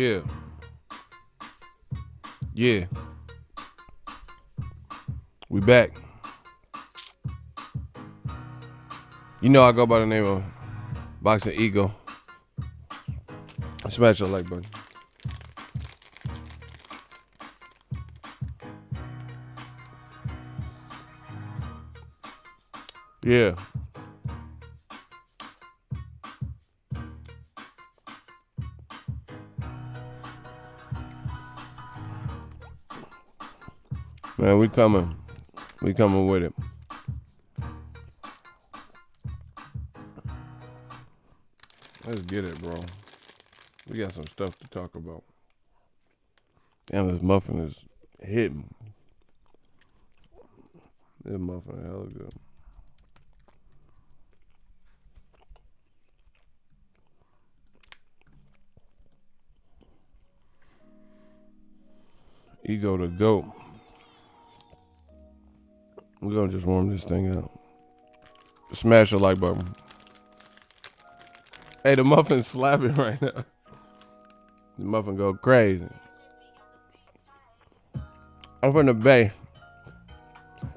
Yeah. Yeah. We back. You know I go by the name of Boxingego. Smash the like button. Yeah. Man, we coming. We coming with it. Let's get it, bro. We got some stuff to talk about. Damn, this muffin is hitting. This muffin is hella good. Ego the GOAT. We're gonna just warm this thing up. Smash the like button. Hey, the muffin's slapping right now. The muffin go crazy. I'm from the Bay.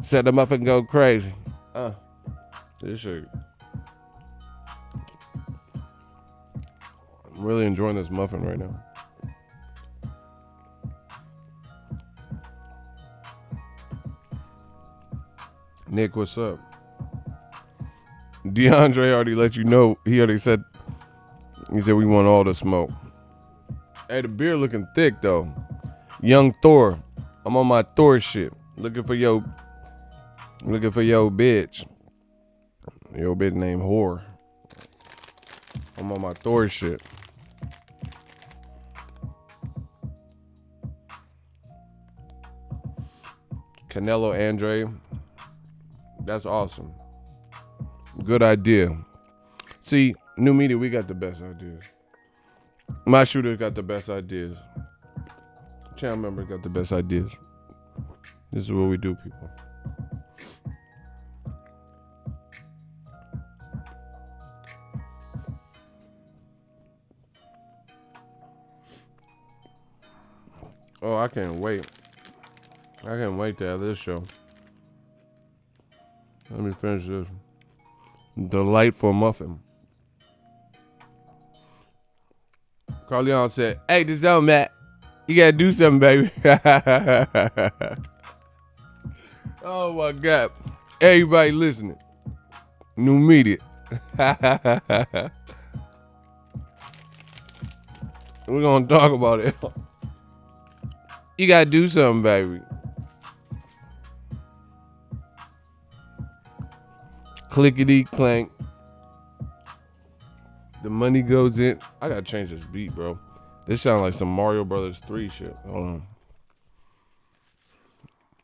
Said the muffin go crazy. This shit. I'm really enjoying this muffin right now. Nick, what's up? DeAndre already let you know. He said we want all the smoke. Hey, the beer looking thick though. Young Thor. I'm on my Thor shit. Looking for your bitch. Your bitch named Whore. I'm on my Thor shit. Canelo Andre. That's awesome. Good idea. See, new media, we got the best ideas. My shooter got the best ideas. Channel members got the best ideas. This is what we do, people. Oh, I can't wait. I can't wait to have this show. Let me finish this. Delightful muffin. Carleon said, hey, this on Matt. You gotta do something, baby. Oh my God. Everybody listening. New media. We're gonna talk about it. You gotta do something, baby. Clickety clank. The money goes in. I gotta change this beat, bro. This sounds like some Mario Brothers 3 shit. Hold on.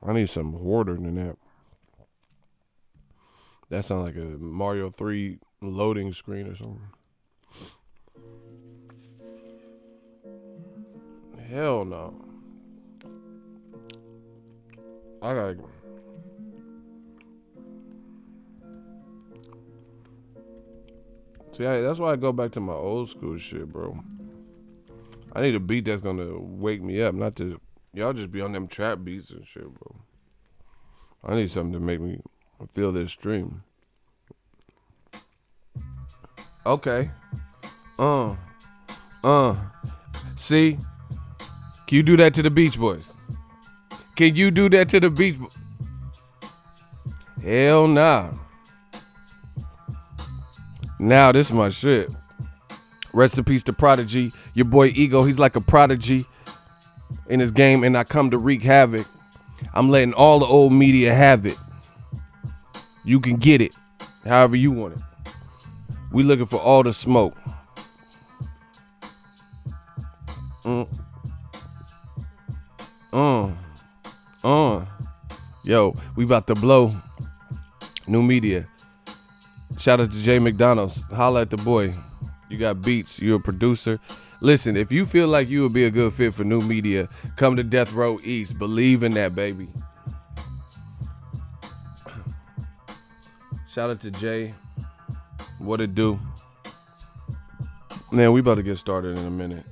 I need something harder than that. That sounds like a Mario 3 loading screen or something. Hell no. I gotta. See, that's why I go back to my old school shit, bro. I need a beat that's gonna wake me up, not to y'all just be on them trap beats and shit, bro. I need something to make me feel this stream. Okay. See? Can you do that to the Beach Boys? Can you do that to the Beach Boys? Hell nah. Now this is my shit. Rest in peace to Prodigy. Your boy Ego, he's like a prodigy in his game, and I come to wreak havoc. I'm letting all the old media have it. You can get it however you want it. We looking for all the smoke. Yo, we about to blow. New media. Shout out to Jay McDonald's. Holla at the boy. You got beats. You're a producer. Listen, if you feel like you would be a good fit for new media, come to Death Row East. Believe in that, baby. Shout out to Jay. What it do? Man, we about to get started in a minute.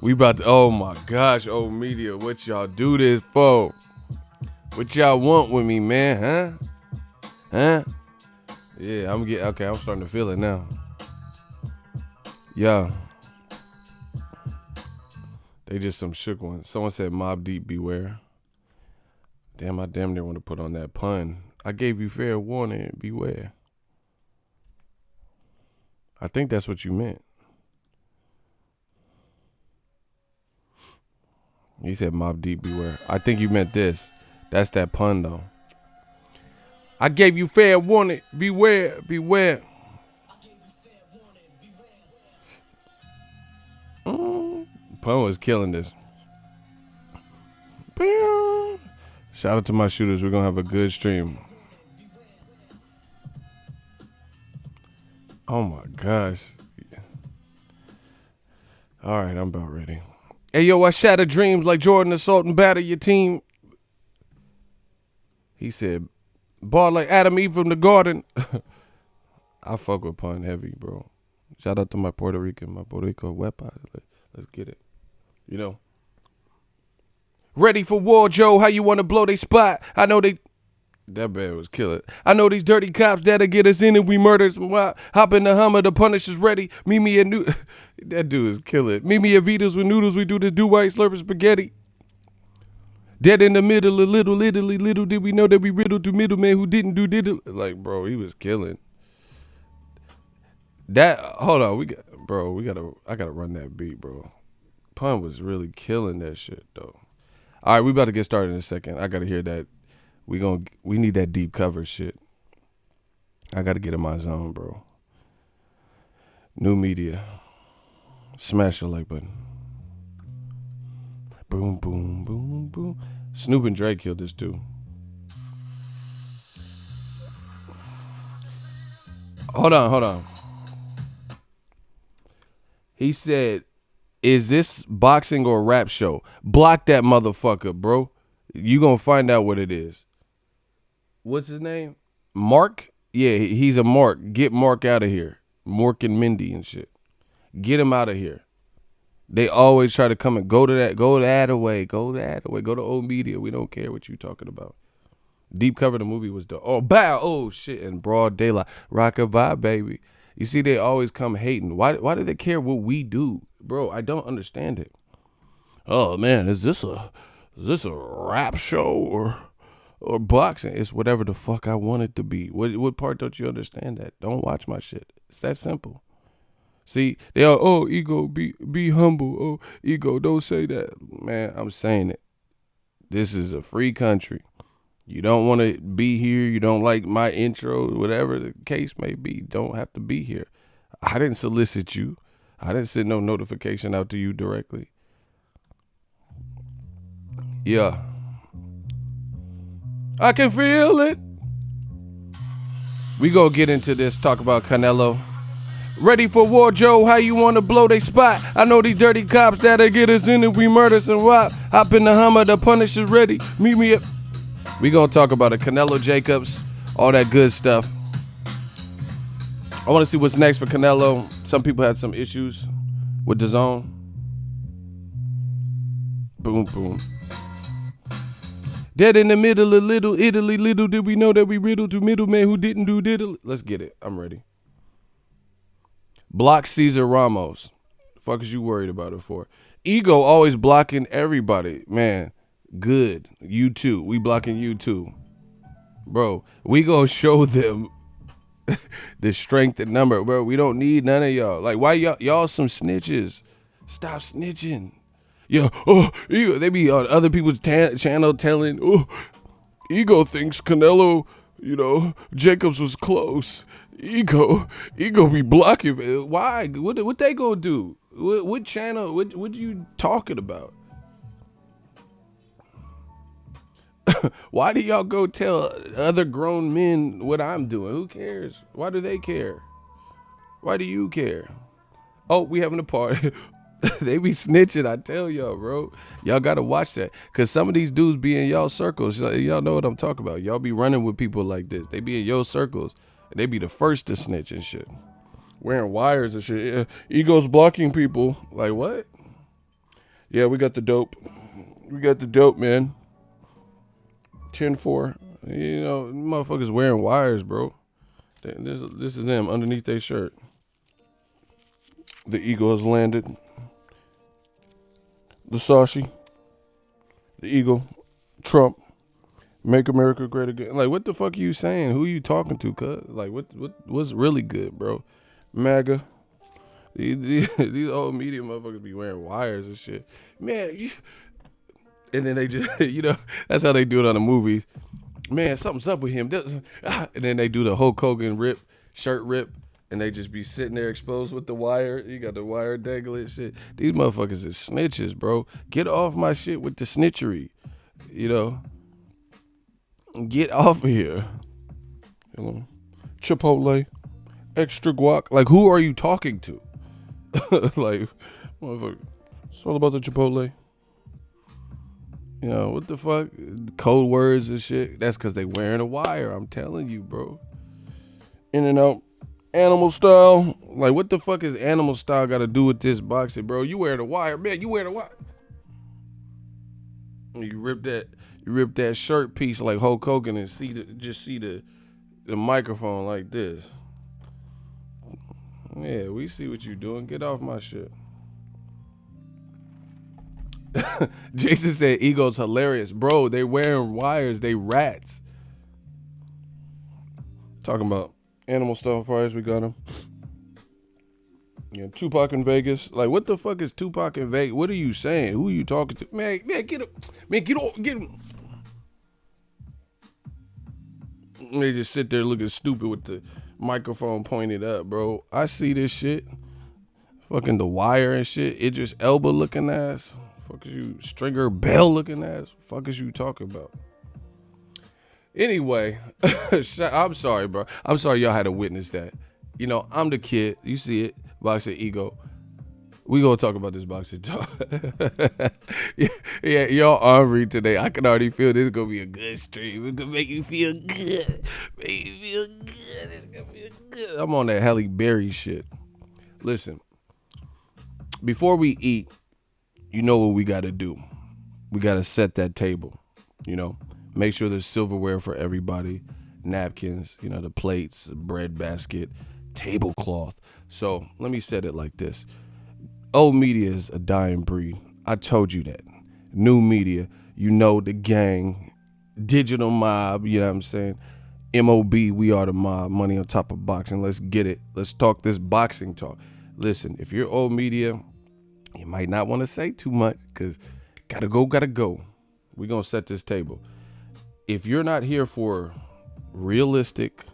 We about to, oh my gosh, old media, what y'all do this for? What y'all want with me, man, huh? Yeah, I'm starting to feel it now. Yeah. They just some shook ones. Someone said Mob Deep beware. Damn, I damn near want to put on that pun. I gave you fair warning, beware. I think that's what you meant. He said Mob Deep beware. I think you meant this. That's that pun though. I gave you fair warning, beware, beware. Pun was killing this. Shout out to my shooters. We're going to have a good stream. Oh my gosh. All right, I'm about ready. Hey, yo, I shatter dreams like Jordan assault and batter your team. He said, ball like Adam Eve from the garden. I fuck with pun heavy, bro. Shout out to my Puerto Rico web pod. Let's get it. You know. Ready for war, Joe. How you want to blow they spot? I know they... That band was killing. I know these dirty cops that'll get us in and we murder some wild. Hop in the Hummer, the Punisher's ready. Mimi and that dude is killing. Mimi and Vitas with noodles, we do this do white slurping spaghetti. Dead in the middle, a little did we know that we riddled to middleman who didn't do diddle. Like, bro, he was killing. That, hold on, I gotta run that beat, bro. Pun was really killing that shit, though. All right, we about to get started in a second. I gotta hear that. We need that deep cover shit. I gotta get in my zone, bro. New media. Smash the like button. Boom, boom, boom, boom. Snoop and Drake killed this too. Hold on. He said, is this boxing or rap show? Block that motherfucker, bro. You gonna find out what it is. What's his name? Mark? Yeah, he's a Mark. Get Mark out of here. Mark and Mindy and shit. Get him out of here. They always try to come and go that away. Go to old media. We don't care what you talking about. Deep cover the movie was dope. Oh, bow. Oh, shit. In broad daylight. Rockabye, baby. You see, they always come hating. Why do they care what we do? Bro, I don't understand it. Oh, man, is this a rap show or boxing? It's whatever the fuck I want it to be. What part don't you understand that? Don't watch my shit. It's that simple. See, they are, oh, ego, be humble. Oh, ego, don't say that. Man, I'm saying it. This is a free country. You don't want to be here. You don't like my intro, whatever the case may be. Don't have to be here. I didn't solicit you. I didn't send no notification out to you directly. Yeah. I can feel it. We gonna get into this, talk about Canelo. Ready for war, Joe? How you want to blow they spot? I know these dirty cops that'll get us in and we murder some rob. Hop in the Hummer, the Punisher's ready. Meet me up. We gonna talk about it. Canelo Jacobs, all that good stuff. I want to see what's next for Canelo. Some people had some issues with Dazn. Boom, boom. Dead in the middle of little Italy, little did we know that we riddled to middleman who didn't do diddle. Let's get it. I'm ready. Block Cesar Ramos. Fuck is you worried about it for? Ego always blocking everybody. Man, good. You too. We blocking you too. Bro, we gonna show them the strength and number. Bro, we don't need none of y'all. Like, why y'all some snitches? Stop snitching. Yeah, oh, Ego. They be on other people's channel telling, oh, Ego thinks Canelo, Jacobs was close. Ego be blocking. Why? What they gonna do? What channel? What you talking about? Why do y'all go tell other grown men what I'm doing? Who cares? Why do they care? Why do you care? Oh, we having a party. They be snitching, I tell y'all, bro. Y'all gotta watch that. Cause some of these dudes be in y'all circles. Y'all know what I'm talking about. Y'all be running with people like this. They be in your circles. And they be the first to snitch and shit. Wearing wires and shit. Yeah. Ego's blocking people. Like, what? Yeah, we got the dope. We got the dope, man. 10-4. You know, motherfuckers wearing wires, bro. This is them underneath their shirt. The eagle has landed. The Sashi. The eagle. Trump. Make America great again. Like, what the fuck are you saying? Who are you talking to, cuz? Like, what's really good, bro? MAGA. These old media motherfuckers be wearing wires and shit. Man, and then they just, that's how they do it on the movies. Man, something's up with him. And then they do the Hulk Hogan shirt rip, and they just be sitting there exposed with the wire. You got the wire dangling shit. These motherfuckers is snitches, bro. Get off my shit with the snitchery. Get off of here. Chipotle. Extra guac. Like, who are you talking to? Like, motherfucker. It's all about the Chipotle. What the fuck? Code words and shit. That's because they wearing a wire. I'm telling you, bro. In and out. Animal style. Like, what the fuck is animal style got to do with this boxing, bro? You wearing a wire. Man, you wearing a wire. You rip that shirt piece like Hulk Hogan and see the microphone like this. Yeah, we see what you doing. Get off my shit. Jason said ego's hilarious. Bro, they wearing wires. They rats. Talking about animal style fries. We got them. Yeah, Tupac in Vegas. Like, what the fuck is Tupac in Vegas? What are you saying? Who are you talking to? Man, get him. Man, get him. They just sit there looking stupid with the microphone pointed up, bro. I see this shit. Fucking The Wire and shit. Idris Elba looking ass. Fuck is you, Stringer Bell looking ass. Fuck is you talking about? Anyway, I'm sorry, bro. I'm sorry y'all had to witness that. I'm the kid. You see it. Boxing ego. We gonna talk about this boxing talk. yeah, y'all ornery today. I can already feel this is gonna be a good stream. It's gonna make you feel good. Make you feel good. It's gonna feel good. I'm on that Halle Berry shit. Listen, before we eat, you know what we gotta do. We gotta set that table. Make sure there's silverware for everybody, napkins, the plates, the bread basket, tablecloth. So let me set it like this. Old media is a dying breed. I told you that. New media, the gang, digital mob, you know what I'm saying? MOB, we are the mob, money on top of boxing. Let's get it. Let's talk this boxing talk. Listen, if you're old media, you might not want to say too much because gotta go. We're going to set this table. If you're not here for realistic,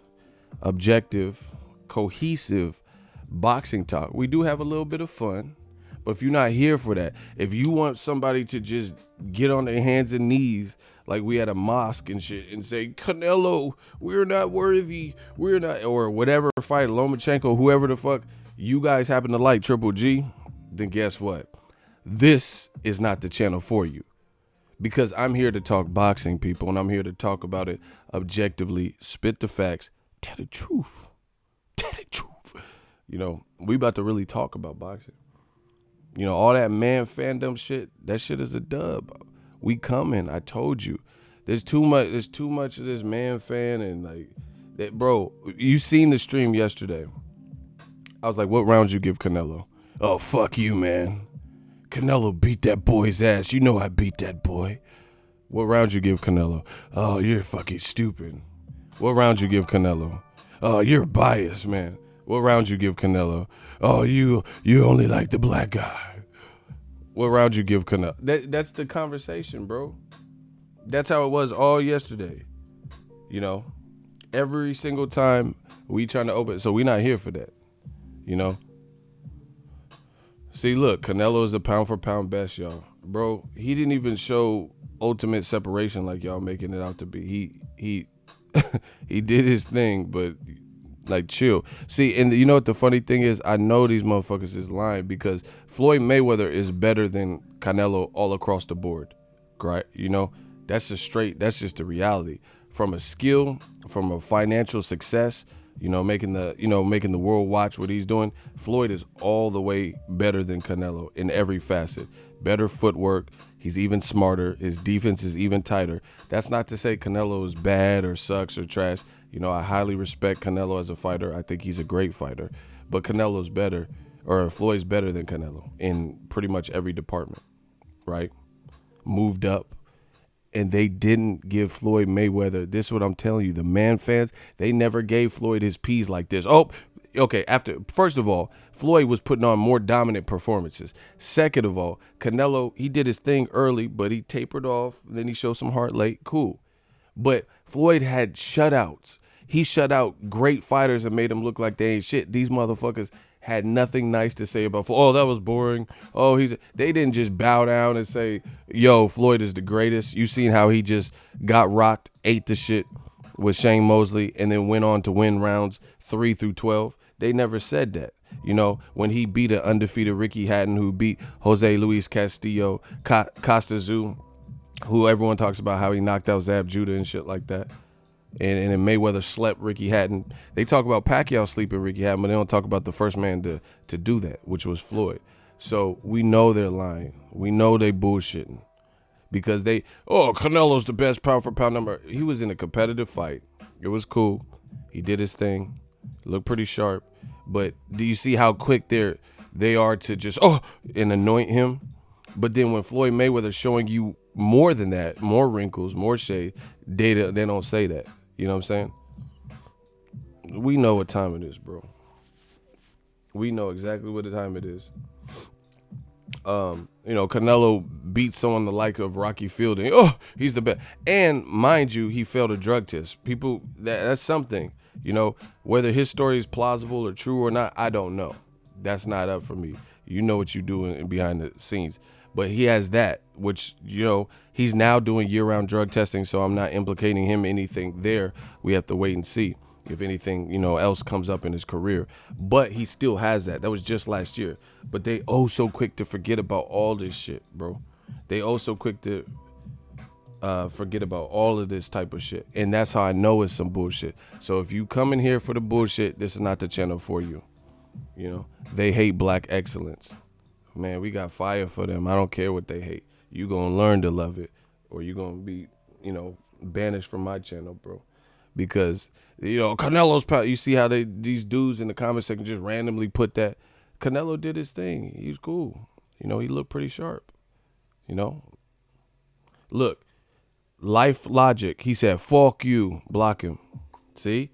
objective, cohesive boxing talk, we do have a little bit of fun. But if you're not here for that, if you want somebody to just get on their hands and knees like we at a mosque and shit and say, Canelo, we're not worthy, we're not, or whatever fight, Lomachenko, whoever the fuck you guys happen to like, Triple G, then guess what? This is not the channel for you. Because I'm here to talk boxing, people, and I'm here to talk about it objectively, spit the facts, tell the truth. Tell the truth. We about to really talk about boxing. All that man fandom shit, that shit is a dub. We coming. I told you. There's too much of this man fan and like that, bro. You seen the stream yesterday. I was like, what rounds you give Canelo? Oh, fuck you, man. Canelo beat that boy's ass. I beat that boy. What round you give Canelo? Oh, you're fucking stupid. What round you give Canelo? Oh, you're biased, man. What round you give Canelo? Oh, you only like the black guy. What round you give Canelo? That's the conversation, bro. That's how it was all yesterday. Every single time we trying to open. So we not here for that. See, look, Canelo is the pound for pound best, y'all. Bro, he didn't even show ultimate separation like y'all making it out to be. He he did his thing, but like chill. See, and you know what the funny thing is? I know these motherfuckers is lying because Floyd Mayweather is better than Canelo all across the board. Right? That's just the reality. From a skill, from a financial success, making the world watch what he's doing. Floyd is all the way better than Canelo in every facet. Better footwork. He's even smarter. His defense is even tighter. That's not to say Canelo is bad or sucks or trash. I highly respect Canelo as a fighter. I think he's a great fighter. But Canelo's better, or Floyd's better than Canelo in pretty much every department, right? Moved up. And they didn't give Floyd Mayweather. This is what I'm telling you. The man fans, they never gave Floyd his P's like this. Oh, okay. First of all, Floyd was putting on more dominant performances. Second of all, Canelo, he did his thing early, but he tapered off. Then he showed some heart late. Cool. But Floyd had shutouts. He shut out great fighters and made them look like they ain't shit. These motherfuckers had nothing nice to say about Floyd. Oh, that was boring. Oh, they didn't just bow down and say, yo, Floyd is the greatest. You seen how he just got rocked, ate the shit with Shane Mosley, and then went on to win rounds 3 through 12. They never said that. When he beat an undefeated Ricky Hatton, who beat Jose Luis Castillo, Costa Zoo, who everyone talks about how he knocked out Zab Judah and shit like that. And then Mayweather slept Ricky Hatton. They talk about Pacquiao sleeping Ricky Hatton, but they don't talk about the first man to do that, which was Floyd. So we know they're lying. We know they bullshitting. Because Canelo's the best pound for pound number. He was in a competitive fight. It was cool. He did his thing. Looked pretty sharp. But do you see how quick they are to just, and anoint him? But then when Floyd Mayweather's showing you more than that, more wrinkles, more shade, they don't say that. You know what I'm saying? We know what time it is, bro. We know exactly what the time it is. Canelo beat someone the like of Rocky Fielding. Oh, he's the best. And mind you, he failed a drug test. People, that's something. Whether his story is plausible or true or not, I don't know. That's not up for me. You know what you're doing behind the scenes. But he has that, which, he's now doing year-round drug testing, so I'm not implicating him anything there. We have to wait and see if anything, else comes up in his career. But he still has that. That was just last year. But they so quick to forget about all this shit, bro. They so quick to forget about all of this type of shit. And that's how I know it's some bullshit. So if you come in here for the bullshit, this is not the channel for you. They hate black excellence. Man, we got fire for them. I don't care what they hate. You gonna learn to love it, or you gonna be, banished from my channel, bro. Because, Canelo's proud. You see how these dudes in the comment section just randomly put that. Canelo did his thing. He was cool. He looked pretty sharp. Look, Life Logic. He said, "Fuck you." Block him. See?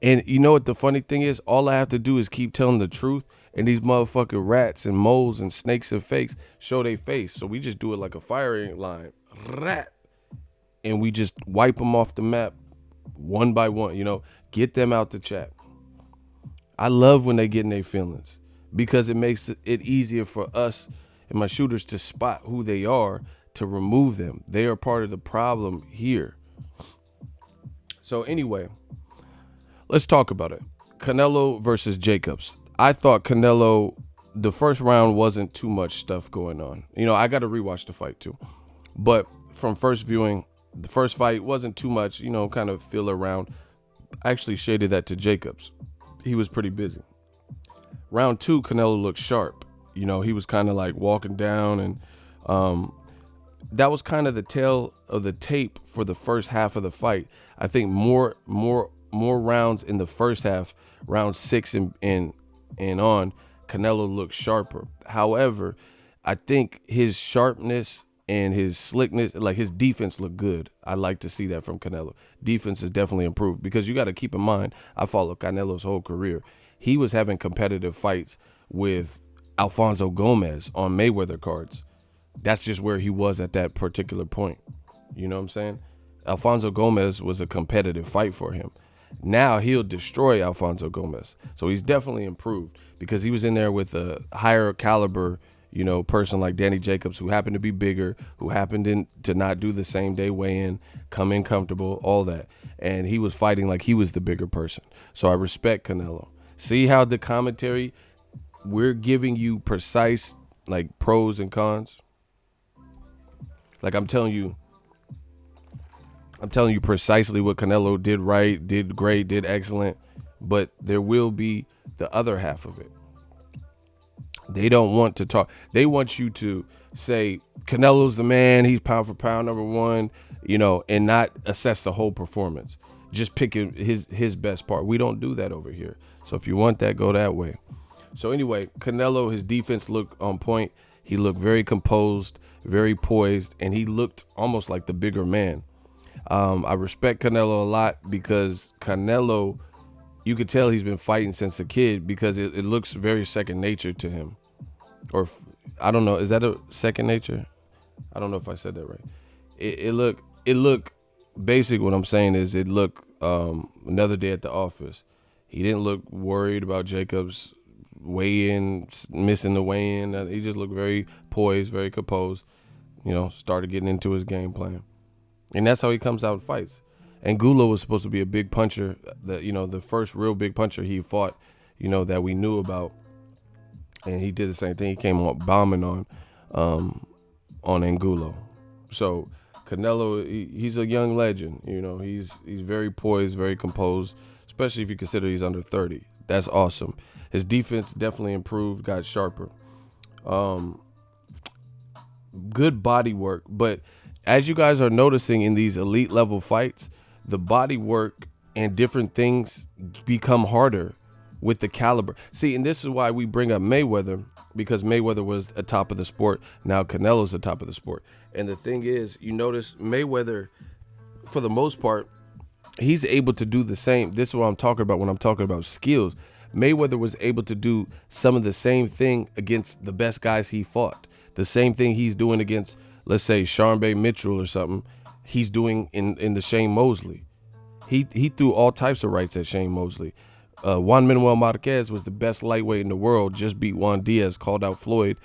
And you know what the funny thing is? All I have to do is keep telling the truth. And these motherfucking rats and moles and snakes and fakes show their face. So we just do it like a firing line. Rat. And we just wipe them off the map one by one, get them out the chat. I love when they get in their feelings because it makes it easier for us and my shooters to spot who they are, to remove them. They are part of the problem here. So anyway, let's talk about it. Canelo versus Jacobs. I thought Canelo, the first round wasn't too much stuff going on. I got to rewatch the fight too. But from first viewing, the first fight wasn't too much, kind of feel around. I actually shaded that to Jacobs. He was pretty busy. Round 2, Canelo looked sharp. He was kind of like walking down, and that was kind of the tail of the tape for the first half of the fight. I think more rounds in the first half, round 6 and on, Canelo looked sharper. However, I think his sharpness and his slickness, like his defense looked good. I like to see that from Canelo. Defense is definitely improved because you got to keep in mind, I follow Canelo's whole career. He was having competitive fights with Alfonso Gomez on Mayweather cards. That's just where he was at that particular point. You know what I'm saying? Alfonso Gomez was a competitive fight for him. Now he'll destroy Alfonso Gomez. So he's definitely improved because he was in there with a higher caliber, person like Danny Jacobs, who happened to be bigger, who happened to not do the same day weigh-in, come in comfortable, all that. And he was fighting like he was the bigger person. So I respect Canelo. See how the commentary, we're giving you precise, like, pros and cons. Like I'm telling you precisely what Canelo did right, did great, did excellent, but there will be the other half of it. They don't want to talk. They want you to say Canelo's the man. He's pound for pound number one, and not assess the whole performance. Just picking his best part. We don't do that over here. So if you want that, go that way. So anyway, Canelo, his defense looked on point. He looked very composed, very poised, and he looked almost like the bigger man. I respect Canelo a lot because Canelo, you could tell he's been fighting since a kid because it looks very second nature to him. Or I don't know, is that a second nature? I don't know if I said that right. It looked basic. What I'm saying is it looked another day at the office. He didn't look worried about Jacobs weigh-in, missing the weigh-in. He just looked very poised, very composed, started getting into his game plan. And that's how he comes out and fights. Angulo was supposed to be a big puncher, the first real big puncher he fought, that we knew about. And he did the same thing. He came on bombing on Angulo. So Canelo, he's a young legend. He's very poised, very composed, especially if you consider he's under 30. That's awesome. His defense definitely improved, got sharper. Good body work. But as you guys are noticing in these elite level fights, the body work and different things become harder with the caliber. See, and this is why we bring up Mayweather, because Mayweather was a top of the sport. Now Canelo's the top of the sport. And the thing is, you notice Mayweather, for the most part, he's able to do the same. This is what I'm talking about when I'm talking about skills. Mayweather was able to do some of the same thing against the best guys he fought. The same thing he's doing against, let's say, Sharmba Mitchell or something, he's doing in the Shane Mosley. He threw all types of rights at Shane Mosley. Juan Manuel Marquez was the best lightweight in the world, just beat Juan Diaz, called out Floyd,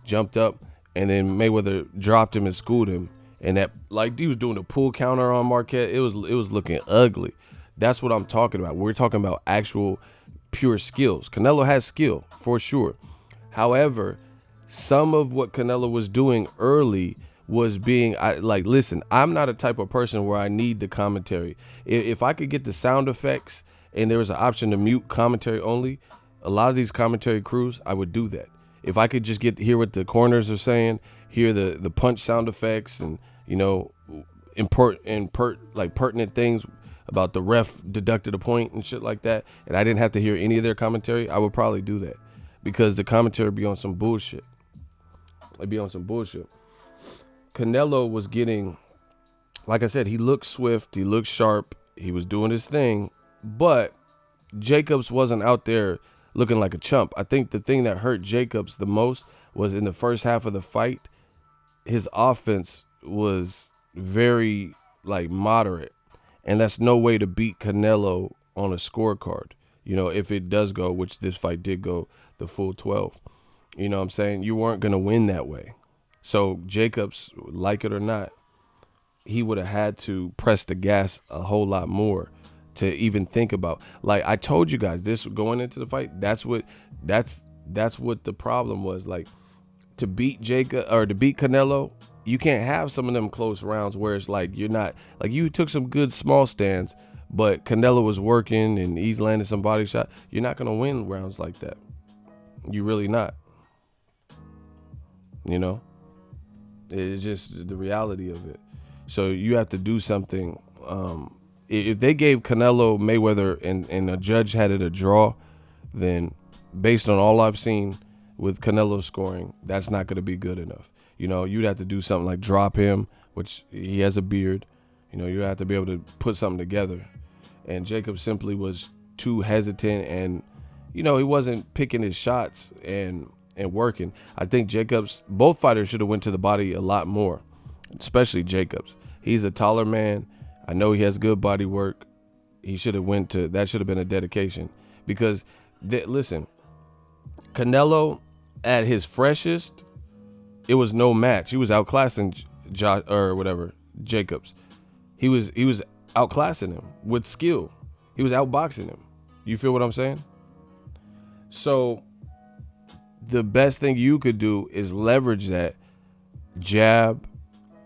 jumped up, and then Mayweather dropped him and schooled him. And that, like, he was doing a pull counter on Marquez. It was looking ugly. That's what I'm talking about. We're talking about actual pure skills. Canelo has skill, for sure. However, some of what Canelo was doing early was being, listen, I'm not a type of person where I need the commentary. If I could get the sound effects and there was an option to mute commentary only, a lot of these commentary crews, I would do that. If I could just hear what the corners are saying, hear the punch sound effects and, pertinent things about the ref deducted a point and shit like that, and I didn't have to hear any of their commentary, I would probably do that because the commentary would be on some bullshit. It'd be on some bullshit. Canelo was getting, like I said, he looked swift, he looked sharp, he was doing his thing, but Jacobs wasn't out there looking like a chump. I think the thing that hurt Jacobs the most was in the first half of the fight, his offense was very moderate, and that's no way to beat Canelo on a scorecard. If it does go, which this fight did go the full 12, you know what I'm saying? You weren't going to win that way. So Jacobs, like it or not, he would have had to press the gas a whole lot more to even think about. Like I told you guys, this going into the fight, that's what the problem was. Like to beat Canelo, you can't have some of them close rounds where it's like you're not, like you took some good small stands, but Canelo was working and he's landing some body shot. You're not gonna win rounds like that. You really not. It's just the reality of it. So you have to do something. If they gave Canelo Mayweather and a judge had it a draw, then based on all I've seen with Canelo scoring, that's not going to be good enough. You'd have to do something like drop him, which he has a beard. You have to be able to put something together. And Jacob simply was too hesitant, and he wasn't picking his shots and working. I think both fighters should have went to the body a lot more, especially Jacobs. He's a taller man. I know he has good body work. He should have that should have been a dedication because listen, Canelo at his freshest, it was no match. He was outclassing Jacobs. He was outclassing him with skill. He was outboxing him. You feel what I'm saying? So the best thing you could do is leverage that jab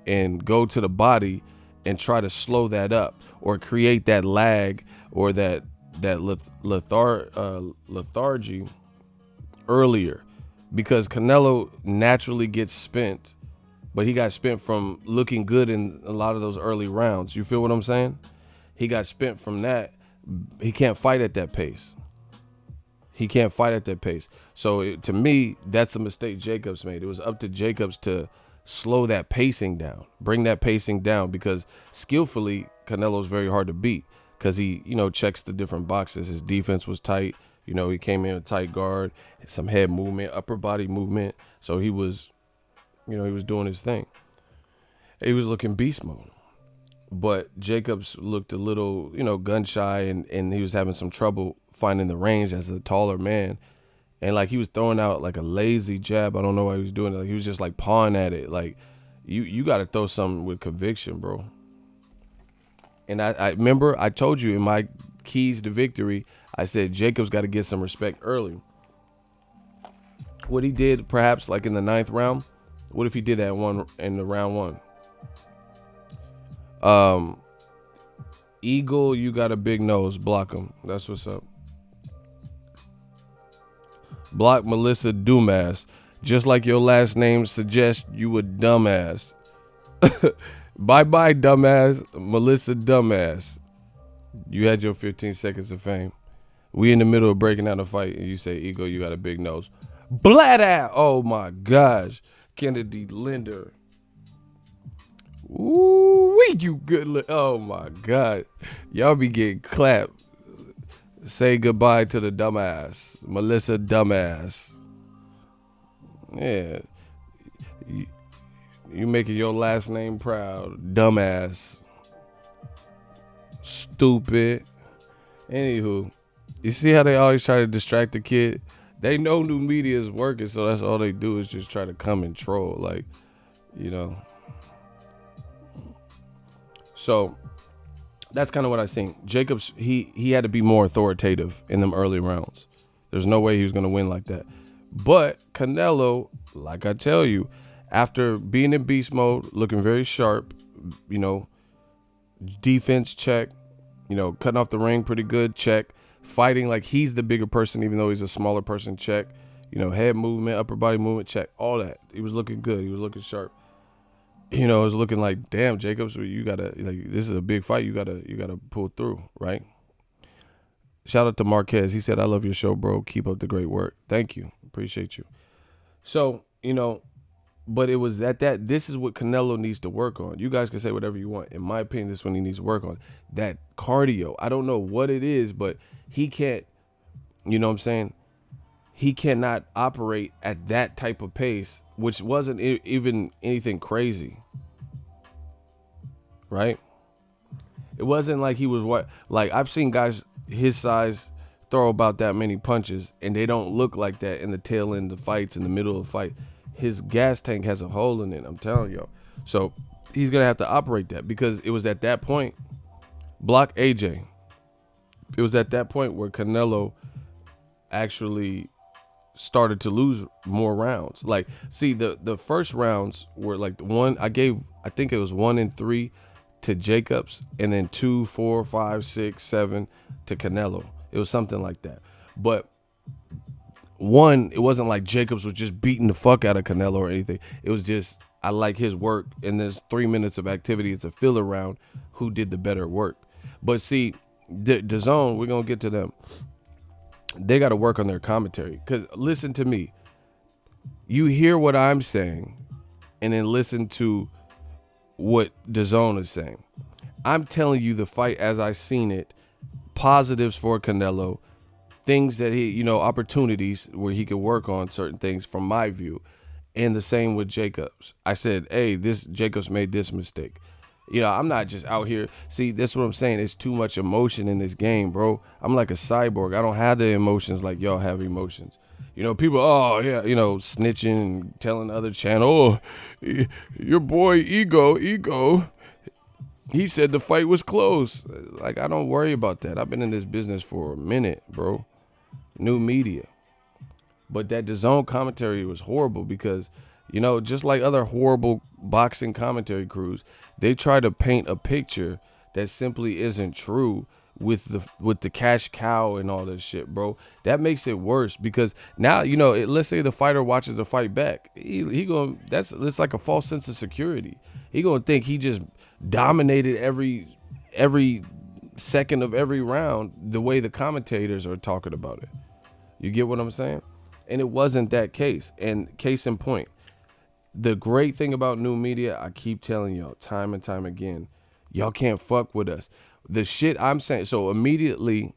and go to the body and try to slow that up or create that lag or that that lethargy earlier, because Canelo naturally gets spent, but he got spent from looking good in a lot of those early rounds. You feel what I'm saying? He got spent from that. He can't fight at that pace. So to me, that's a mistake Jacobs made. It was up to Jacobs to slow that pacing down, bring that pacing down, because skillfully, Canelo's very hard to beat because he, checks the different boxes. His defense was tight. He came in a tight guard, some head movement, upper body movement. So he was, he was doing his thing. He was looking beast mode. But Jacobs looked a little, gun shy, and he was having some trouble finding the range as a taller man. And like he was throwing out like a lazy jab. I don't know why he was doing it. Like, he was just like pawing at it. Like you got to throw something with conviction, bro. And I remember I told you in my keys to victory, I said Jacobs got to get some respect early. What he did, perhaps like in the 9th round, what if he did that in the round 1? Eagle, you got a big nose. Block him. That's what's up. Block Melissa Dumas. Just like your last name suggests, you a dumbass. Bye-bye, dumbass. Melissa Dumbass. You had your 15 seconds of fame. We in the middle of breaking out a fight, and you say, Eagle, you got a big nose. Blat out. Oh, my gosh. Kennedy Linder. Ooh, you good. Oh, my God. Y'all be getting clapped. Say goodbye to the dumbass. Melissa Dumbass. Yeah. You making your last name proud. Dumbass. Stupid. Anywho. You see how they always try to distract the kid? They know new media is working, so that's all they do is just try to come and troll. Like, So that's kind of what I think. Jacobs, he had to be more authoritative in them early rounds. There's no way he was going to win like that. But Canelo, like I tell you, after being in beast mode, looking very sharp, defense check, cutting off the ring pretty good, check, fighting like he's the bigger person even though he's a smaller person, check, head movement, upper body movement, check, all that. He was looking good. He was looking sharp. It was looking like, damn, Jacobs, you gotta, like, this is a big fight. You gotta pull through, right? Shout out to Marquez. He said, I love your show, bro. Keep up the great work. Thank you. Appreciate you. So, but it was this is what Canelo needs to work on. You guys can say whatever you want. In my opinion, this is what he needs to work on. That cardio. I don't know what it is, but he can't, you know what I'm saying? He cannot operate at that type of pace, which wasn't even anything crazy. Right? It wasn't like he was like I've seen guys his size throw about that many punches and they don't look like that in the tail end of fights, in the middle of the fight. His gas tank has a hole in it, I'm telling y'all. So he's gonna have to operate that, because it was at that point, block AJ. It was at that point where Canelo actually started to lose more rounds. Like, see, the first rounds were like I think it was 1 and 3 to Jacobs, and then 2, 4, 5, 6, 7 to Canelo. It was something like that. But it wasn't like Jacobs was just beating the fuck out of Canelo or anything. It was just, I like his work, and there's 3 minutes of activity. It's a filler round. Who did the better work? But see, Dazn, we're gonna get to them. They got to work on their commentary, because listen to me. You hear what I'm saying, and then listen to what Dazn is saying. I'm telling you the fight as I seen it, positives for Canelo, things that he, opportunities where he could work on certain things from my view, and the same with Jacobs. I said, hey, Jacobs made this mistake. I'm not just out here. See, that's what I'm saying. It's too much emotion in this game, bro. I'm like a cyborg. I don't have the emotions like y'all have emotions. People, oh, yeah, snitching and telling the other channel, oh, your boy Ego, he said the fight was close. Like, I don't worry about that. I've been in this business for a minute, bro. New media. But that DAZN commentary was horrible because, just like other horrible boxing commentary crews, they try to paint a picture that simply isn't true with the cash cow and all this shit, bro. That makes it worse because now, let's say the fighter watches the fight back. He going it's like a false sense of security. He gonna think he just dominated every second of every round the way the commentators are talking about it. You get what I'm saying? And it wasn't that case. And case in point, the great thing about new media, I keep telling y'all time and time again, y'all can't fuck with us. The shit I'm saying, so immediately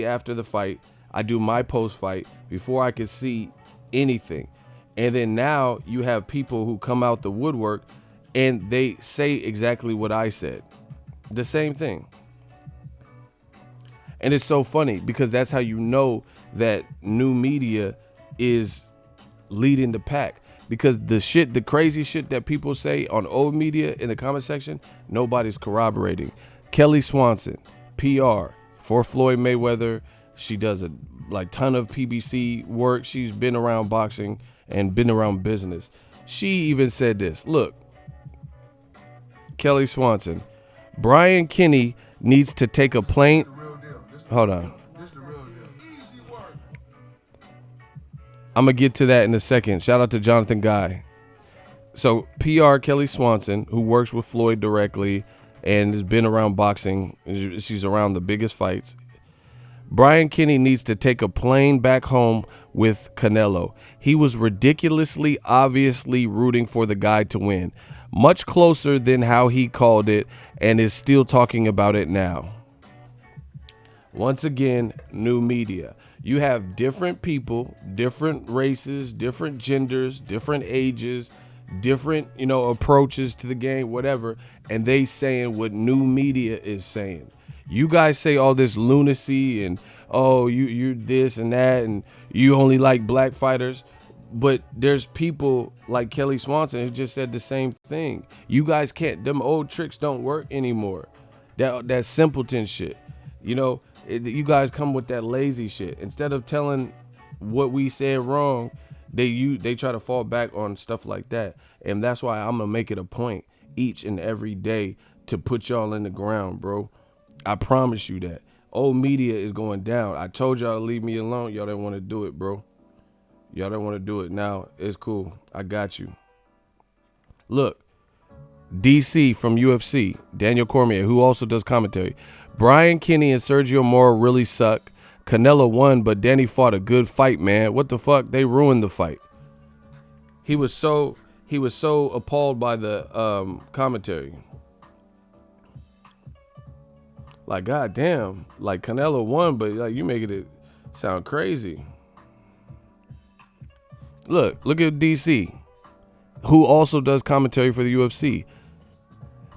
after the fight, I do my post fight before I could see anything. And then now you have people who come out the woodwork and they say exactly what I said. The same thing. And it's so funny because that's how you know that new media is leading the pack. Because the crazy shit that people say on old media in the comment section, nobody's corroborating. Kelly Swanson, PR for Floyd Mayweather. She does a ton of PBC work. She's been around boxing and been around business. She even said this. Look, Kelly Swanson, Brian Kinney needs to take a plane. Hold on. I'm going to get to that in a second. Shout out to Jonathan Guy. So PR Kelly Swanson, who works with Floyd directly and has been around boxing. She's around the biggest fights. Brian Kinney needs to take a plane back home with Canelo. He was ridiculously, obviously rooting for the guy to win. Much closer than how he called it and is still talking about it now. Once again, new media. You have different people, different races, different genders, different ages, different, approaches to the game, whatever, and they saying what new media is saying. You guys say all this lunacy and, oh, you this and that, and you only like black fighters, but there's people like Kelly Swanson who just said the same thing. You guys can't, them old tricks don't work anymore. That simpleton shit, you guys come with that lazy shit. Instead of telling what we said wrong, they try to fall back on stuff like that. And that's why I'm gonna make it a point each and every day to put y'all in the ground, bro. I promise you that. Old media is going down. I told y'all to leave me alone. Y'all didn't want to do it, bro. Y'all don't want to do it. Now it's cool. I got you. Look, DC from UFC, Daniel Cormier, who also does commentary. Brian Kinney and Sergio Mora really suck. Canelo won, but Danny fought a good fight, man. What the fuck? They ruined the fight. He was so appalled by the commentary. Like, goddamn, like Canelo won, but like you making it sound crazy. Look at DC, who also does commentary for the UFC.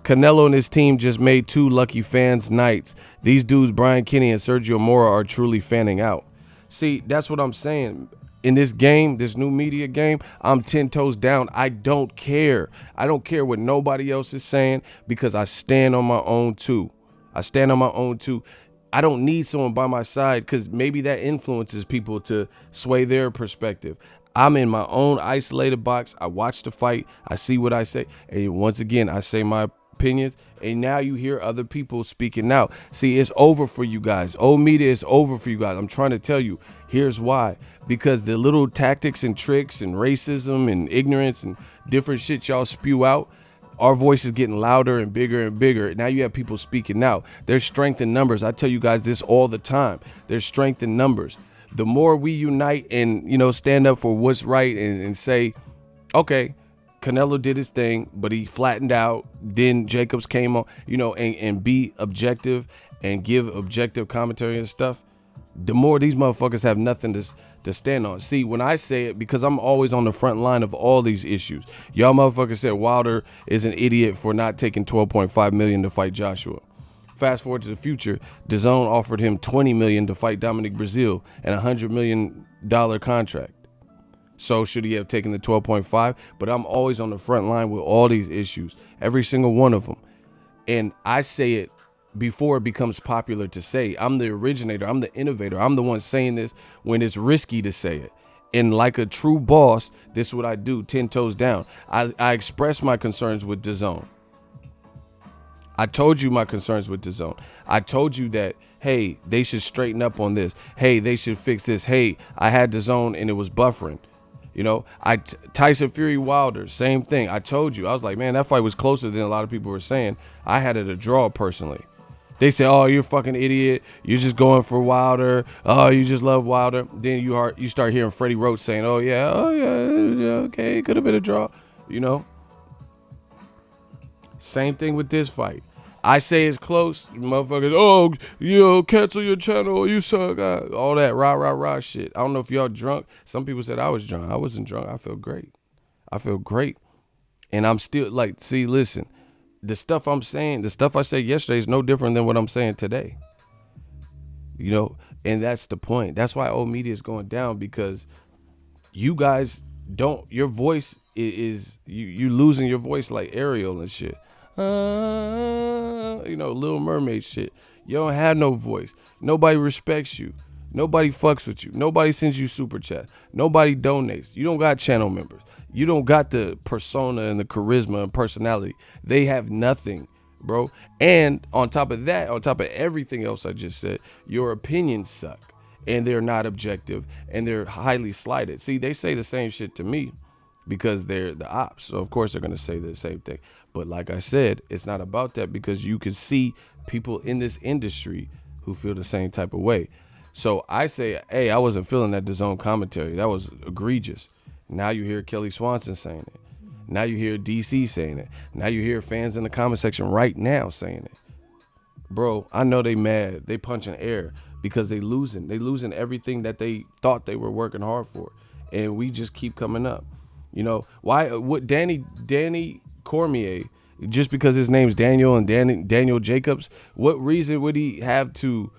Canelo and his team just made 2 lucky fans' nights. These dudes, Brian Kinney and Sergio Mora, are truly fanning out. See, that's what I'm saying. In this game, this new media game, I'm 10 toes down. I don't care. I don't care what nobody else is saying because I stand on my own too. I don't need someone by my side because maybe that influences people to sway their perspective. I'm in my own isolated box. I watch the fight. I see what I say. And once again, I say my opinions, and now you hear other people speaking out. See, it's over for you guys. Old media is over for you guys. I'm trying to tell you, here's why. Because the little tactics and tricks and racism and ignorance and different shit y'all spew out, our voice is getting louder and bigger and bigger. Now you have people speaking out. There's strength in numbers. I tell you guys this all the time. There's strength in numbers. The more we unite and, stand up for what's right and say, okay, Canelo did his thing, but he flattened out. Then Jacobs came on, and be objective and give objective commentary and stuff. The more these motherfuckers have nothing to stand on. See, when I say it, because I'm always on the front line of all these issues. Y'all motherfuckers said Wilder is an idiot for not taking $12.5 million to fight Joshua. Fast forward to the future, Dazn offered him $20 million to fight Dominic Breazeale and a $100 million contract. So should he have taken the 12.5? But I'm always on the front line with all these issues, every single one of them. And I say it before it becomes popular to say. I'm the originator. I'm the innovator. I'm the one saying this when it's risky to say it. And like a true boss, this is what I do, 10 toes down. I express my concerns with Dazn. I told you my concerns with Dazn. I told you that, hey, they should straighten up on this. Hey, they should fix this. Hey, I had Dazn and it was buffering. You know, Tyson Fury Wilder, same thing. I told you. I was like, man, that fight was closer than a lot of people were saying. I had it a draw personally. They say, oh, you're a fucking idiot. You're just going for Wilder. Oh, you just love Wilder. Then you start hearing Freddie Roach saying, oh, yeah, okay, it could have been a draw. You know? Same thing with this fight. I say it's close. Motherfuckers, oh, cancel your channel. You suck. All that rah shit. I don't know if y'all drunk. Some people said I was drunk. I wasn't drunk. I feel great. And I'm still like, see, listen. The stuff I'm saying, the stuff I said yesterday is no different than what I'm saying today. You know, and that's the point. That's why old media is going down, because you guys don't, your voice is you losing your voice like Ariel and shit. You know, Little Mermaid shit. You don't have no voice. Nobody respects you. Nobody fucks with you. Nobody sends you super chat. Nobody donates. You don't got channel members. You don't got the persona and the charisma and personality. They have nothing, bro. And on top of that, on top of everything else I just said, your opinions suck. And they're not objective. And they're highly slighted. See, they say the same shit to me because they're the ops. So, of course, they're going to say the same thing. But like I said, it's not about that, because you can see people in this industry who feel the same type of way. So I say, hey, I wasn't feeling that DAZN commentary. That was egregious. Now you hear Kelly Swanson saying it. Now you hear DC saying it. Now you hear fans in the comment section right now saying it. Bro, I know they mad. They punching air because they losing. They losing everything that they thought they were working hard for. And we just keep coming up. You know, why would Danny Cormier, just because his name's Daniel and Daniel Jacobs, what reason would he have to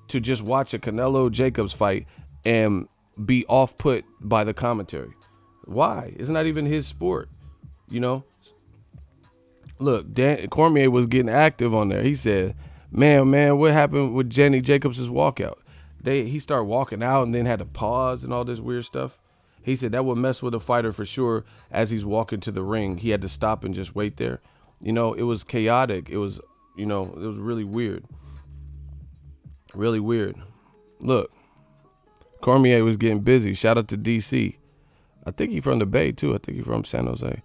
just watch a Canelo Jacobs fight and be off put by the commentary? Why? It's not even his sport, you know? Look, Cormier was getting active on there. He said, man, what happened with Danny Jacobs' walkout? He started walking out and then had to pause and all this weird stuff. He said that would mess with a fighter for sure. As he's walking to the ring, he had to stop and just wait there. You know, it was chaotic. It was, you know, it was really weird. Really weird. Look, Cormier was getting busy. Shout out to DC. I think he's from the Bay too. I think he's from San Jose.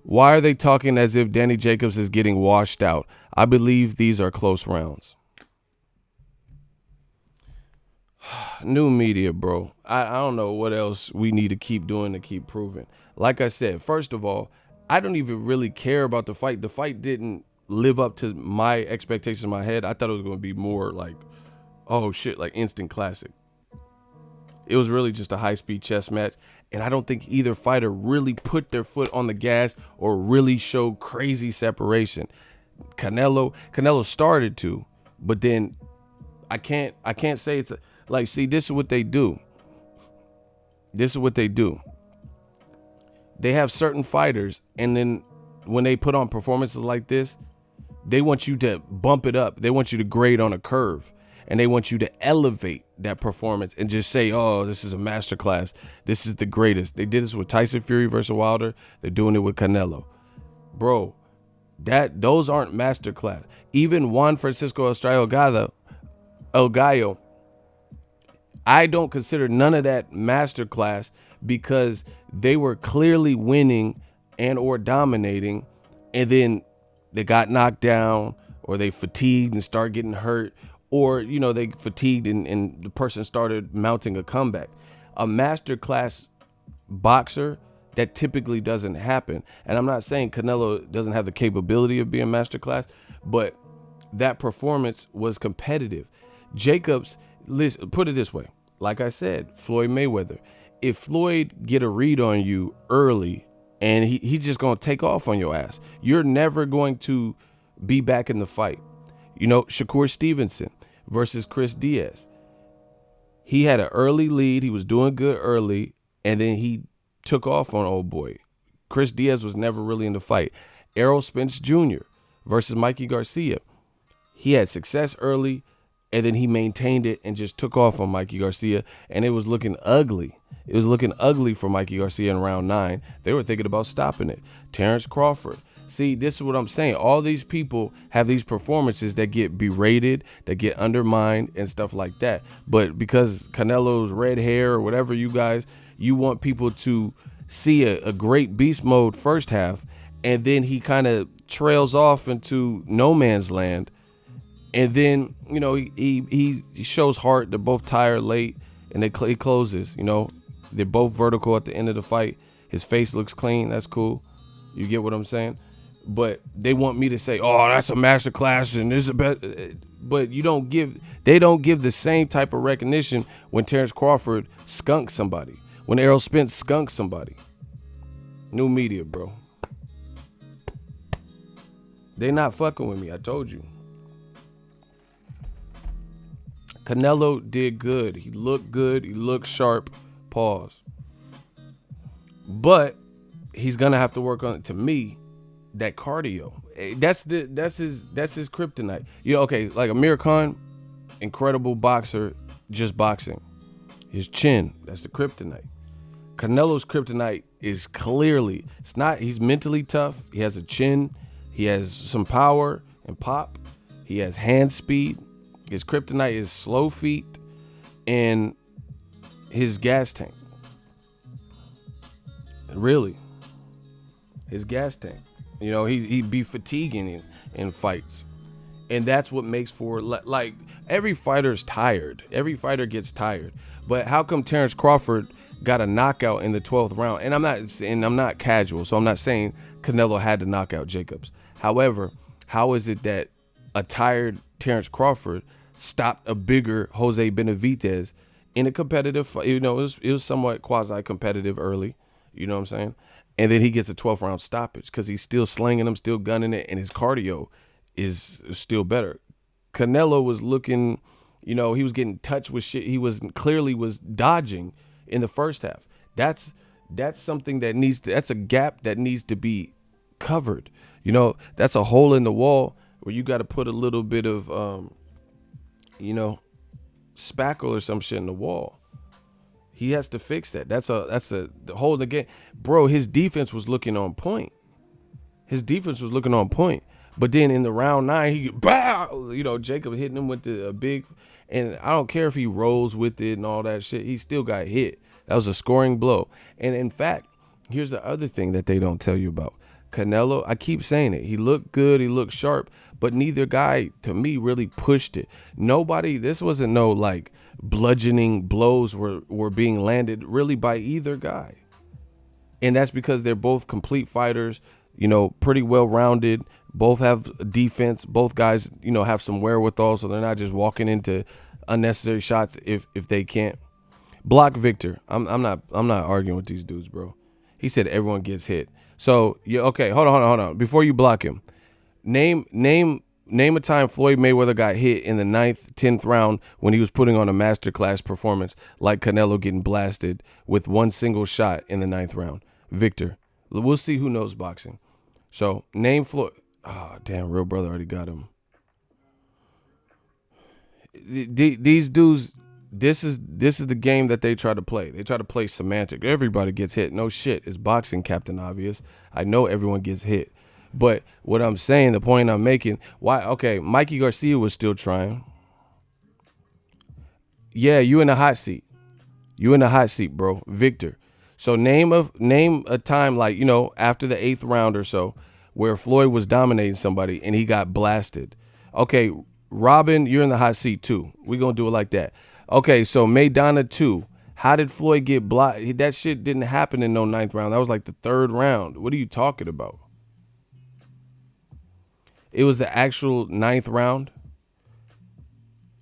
Why are they talking as if Danny Jacobs is getting washed out? I believe these are close rounds. New media, bro. I don't know what else we need to keep doing to keep proving. Like I said, first of all, I don't even really care about the fight. The fight didn't live up to my expectations in my head. I thought it was going to be more like, oh shit, like instant classic. It was really just a high-speed chess match. And I don't think either fighter really put their foot on the gas or really showed crazy separation. Canelo started to, but then I can't say it's like, see, this is what they do. They have certain fighters, and then when they put on performances like this, they want you to bump it up. They want you to grade on a curve, and they want you to elevate that performance and just say, oh, this is a masterclass. This is the greatest. They did this with Tyson Fury versus Wilder. They're doing it with Canelo. Bro, those aren't masterclass. Even Juan Francisco Estrella El Gallo, I don't consider none of that masterclass, because they were clearly winning and or dominating, and then they got knocked down, or they fatigued and started getting hurt, or, you know, they fatigued and the person started mounting a comeback. A masterclass boxer, that typically doesn't happen. And I'm not saying Canelo doesn't have the capability of being masterclass, but that performance was competitive. Jacobs, listen, put it this way. Like I said, Floyd Mayweather. If Floyd get a read on you early and he's just going to take off on your ass, you're never going to be back in the fight. You know, Shakur Stevenson versus Chris Diaz. He had an early lead. He was doing good early, and then he took off on old boy. Chris Diaz was never really in the fight. Errol Spence Jr. versus Mikey Garcia. He had success early, and then he maintained it and just took off on Mikey Garcia, and it was looking ugly. It was looking ugly for Mikey Garcia in round 9. They were thinking about stopping it. Terrence Crawford. See, this is what I'm saying. All these people have these performances that get berated, that get undermined and stuff like that. But because Canelo's red hair or whatever, you want people to see a great beast mode first half, and then he kind of trails off into no man's land. And then, he shows heart. They're both tired late, and he closes. They're both vertical at the end of the fight. His face looks clean. That's cool. You get what I'm saying? But they want me to say, "Oh, that's a masterclass," and this is a best. But they don't give the same type of recognition when Terrence Crawford skunks somebody, when Errol Spence skunks somebody. New media, bro. They not fucking with me. I told you. Canelo did good. He looked good. He looked sharp. Pause. But he's gonna have to work on, to me, that cardio. That's his kryptonite. Okay, like Amir Khan, incredible boxer, just boxing. His chin, that's the kryptonite. Canelo's kryptonite is clearly, he's mentally tough. He has a chin. He has some power and pop. He has hand speed. His kryptonite is slow feet and his gas tank. Really. His gas tank. He'd be fatiguing in fights. And that's what makes for, like, every fighter's tired. Every fighter gets tired. But how come Terrence Crawford got a knockout in the 12th round? And I'm not casual, so I'm not saying Canelo had to knock out Jacobs. However, how is it that a tired Terrence Crawford stopped a bigger Jose Benavidez in a competitive fight? It was somewhat quasi-competitive early. You know what I'm saying? And then he gets a 12th round stoppage because he's still slinging them, still gunning it, and his cardio is still better. Canelo was looking, he was getting touched with shit he was dodging in the first half. That's something that's a gap that needs to be covered. That's a hole in the wall where you got to put a little bit of, spackle or some shit in the wall. He has to fix that. That's the hole in the game. Bro, his defense was looking on point. But then in the round 9, he Jacob hitting him with the big, and I don't care if he rolls with it and all that shit. He still got hit. That was a scoring blow. And in fact, here's the other thing that they don't tell you about. Canelo, I keep saying it. He looked good. He looked sharp. But neither guy, to me, really pushed it. This wasn't no, like, bludgeoning blows were being landed really by either guy. And that's because they're both complete fighters, pretty well-rounded. Both have defense. Both guys, have some wherewithal, so they're not just walking into unnecessary shots if they can't. Block Victor. I'm not arguing with these dudes, bro. He said everyone gets hit. So, okay, hold on. Before you block him, name a time Floyd Mayweather got hit in the 9th, 10th round when he was putting on a masterclass performance like Canelo getting blasted with one single shot in the 9th round. Victor. We'll see who knows boxing. So, name Floyd. Oh, damn, Real Brother already got him. These dudes, this is the game that they try to play. They try to play semantic. Everybody gets hit. No shit. It's boxing, Captain Obvious. I know everyone gets hit. But what I'm saying, the point I'm making, Mikey Garcia was still trying. Yeah, you in the hot seat. Bro. Victor. So name a time, like, after the 8th round or so where Floyd was dominating somebody and he got blasted. Okay, Robin, you're in the hot seat too. We're going to do it like that. Okay, so Maidana 2. How did Floyd get blocked? That shit didn't happen in no 9th round. That was like the 3rd round. What are you talking about? It was the actual 9th round?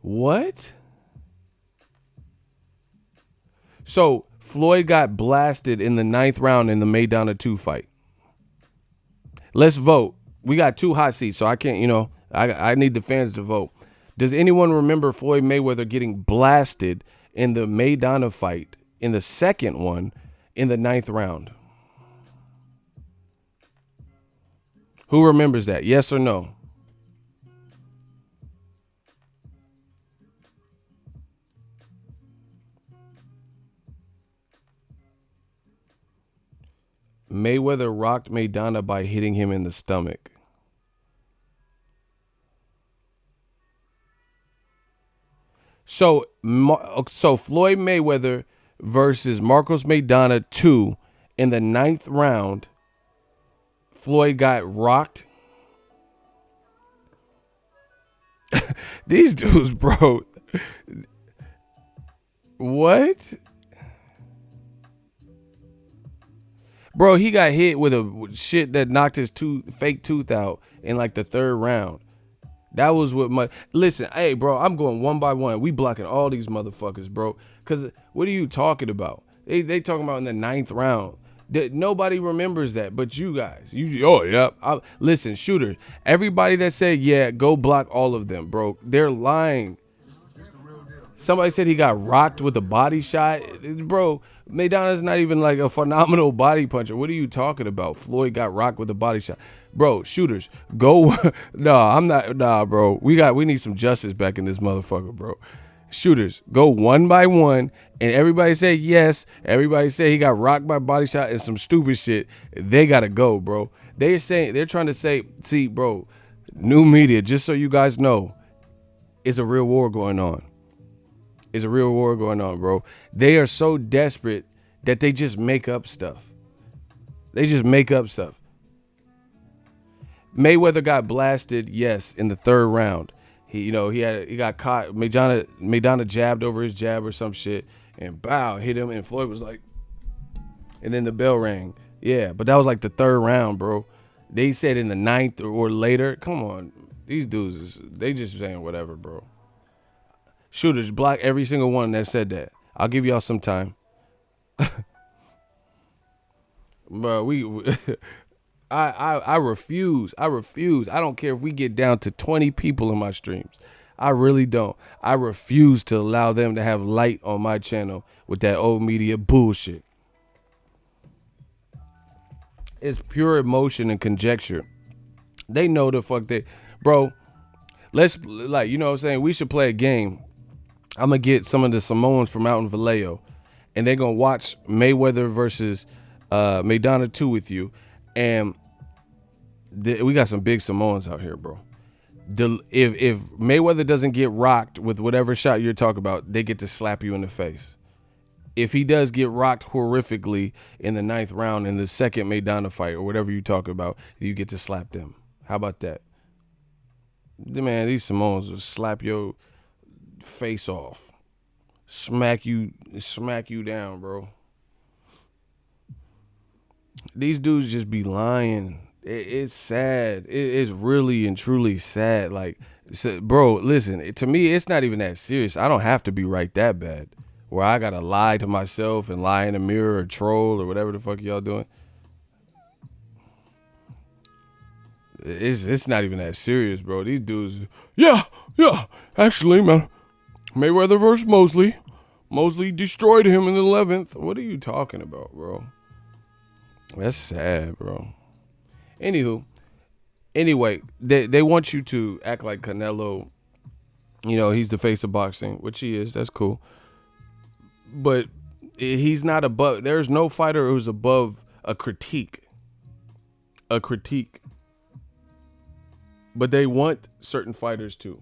What? So Floyd got blasted in the 9th round in the Maidana 2 fight. Let's vote. We got 2 hot seats, so I can't, I need the fans to vote. Does anyone remember Floyd Mayweather getting blasted in the Maidana fight, in the second one, in the 9th round? Who remembers that? Yes or no? Mayweather rocked Maidana by hitting him in the stomach. So Floyd Mayweather versus Marcos Maidana 2 in the 9th round. Floyd got rocked. These dudes, bro. What? Bro, he got hit with a shit that knocked his fake tooth out in like the 3rd round. That was what my listen. Hey, bro, I'm going one by one. We blocking all these motherfuckers, bro. Cause what are you talking about? They talking about in the 9th round. Nobody remembers that, but you guys. Listen, shooters. Everybody that said yeah, go block all of them, bro. They're lying. Somebody said he got rocked with a body shot, bro. Maidana's not even like a phenomenal body puncher. What are you talking about? Floyd got rocked with a body shot. Bro, shooters, go. I'm not. Nah, bro. We need some justice back in this motherfucker, bro. Shooters, go one by one, and everybody say yes. Everybody say he got rocked by body shot and some stupid shit. They gotta go, bro. They're trying to say, see, bro, new media, just so you guys know, it's a real war going on. It's a real war going on, bro. They are so desperate that they just make up stuff. Mayweather got blasted, yes, in the 3rd round. He got caught. Maidana jabbed over his jab or some shit, and bow, hit him, and Floyd was like, and then the bell rang. Yeah, but that was like the 3rd round, bro. They said in the 9th or later. Come on, these dudes, they just saying whatever, bro. Shooters, block every single one that said that. I'll give y'all some time. Bro, I refuse. I don't care if we get down to 20 people in my streams. I really don't. I refuse to allow them to have light on my channel with that old media bullshit. It's pure emotion and conjecture. They know the fuck they... Bro, let's, like, you know what I'm saying? We should play a game. I'm going to get some of the Samoans from out in Vallejo, and they're going to watch Mayweather versus Maidana 2 with you. And we got some big Samoans out here, bro. If Mayweather doesn't get rocked with whatever shot you're talking about, they get to slap you in the face. If he does get rocked horrifically in the 9th round in the 2nd Maidana fight or whatever you talk about, you get to slap them. How about that? Man, these Samoans will slap your face off. Smack you down, bro. These dudes just be lying. It's sad. It's really and truly sad. Like, bro, listen, to me, it's not even that serious. I don't have to be right that bad where I gotta lie to myself and lie in the mirror or troll or whatever the fuck y'all doing. It's not even that serious, bro. These dudes, yeah, actually, man, Mayweather versus Mosley. Mosley destroyed him in the 11th. What are you talking about, bro? That's sad, bro. Anyway, they want you to act like Canelo. You know, he's the face of boxing, which he is. That's cool. But he's not above. There's no fighter who's above a critique. But they want certain fighters to.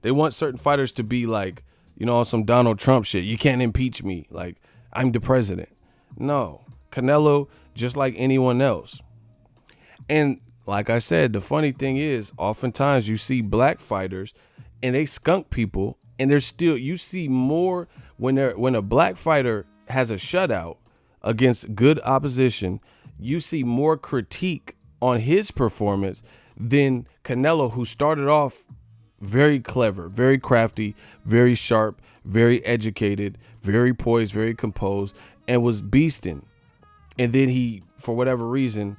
They want certain fighters to be like, you know, some Donald Trump shit. You can't impeach me. Like, I'm the president. No. Canelo, just like anyone else. And like I said, the funny thing is, oftentimes you see black fighters and they skunk people, and there's still, you see more when a black fighter has a shutout against good opposition, you see more critique on his performance than Canelo, who started off very clever, very crafty, very sharp, very educated, very poised, very composed, and was beasting. And then he, for whatever reason,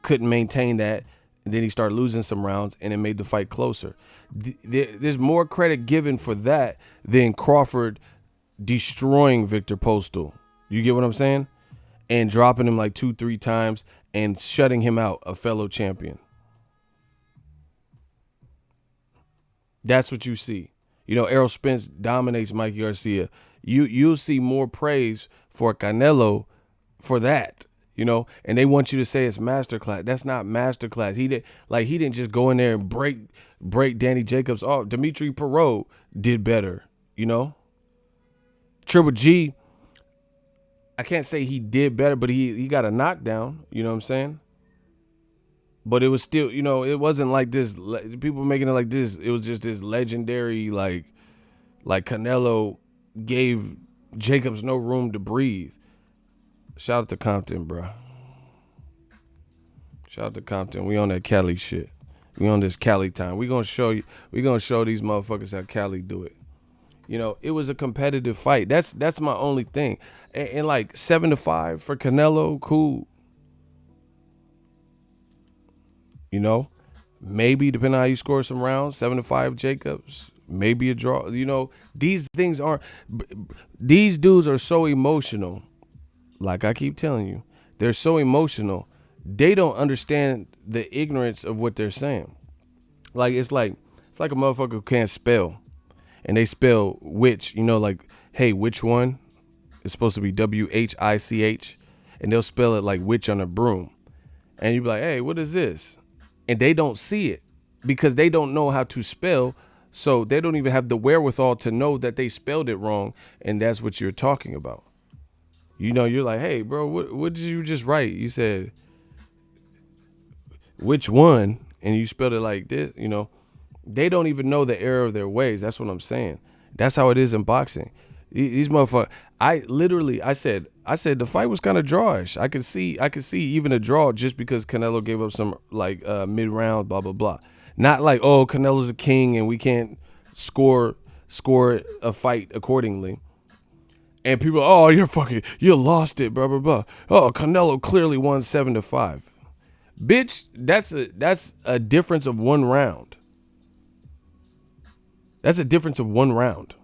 couldn't maintain that. And then he started losing some rounds, and it made the fight closer. There's more credit given for that than Crawford destroying Victor Postal. You get what I'm saying? And dropping him like 2-3 times and shutting him out, a fellow champion. That's what you see. You know, Errol Spence dominates Mikey Garcia. You'll see more praise for Canelo for that. you know, and they want you to say it's masterclass. That's not masterclass. He didn't just go in there and break Danny Jacobs off. Dimitri Perot did better, you know. Triple G, I can't say he did better, but he got a knockdown, you know what I'm saying? But it was still, you know, it wasn't like this. People making it like this. It was just this legendary, like Canelo gave Jacobs no room to breathe. Shout out to Compton, bro. Shout out to Compton. We on that Cali shit. We on this Cali time. We gonna show these motherfuckers how Cali do it. You know, it was a competitive fight. That's my only thing. And like 7-5 for Canelo, cool. You know, maybe depending on how you score some rounds, 7-5 Jacobs, maybe a draw. You know, these things aren't. These dudes are so emotional. Like I keep telling you, they're so emotional. They don't understand the ignorance of what they're saying. Like it's like a motherfucker who can't spell, and they spell which. You know, like hey, which one? It's supposed to be WHICH, and they'll spell it like witch on a broom, and you be like, hey, what is this? And they don't see it because they don't know how to spell. So they don't even have the wherewithal to know that they spelled it wrong. And that's what you're talking about. You know, you're like, hey, bro, what did you just write? You said, which one? And you spelled it like this, you know. They don't even know the error of their ways. That's what I'm saying. That's how it is in boxing. These motherfuckers, I said the fight was kind of drawish. I could see even a draw just because Canelo gave up some like mid-round, blah, blah, blah. Not like, oh, Canelo's a king and we can't score a fight accordingly. And people, oh, you lost it, blah, blah, blah. Oh, Canelo clearly won 7-5. Bitch, that's a difference of 1 round. That's a difference of 1 round.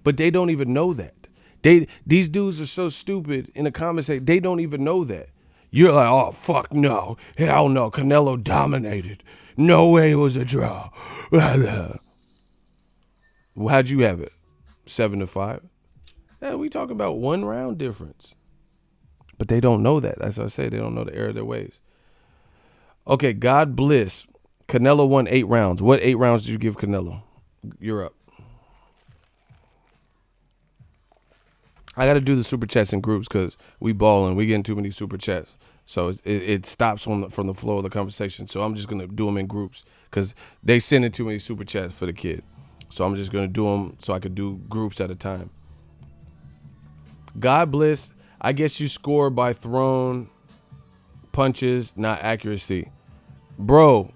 But they don't even know that. These dudes are so stupid in the comments. They don't even know that. You're like, oh, fuck no. Hell no. Canelo dominated. No way it was a draw. How'd you have it? 7-5? Yeah, we talking about 1 round difference. But they don't know that. That's what I say. They don't know the error of their ways. Okay, God Bliss. Canelo won 8 rounds. What 8 rounds did you give Canelo? You're up. I got to do the super chats in groups because we balling. We getting too many super chats. So it stops from the flow of the conversation. So I'm just going to do them in groups because they sending too many super chats for the kid. So I'm just going to do them so I could do groups at a time. God Bliss, I guess you score by thrown punches, not accuracy. Bro,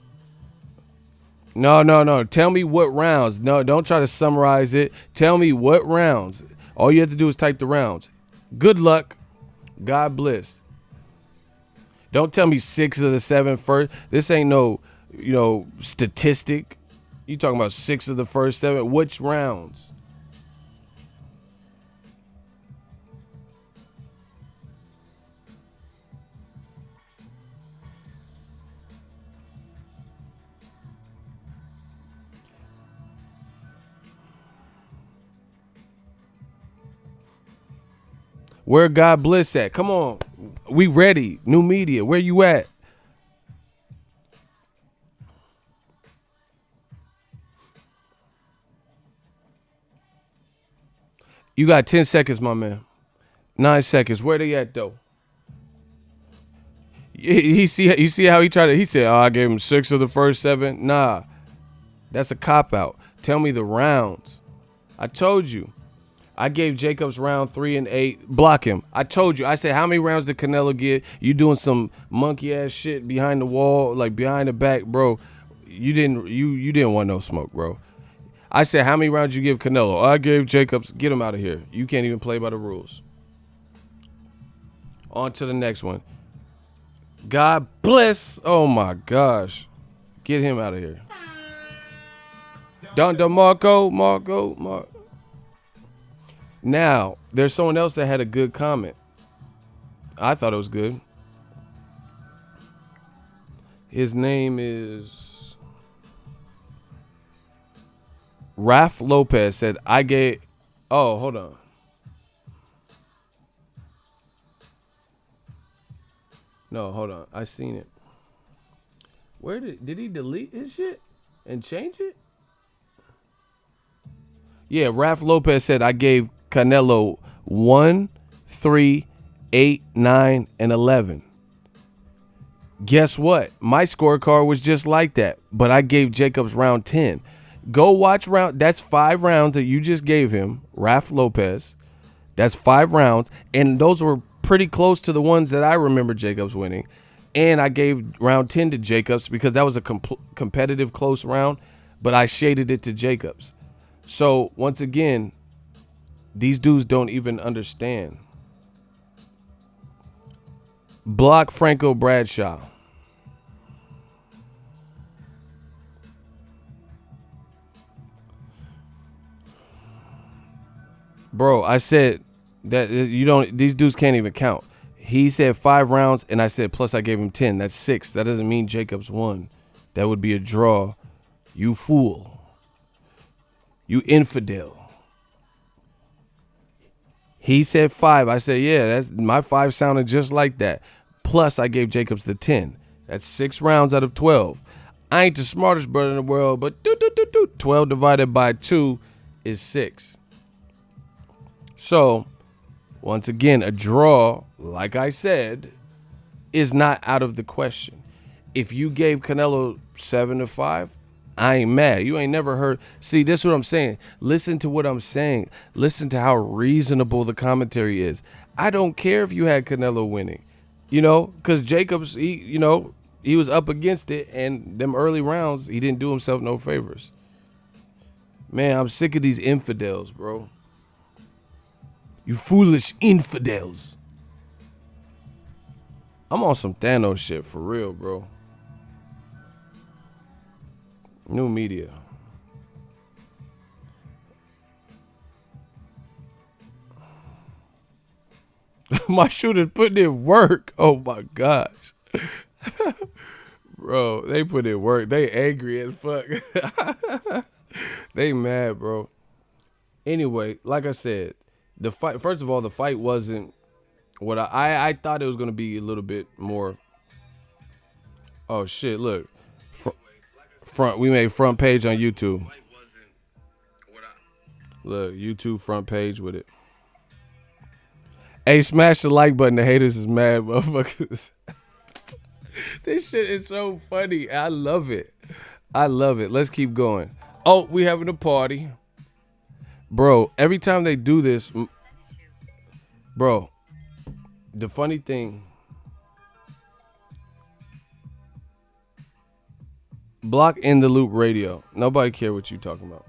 no. Tell me what rounds. No, don't try to summarize it. Tell me what rounds. All you have to do is type the rounds. Good luck. God bless. Don't tell me 6 of the 7 first. This ain't no, statistic. You talking about 6 of the first 7. Which rounds? Where God Bliss at? Come on. We ready. New media. Where you at? You got 10 seconds, my man. 9 seconds. Where they at, though? You see how he tried to, he said, oh, I gave him 6 of the first 7. Nah, that's a cop-out. Tell me the rounds. I told you. I gave Jacobs round 3 and 8. Block him. I told you. I said, how many rounds did Canelo get? You doing some monkey ass shit behind the wall, like behind the back, bro. You didn't want no smoke, bro. I said, how many rounds you give Canelo? I gave Jacobs. Get him out of here. You can't even play by the rules. On to the next one. God bless. Oh my gosh. Get him out of here. Don Marco. Now, there's someone else that had a good comment. I thought it was good. His name is Raf Lopez said, I gave, oh, hold on. No, hold on. I seen it. Where did he delete his shit and change it? Yeah, Raf Lopez said I gave Canelo 1, 3, 8, 9, and 11. Guess what? My scorecard was just like that, but I gave Jacobs round 10. Go watch round. That's 5 rounds that you just gave him, Raf Lopez. That's 5 rounds, and those were pretty close to the ones that I remember Jacobs winning. And I gave round 10 to Jacobs because that was a competitive close round, but I shaded it to Jacobs. So once again, these dudes don't even understand. Block Franco Bradshaw. Bro, I said that you don't. These dudes can't even count. He said 5 rounds, and I said plus I gave him 10. That's 6. That doesn't mean Jacobs won. That would be a draw. You fool. You infidel. He said 5. I said, yeah, that's my 5 sounded just like that. Plus I gave Jacobs the 10. That's 6 rounds out of 12. I ain't the smartest brother in the world, but 12 divided by 2 is 6. So, once again, a draw, like I said, is not out of the question. If you gave Canelo 7-5, I ain't mad. You ain't never heard. See, this is what I'm saying. Listen to what I'm saying. Listen to how reasonable the commentary is. I don't care if you had Canelo winning, because Jacobs, he was up against it, and them early rounds, he didn't do himself no favors. Man, I'm sick of these infidels, bro. You foolish infidels. I'm on some Thanos shit for real, bro. New media. My shooter's putting in work. Oh my gosh. Bro, they put in work. They angry as fuck. They mad, bro. Anyway, like I said, the fight, first of all, the fight wasn't what I thought it was going to be a little bit more. Oh shit, look. We made front page on YouTube. Look, YouTube front page with it. Hey, smash the like button. The haters is mad, motherfuckers. This shit is so funny. I love it. I love it. Let's keep going. Oh, we having a party. Bro, every time they do this, bro, the funny thing, block in the loop radio. Nobody care what you talking about.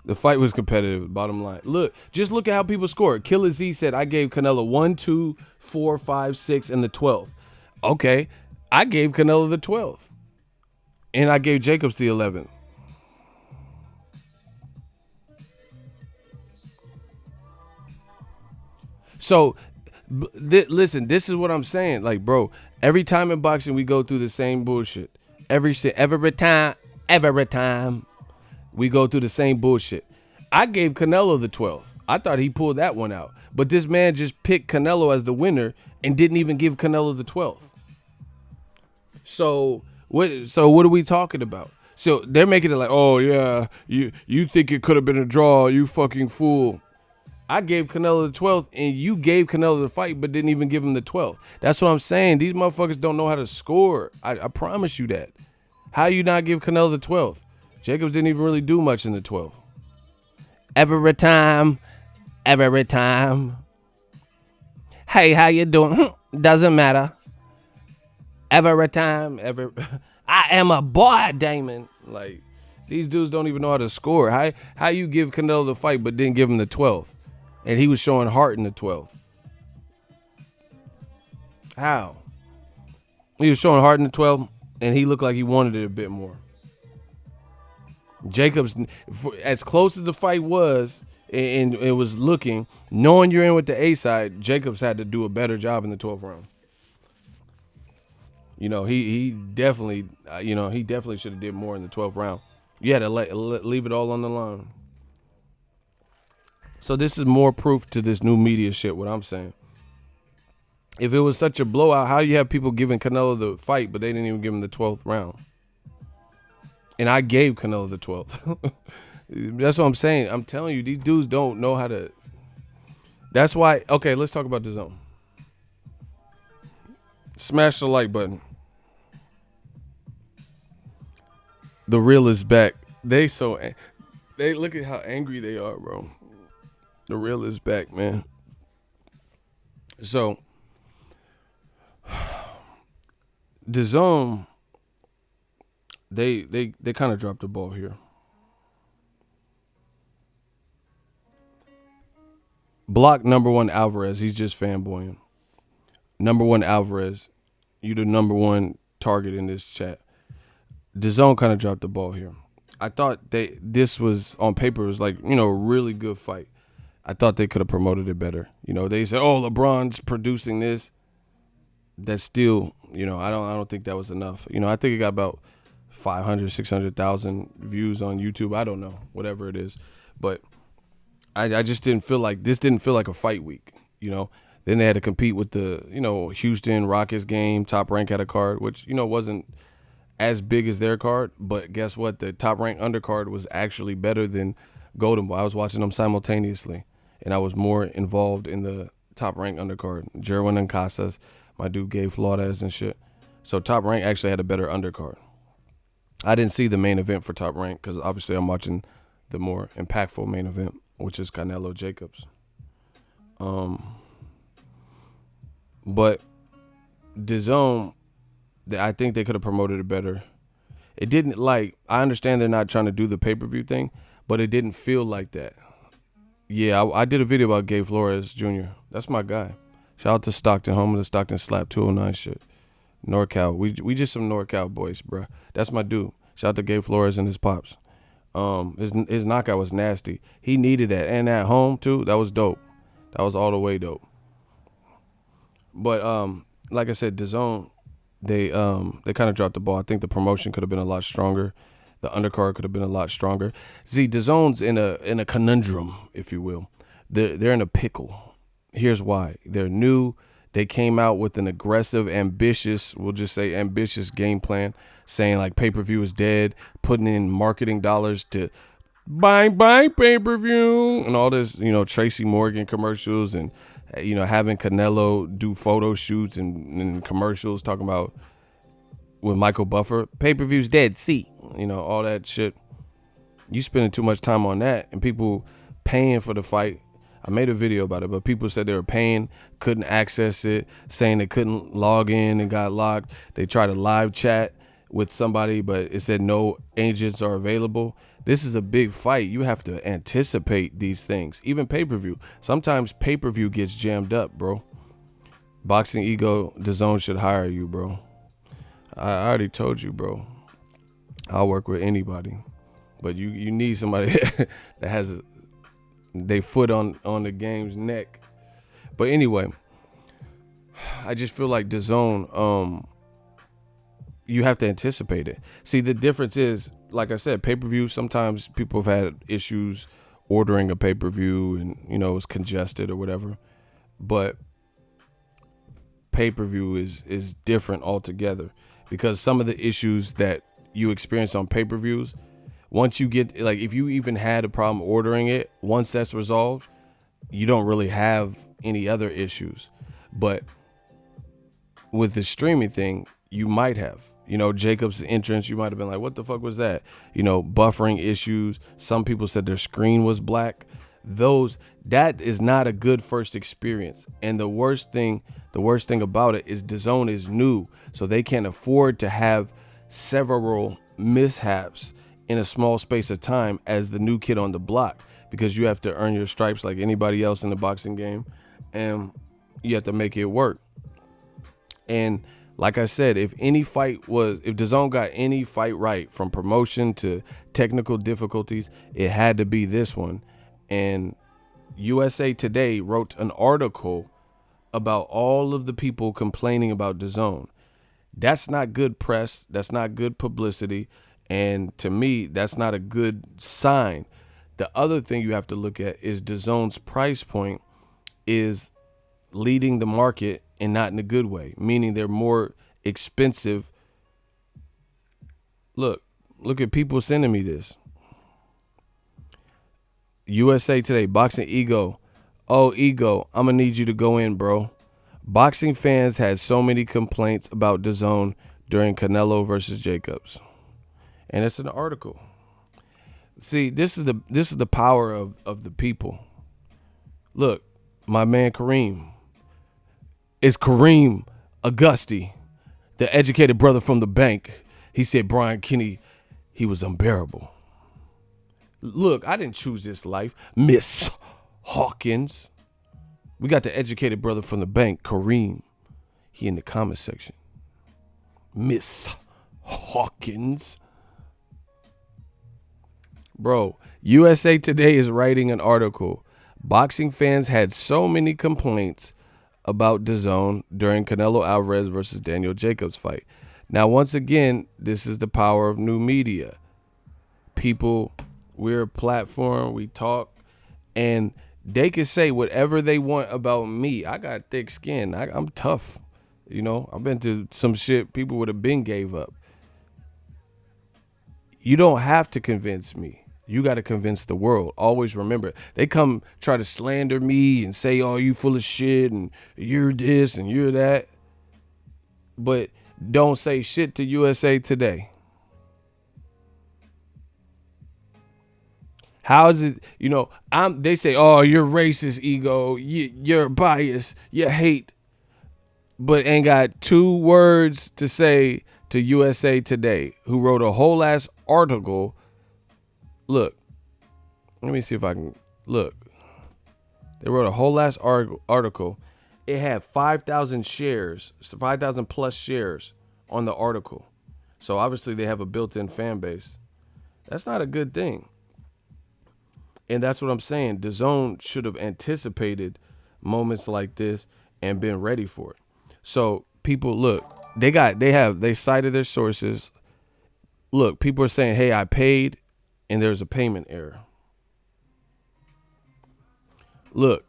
The fight was competitive, bottom line. Just look at how people scored. Killer Z said, I gave Canelo 1, 2, 4, 5, 6, and the 12th. Okay, I gave Canelo the 12th. And I gave Jacobs the 11th. So, listen, this is what I'm saying. Like, bro, every time in boxing, we go through the same bullshit. Every time, we go through the same bullshit. I gave Canelo the 12th. I thought he pulled that one out. But this man just picked Canelo as the winner and didn't even give Canelo the 12th. So what are we talking about? So they're making it like, oh yeah, you think it could have been a draw, you fucking fool. I gave Canelo the 12th and you gave Canelo the fight but didn't even give him the 12th. That's what I'm saying. These motherfuckers don't know how to score. I promise you that. How you not give Canelo the 12th? Jacobs didn't even really do much in the 12th. Every time. Hey, how you doing? Doesn't matter. Every time. I am a boy, Damon. Like, these dudes don't even know how to score. How you give Canelo the fight but didn't give him the 12th? And he was showing heart in the 12th. How? He was showing heart in the 12th, and he looked like he wanted it a bit more. Jacobs, as close as the fight was, and it was looking, knowing you're in with the A side, Jacobs had to do a better job in the 12th round. He definitely, he definitely should have did more in the 12th round. You had to leave it all on the line. So this is more proof to this new media shit, what I'm saying. If it was such a blowout, how do you have people giving Canelo the fight, but they didn't even give him the 12th round? And I gave Canelo the 12th. That's what I'm saying. I'm telling you, these dudes don't know how to. That's why. Okay, let's talk about DAZN. Smash the like button. The real is back. They look at how angry they are, bro. The real is back, man. So, DAZN, they kind of dropped the ball here. Block number one Alvarez. He's just fanboying. Number one Alvarez. You the number one target in this chat. DAZN kind of dropped the ball here. I thought this was on paper was like, a really good fight. I thought they could have promoted it better. They said, "Oh, LeBron's producing this." That's still, I don't think that was enough. I think it got about 500, 600,000 views on YouTube. I don't know, whatever it is. But I just didn't feel like a fight week, Then they had to compete with the, Houston Rockets game. Top Rank had a card, which, wasn't as big as their card. But guess what? The Top Rank undercard was actually better than Golden Boy. I was watching them simultaneously, and I was more involved in the Top Rank undercard. Jerwin and Casas, my dude Gabe Flores and shit. So Top Rank actually had a better undercard. I didn't see the main event for Top Rank because obviously I'm watching the more impactful main event, which is Canelo Jacobs. But DAZN, I think they could have promoted it better. It didn't I understand they're not trying to do the pay-per-view thing, but it didn't feel like that. Yeah, I did a video about Gabe Flores Jr. That's my guy. Shout out to Stockton, home of the Stockton Slap 209 shit. NorCal. We just some NorCal boys, bro. That's my dude. Shout out to Gabe Flores and his pops. His knockout was nasty. He needed that. And at home, too, that was dope. That was all the way dope. But, like I said, DAZN, they kind of dropped the ball. I think the promotion could have been a lot stronger. The undercard could have been a lot stronger. See, DAZN's in a conundrum, if you will. They're in a pickle. Here's why. They're new. They came out with an aggressive, ambitious, we'll just say ambitious game plan, saying like pay-per-view is dead, putting in marketing dollars to buy pay-per-view and all this, Tracy Morgan commercials and, having Canelo do photo shoots and commercials talking about with Michael Buffer, pay-per-view's dead, see, all that shit. You spending too much time on that and people paying for the fight. I made a video about it, but people said they were paying, couldn't access it, saying they couldn't log in and got locked. They tried to live chat with somebody, but it said no agents are available. This is a big fight. You have to anticipate these things. Even pay-per-view. Sometimes pay-per-view gets jammed up, bro. Boxingego, DAZN should hire you, bro. I already told you, bro. I'll work with anybody. But you need somebody that has they foot on the game's neck. But anyway, I just feel like DAZN, you have to anticipate it. See, the difference is, like I said, pay-per-view, sometimes people have had issues ordering a pay-per-view and, it's congested or whatever. But pay-per-view is different altogether because some of the issues that you experience on pay-per-views, once you get, like, if you even had a problem ordering it, once that's resolved, you don't really have any other issues. But with the streaming thing, you might have, Jacob's entrance, you might have been like, what the fuck was that? Buffering issues. Some people said their screen was black. That is not a good first experience. And the worst thing about it is DAZN is new. So they can't afford to have several mishaps in a small space of time as the new kid on the block, because you have to earn your stripes like anybody else in the boxing game, and you have to make it work. And like I said, if DAZN got any fight right, from promotion to technical difficulties, it had to be this one. And USA Today wrote an article about all of the people complaining about DAZN. That's not good press. That's not good publicity. And to me, that's not a good sign. The other thing you have to look at is DAZN's price point is leading the market and not in a good way, meaning they're more expensive. Look at people sending me this. USA Today, Boxingego. Oh, Ego, I'm going to need you to go in, bro. Boxing fans had so many complaints about DAZN during Canelo versus Jacobs. And it's an article. See, this is the power of the people. Look, my man Kareem. It's Kareem Augusti, the educated brother from the bank. He said Brian Kenny, he was unbearable. Look, I didn't choose this life, Miss Hawkins. We got the educated brother from the bank, Kareem. He in the comment section. Miss Hawkins. Bro, USA Today is writing an article. Boxing fans had so many complaints about DAZN during Canelo Alvarez versus Daniel Jacobs fight. Now, once again, this is the power of new media. People, we're a platform, we talk, and they can say whatever they want about me. I got thick skin. I'm tough. You know, I've been through some shit people would have been gave up. You don't have to convince me. You got to convince the world. Always remember, they come try to slander me and say, oh, you full of shit and you're this and you're that. But don't say shit to USA Today. How is it, you know, they say, oh, you're racist, Ego. You're biased. You hate. But ain't got 2 words to say to USA Today, who wrote a whole ass article. Look, let me see if I can look. They wrote a whole ass article. It had 5,000 shares, 5,000 plus shares on the article. So obviously they have a built-in fan base. That's not a good thing. And that's what I'm saying. DAZN should have anticipated moments like this and been ready for it. So people, look, they cited their sources. Look, people are saying, hey, I paid and there's a payment error. Look,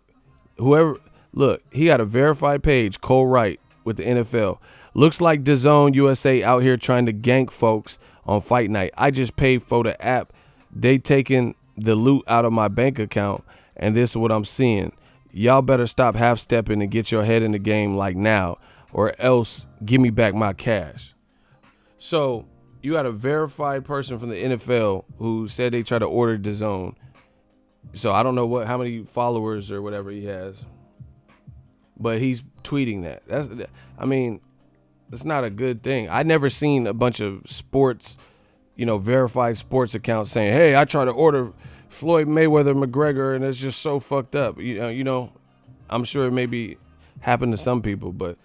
he got a verified page, Cole Wright with the NFL. Looks like DAZN USA out here trying to gank folks on fight night. I just paid for the app. They taking the loot out of my bank account, and this is what I'm seeing. Y'all better stop half-stepping and get your head in the game like now, or else give me back my cash. So you got a verified person from the NFL who said they tried to order DAZN. So I don't know how many followers or whatever he has, but he's tweeting that. That's not a good thing. I never seen a bunch of sports, verified sports accounts saying, "Hey, I tried to order Floyd Mayweather McGregor, and it's just so fucked up." I'm sure it maybe happened to some people, but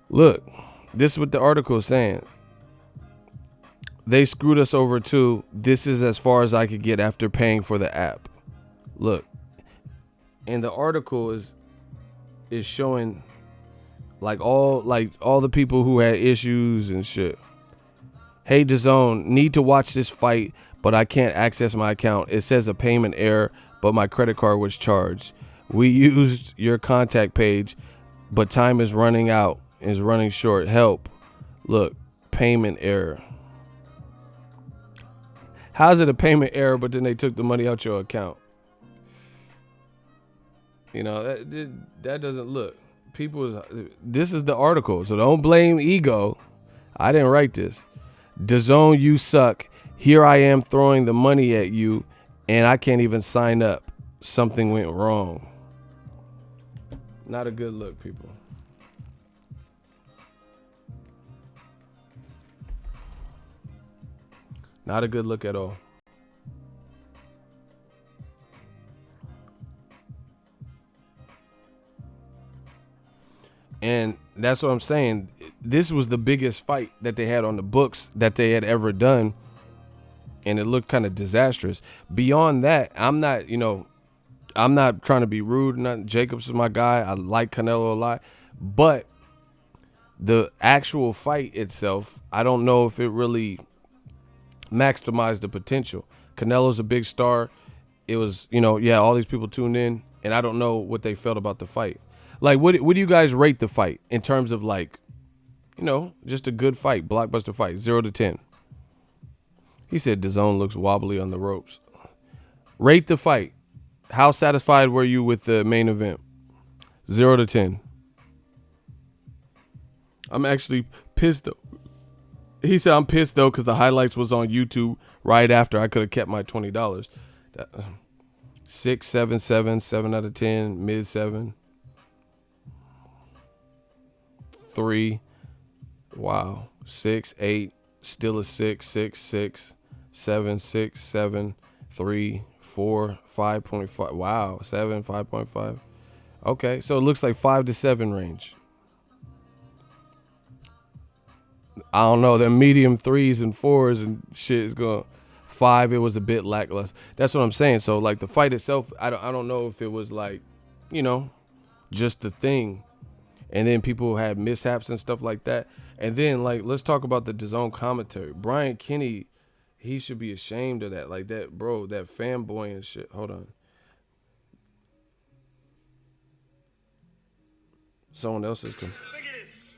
look, this is what the article is saying. They screwed us over too. This is as far as I could get after paying for the app. Look, and the article is showing all the people who had issues and shit. Hey, DAZN, need to watch this fight, but I can't access my account. It says a payment error, but my credit card was charged. We used your contact page, but time is running out, is running short. Help. Look, payment error. How's it a payment error, but then they took the money out your account? That doesn't look. This is the article, so don't blame Ego. I didn't write this. DAZN, you suck. Here I am throwing the money at you, and I can't even sign up. Something went wrong. Not a good look, people. Not a good look at all. And that's what I'm saying. This was the biggest fight that they had on the books that they had ever done. And it looked kind of disastrous. Beyond that, I'm not trying to be rude. Nothing. Jacobs is my guy. I like Canelo a lot. But the actual fight itself, I don't know if it really maximized the potential. Canelo's a big star. It was, yeah, all these people tuned in, and I don't know what they felt about the fight. Like, what do you guys rate the fight in terms of, like, just a good fight, blockbuster fight, 0 to 10? He said Dazn looks wobbly on the ropes. Rate the fight. How satisfied were you with the main event? 0 to 10. I'm actually pissed though. He said I'm pissed though because the highlights was on YouTube right after. I could have kept my $20. 6, 7, 7, 7 out of 10, mid 7, 3. Wow, 6, 8, still a 6, 6, 6, 7, 6, 7, 3, 4, 5.5. Wow, 7, 5.5. Okay, so it looks like 5 to 7 range. I don't know. The medium 3s and 4s and shit is going 5. It was a bit lackluster. That's what I'm saying. So like the fight itself, I don't know if it was like, just the thing, and then people had mishaps and stuff like that. And then like let's talk about the DAZN commentary. Brian Kenny, he should be ashamed of that. Like that, bro, that fanboy and shit. Hold on. Someone else is coming. Look at this.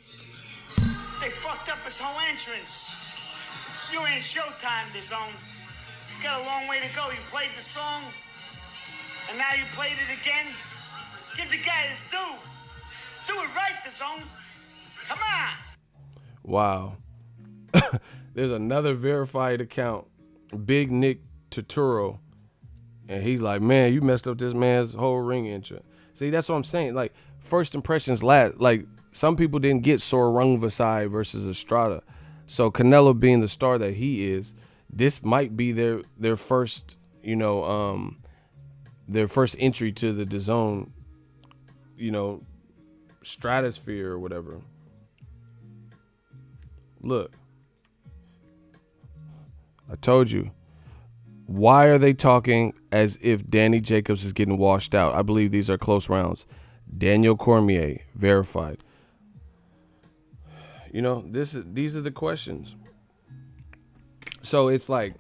They fucked up his whole entrance. You ain't Showtime, Dazn. You got a long way to go. You played the song, and now you played it again. Give the guy his due. Do it right, Dazn. Come on. Wow. There's another verified account, Big Nick Turturro, and he's like, man, you messed up this man's whole ring entrance. See, that's what I'm saying. Like, first impressions last. Like, some people didn't get Sorung Vasai versus Estrada. So Canelo being the star that he is, this might be their first, their first entry to the DAZN, stratosphere or whatever. Look, I told you. Why are they talking as if Danny Jacobs is getting washed out? I believe these are close rounds. Daniel Cormier, verified. These are the questions. So it's like,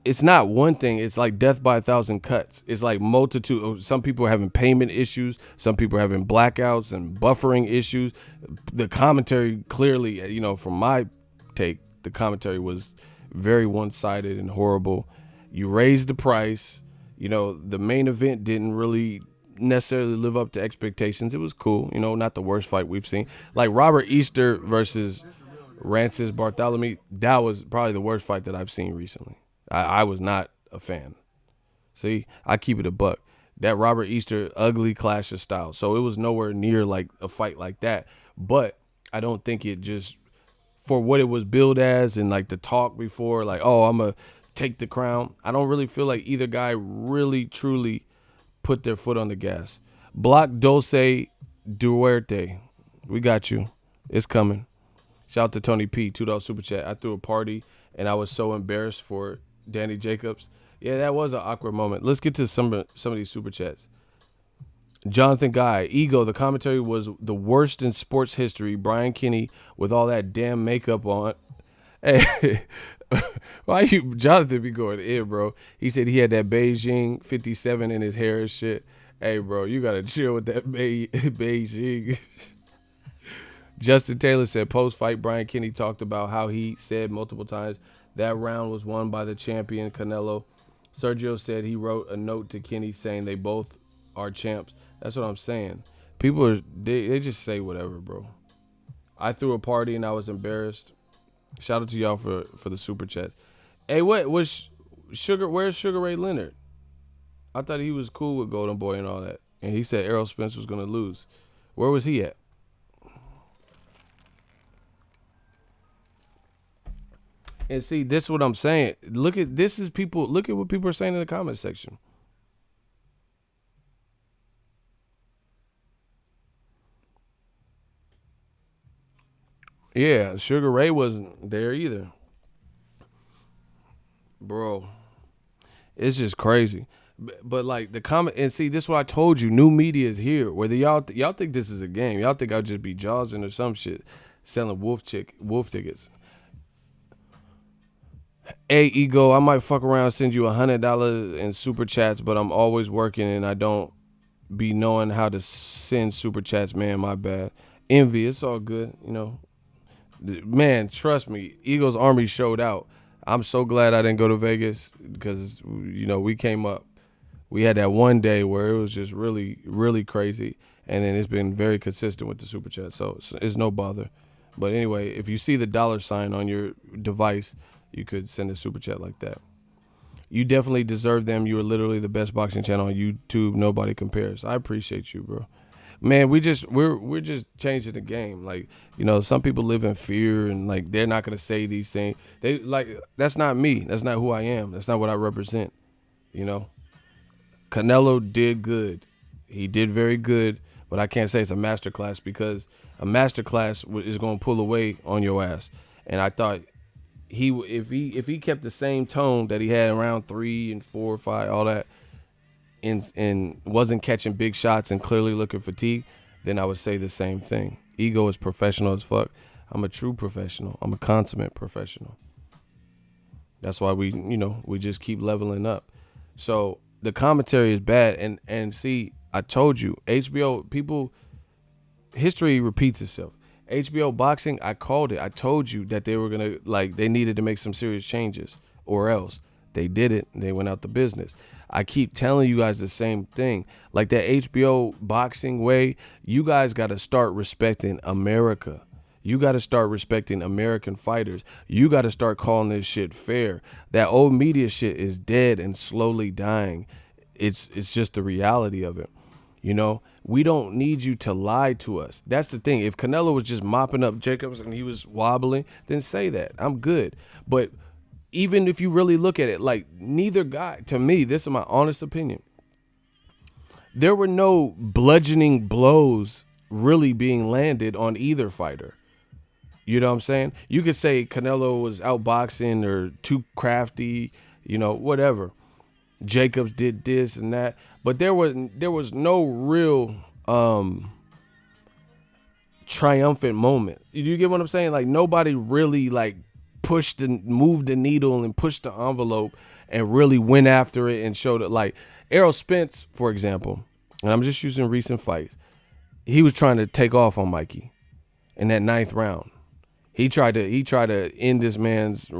it's not one thing. It's like death by 1,000 cuts. It's like multitude. Some people are having payment issues. Some people are having blackouts and buffering issues. The commentary clearly, from my take, the commentary was very one-sided and horrible. You raised the price. The main event didn't really necessarily live up to expectations. It was cool. Not the worst fight we've seen. Like Robert Easter versus Rancis Bartholomew, that was probably the worst fight that I've seen recently. I was not a fan. See, I keep it a buck. That Robert Easter, ugly clash of styles. So it was nowhere near like a fight like that. But I don't think it just, for what it was billed as and like the talk before, like, oh, I'm going to take the crown. I don't really feel like either guy really, truly put their foot on the gas. Block Dulce Duerte. We got you. It's coming. Shout out to Tony P, $2 super chat. I threw a party and I was so embarrassed for Danny Jacobs. Yeah, that was an awkward moment. Let's get to some of these super chats. Jonathan Guy, Ego, the commentary was the worst in sports history. Brian Kenny with all that damn makeup on. Hey, why you Jonathan be going in, bro? He said he had that Beijing 57 in his hair and shit. Hey, bro, you gotta chill with that Beijing. Justin Taylor said post-fight Brian Kenny talked about how he said multiple times that round was won by the champion Canelo. Sergio said he wrote a note to Kenny saying they both are champs. That's what I'm saying. People they just say whatever, bro. I threw a party and I was embarrassed. Shout out to y'all for the super chats. Hey, what was Sugar? Where's Sugar Ray Leonard? I thought he was cool with Golden Boy and all that, and he said Errol Spence was gonna lose. Where was he at? And see, this is what I'm saying. Look at what people are saying in the comment section. Yeah, Sugar Ray wasn't there either. Bro, it's just crazy. But like the comment, and see, this is what I told you. New media is here. Whether y'all think this is a game, y'all think I'll just be jawsing or some shit, selling wolf tickets. Hey, Ego, I might fuck around and send you $100 in super chats, but I'm always working and I don't be knowing how to send super chats, man. My bad. Envy, it's all good, you know. Man, trust me, Eagles Army showed out. I'm so glad I didn't go to Vegas because, you know, we came up. We had that one day where it was just really, really crazy. And then it's been very consistent with the super chat. So it's no bother. But anyway, if you see the $sign on your device, you could send a super chat like that. You definitely deserve them. You are literally the best boxing channel on YouTube. Nobody compares. I appreciate you, bro. Man, we're just changing the game. Like, you know, some people live in fear and like they're not gonna say these things. They like that's not me. That's not who I am. That's not what I represent. You know, Canelo did good. He did very good, but I can't say it's a masterclass because a masterclass is gonna pull away on your ass. And I thought if he kept the same tone that he had in round 3 and 4, 5, all that, and wasn't catching big shots and clearly looking fatigued, then I would say the same thing. Ego is professional as fuck. I'm a true professional. I'm a consummate professional. That's why we just keep leveling up. So the commentary is bad, and see, I told you, HBO people, history repeats itself. HBO boxing, I called it. I told you that they were gonna they needed to make some serious changes, or else they did it. They went out the business. I keep telling you guys the same thing. Like that HBO boxing way, you guys got to start respecting America. You got to start respecting American fighters. You got to start calling this shit fair. That old media shit is dead and slowly dying. It's just the reality of it. You know, we don't need you to lie to us. That's the thing. If Canelo was just mopping up Jacobs and he was wobbling, then say that. I'm good. But even if you really look at it, like neither guy, to me, this is my honest opinion, there were no bludgeoning blows really being landed on either fighter. You know what I'm saying? You could say Canelo was outboxing or too crafty, you know, whatever. Jacobs did this and that, but there was no real triumphant moment. You get what I'm saying? Like nobody really moved the needle and pushed the envelope and really went after it and showed it. Like Errol Spence, for example, and I'm just using recent fights, he was trying to take off on Mikey in that 9th round. He tried to end this man's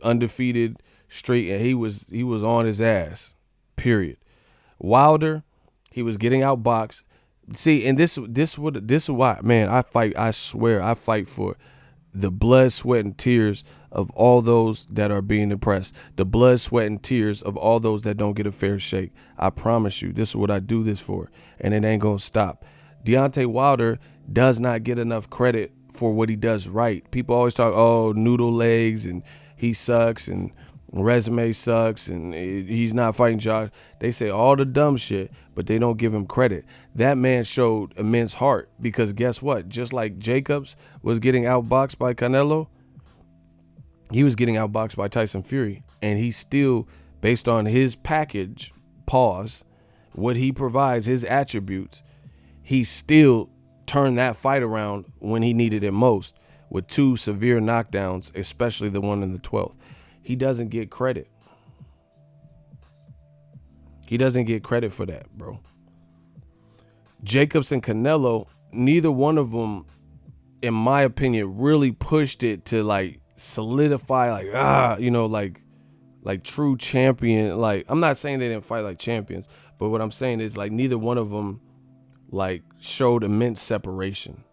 undefeated streak, and he was on his ass. Period. Wilder, he was getting outboxed. See, and this is why, man, I fight. I swear, I fight for the blood, sweat, and tears of all those that are being oppressed. The blood, sweat, and tears of all those that don't get a fair shake. I promise you, this is what I do this for, and it ain't gonna stop. Deontay Wilder does not get enough credit for what he does right. People always talk, oh, noodle legs, and he sucks, and resume sucks, and he's not fighting Josh. They say all the dumb shit, but they don't give him credit. That man showed immense heart because guess what? Just like Jacobs was getting outboxed by Canelo, he was getting outboxed by Tyson Fury, and he still, based on his package, what he provides, his attributes, he still turned that fight around when he needed it most with 2 severe knockdowns, especially the one in the 12th. He doesn't get credit. He doesn't get credit for that, bro. Jacobs and Canelo, neither one of them, in my opinion, really pushed it to solidify like true champion. Like, I'm not saying they didn't fight like champions, but what I'm saying is neither one of them showed immense separation.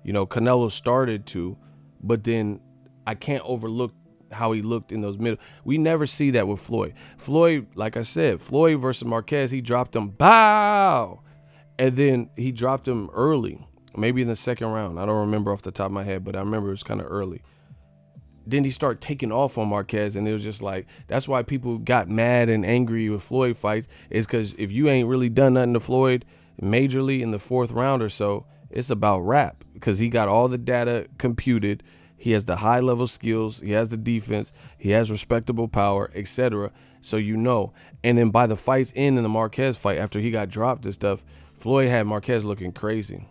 You know, Canelo started to, but then I can't overlook how he looked in those middle. We never see that with Floyd. Floyd, like I said, Floyd versus Marquez, he dropped him, bow, and then he dropped him early, maybe in the 2nd round. I don't remember off the top of my head, but I remember it was kind of early. Then he started taking off on Marquez, and it was just that's why people got mad and angry with Floyd fights, is because if you ain't really done nothing to Floyd majorly in the 4th round or so, it's about rap, because he got all the data computed. He has the high level skills. He has the defense. He has respectable power, etc. So and then by the fight's end in the Marquez fight, after he got dropped and stuff, Floyd had Marquez looking crazy.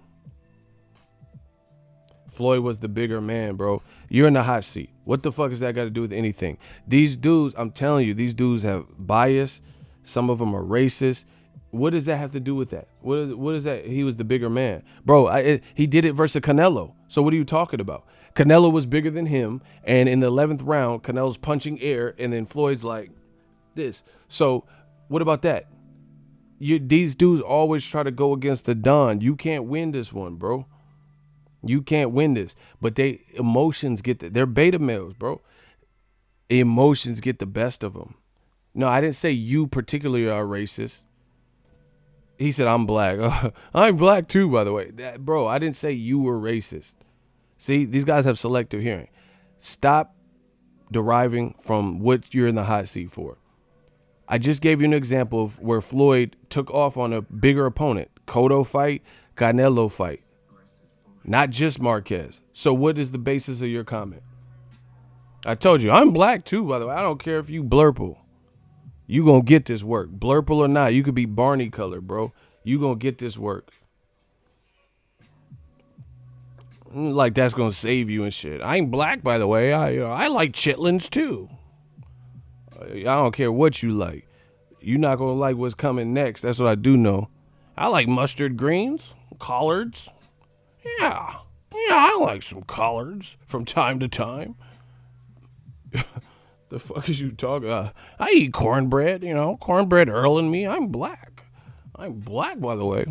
Floyd was the bigger man, bro. You're in the hot seat. What the fuck has that got to do with anything? These dudes, I'm telling you, these dudes have bias. Some of them are racist. What does that have to do with that? What is that? He was the bigger man. Bro, he did it versus Canelo. So what are you talking about? Canelo was bigger than him, and in the 11th round, Canelo's punching air, and then Floyd's like this. So what about that? These dudes always try to go against the Don. You can't win this one, bro. You can't win this. But emotions they're beta males, bro. Emotions get the best of them. No, I didn't say you particularly are racist. He said, I'm black. I'm black too, by the way. Bro, I didn't say you were racist. See, these guys have selective hearing. Stop deriving from what you're in the hot seat for. I just gave you an example of where Floyd took off on a bigger opponent. Cotto fight, Canelo fight. Not just Marquez. So what is the basis of your comment? I told you, I'm black too, by the way. I don't care if you blurple. You gonna get this work. Blurple or not, you could be Barney color, bro. You gonna get this work. Like that's gonna save you and shit. I ain't black, by the way. I like chitlins too. I don't care what you like. You're not gonna like what's coming next. That's what I do know. I like mustard greens, collards. Yeah, I like some collards from time to time. The fuck is you talking about? I eat cornbread, cornbread Earl and me. I'm black. I'm black, by the way.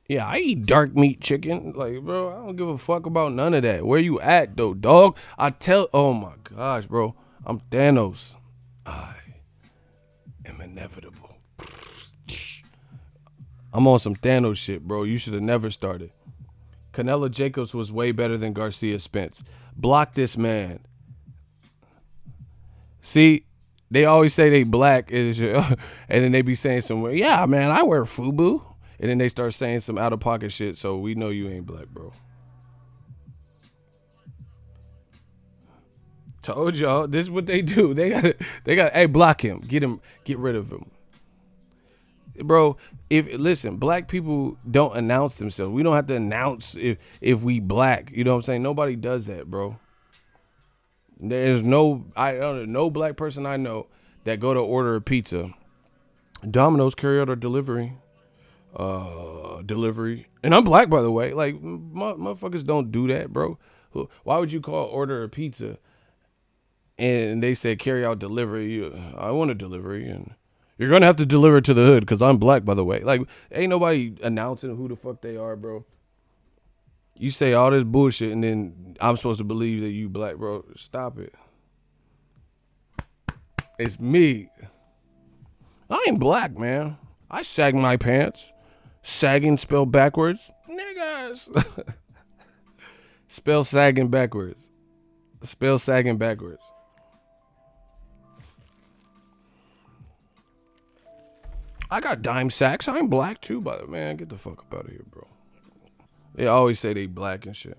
Yeah, I eat dark meat chicken. Like, bro, I don't give a fuck about none of that. Where you at, though, dog? Oh my gosh, bro. I'm Thanos. I am inevitable. I'm on some Thanos shit, bro. You should have never started. Canelo Jacobs was way better than Garcia Spence. Block this man. See, they always say they black, and then they be saying somewhere, yeah, man, I wear FUBU. And then they start saying some out-of-pocket shit, so we know you ain't black, bro. Told y'all, this is what they do. They got, hey, block him. Get rid of him. Bro, listen, black people don't announce themselves. We don't have to announce if we black. You know what I'm saying? Nobody does that, bro. There's no black person I know that go to order a pizza. Domino's carry out or delivery. And I'm black, by the way. Like, motherfuckers don't do that, bro. Why would you order a pizza and they say carry out delivery? I want a delivery, and you're gonna have to deliver to the hood because I'm black, by the way. Like, ain't nobody announcing who the fuck they are, bro. You say all this bullshit and then I'm supposed to believe that you black, bro. Stop it. It's me. I ain't black, man. I sag my pants. Sagging spelled backwards. Niggas. Spell sagging backwards. Spell sagging backwards. I got dime sacks. I'm black too, by the way. Man, get the fuck up out of here, bro. They always say they black and shit.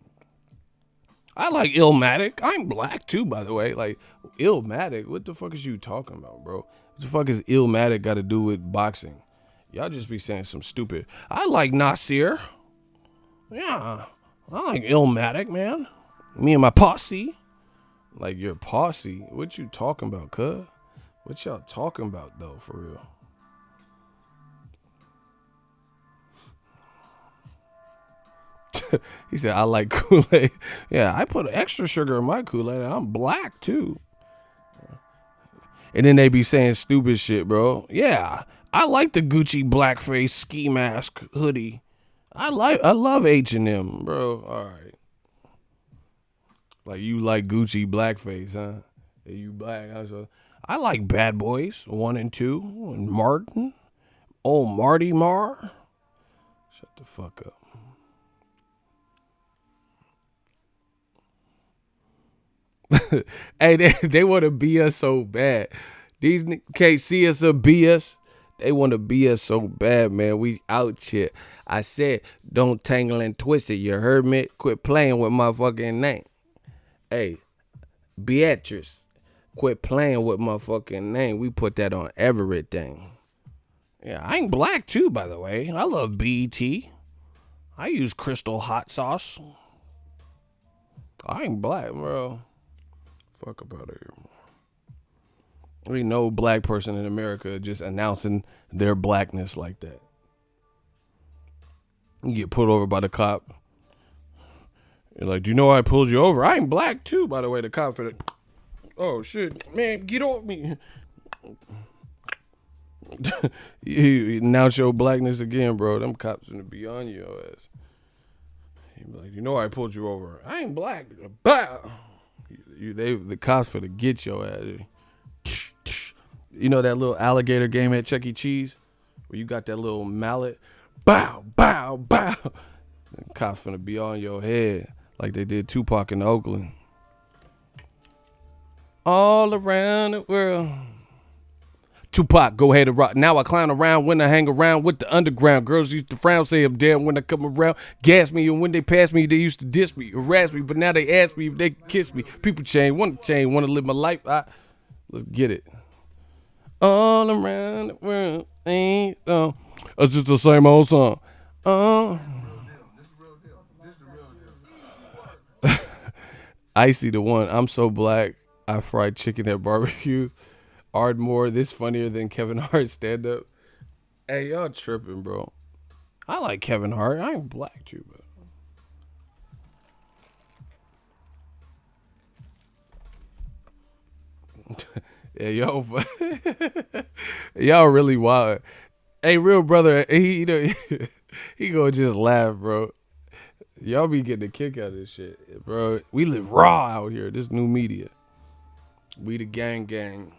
I like Illmatic. I'm black too, by the way. Like, Illmatic? What the fuck is you talking about, bro? What the fuck is Illmatic got to do with boxing? Y'all just be saying some stupid. I like Nasir. Yeah, I like Illmatic, man. Me and my posse. Like, your posse? What you talking about, cuz? What y'all talking about, though, for real? He said, I like Kool-Aid. Yeah, I put extra sugar in my Kool-Aid. I'm black, too. And then they be saying stupid shit, bro. Yeah, I like the Gucci blackface ski mask hoodie. I love H&M, bro. All right. Like, you like Gucci blackface, huh? Yeah, you black. I like Bad Boys 1 and 2 and Martin. Oh, Marty Marr. Shut the fuck up. Hey, they want to be us so bad. These can't see us or be us. They want to be us so bad, man. We out here. I said, don't tangle and twist it. You heard me? Quit playing with my fucking name. Hey, Beatrice, quit playing with my fucking name. We put that on everything. Yeah, I'm black too, by the way. I love BET. I use Crystal hot sauce. I ain't black, bro. Fuck about it. Ain't no black person in America just announcing their blackness like that. You get pulled over by the cop. You're like, do you know why I pulled you over? I ain't black too, by the way. The cop for the, oh shit, man, get off me. You announce your blackness again, bro. Them cops gonna be on your ass. You be like, you know why I pulled you over? I ain't black. Bow. The cops for to get your ass. You know that little alligator game at Chuck E. Cheese where you got that little mallet? Bow, bow, bow. The cops finna be on your head like they did Tupac in Oakland. All around the world. Tupac, go ahead and rock. Now I clown around when I hang around with the underground. Girls used to frown, say I'm damn when I come around. Gas me, and when they pass me, they used to diss me, harass me. But now they ask me if they can kiss me. People change, want to live my life. Let's get it. All around the world, ain't it's just the same old song. Icy the one. I'm so black. I fried chicken at barbecues. Ardmore, this funnier than Kevin Hart's stand up. Hey, y'all tripping, bro. I like Kevin Hart. I ain't black too, but yeah, y'all really wild. Hey, real brother, he gonna just laugh, bro. Y'all be getting a kick out of this shit, bro. We live raw out here. This new media. We the gang.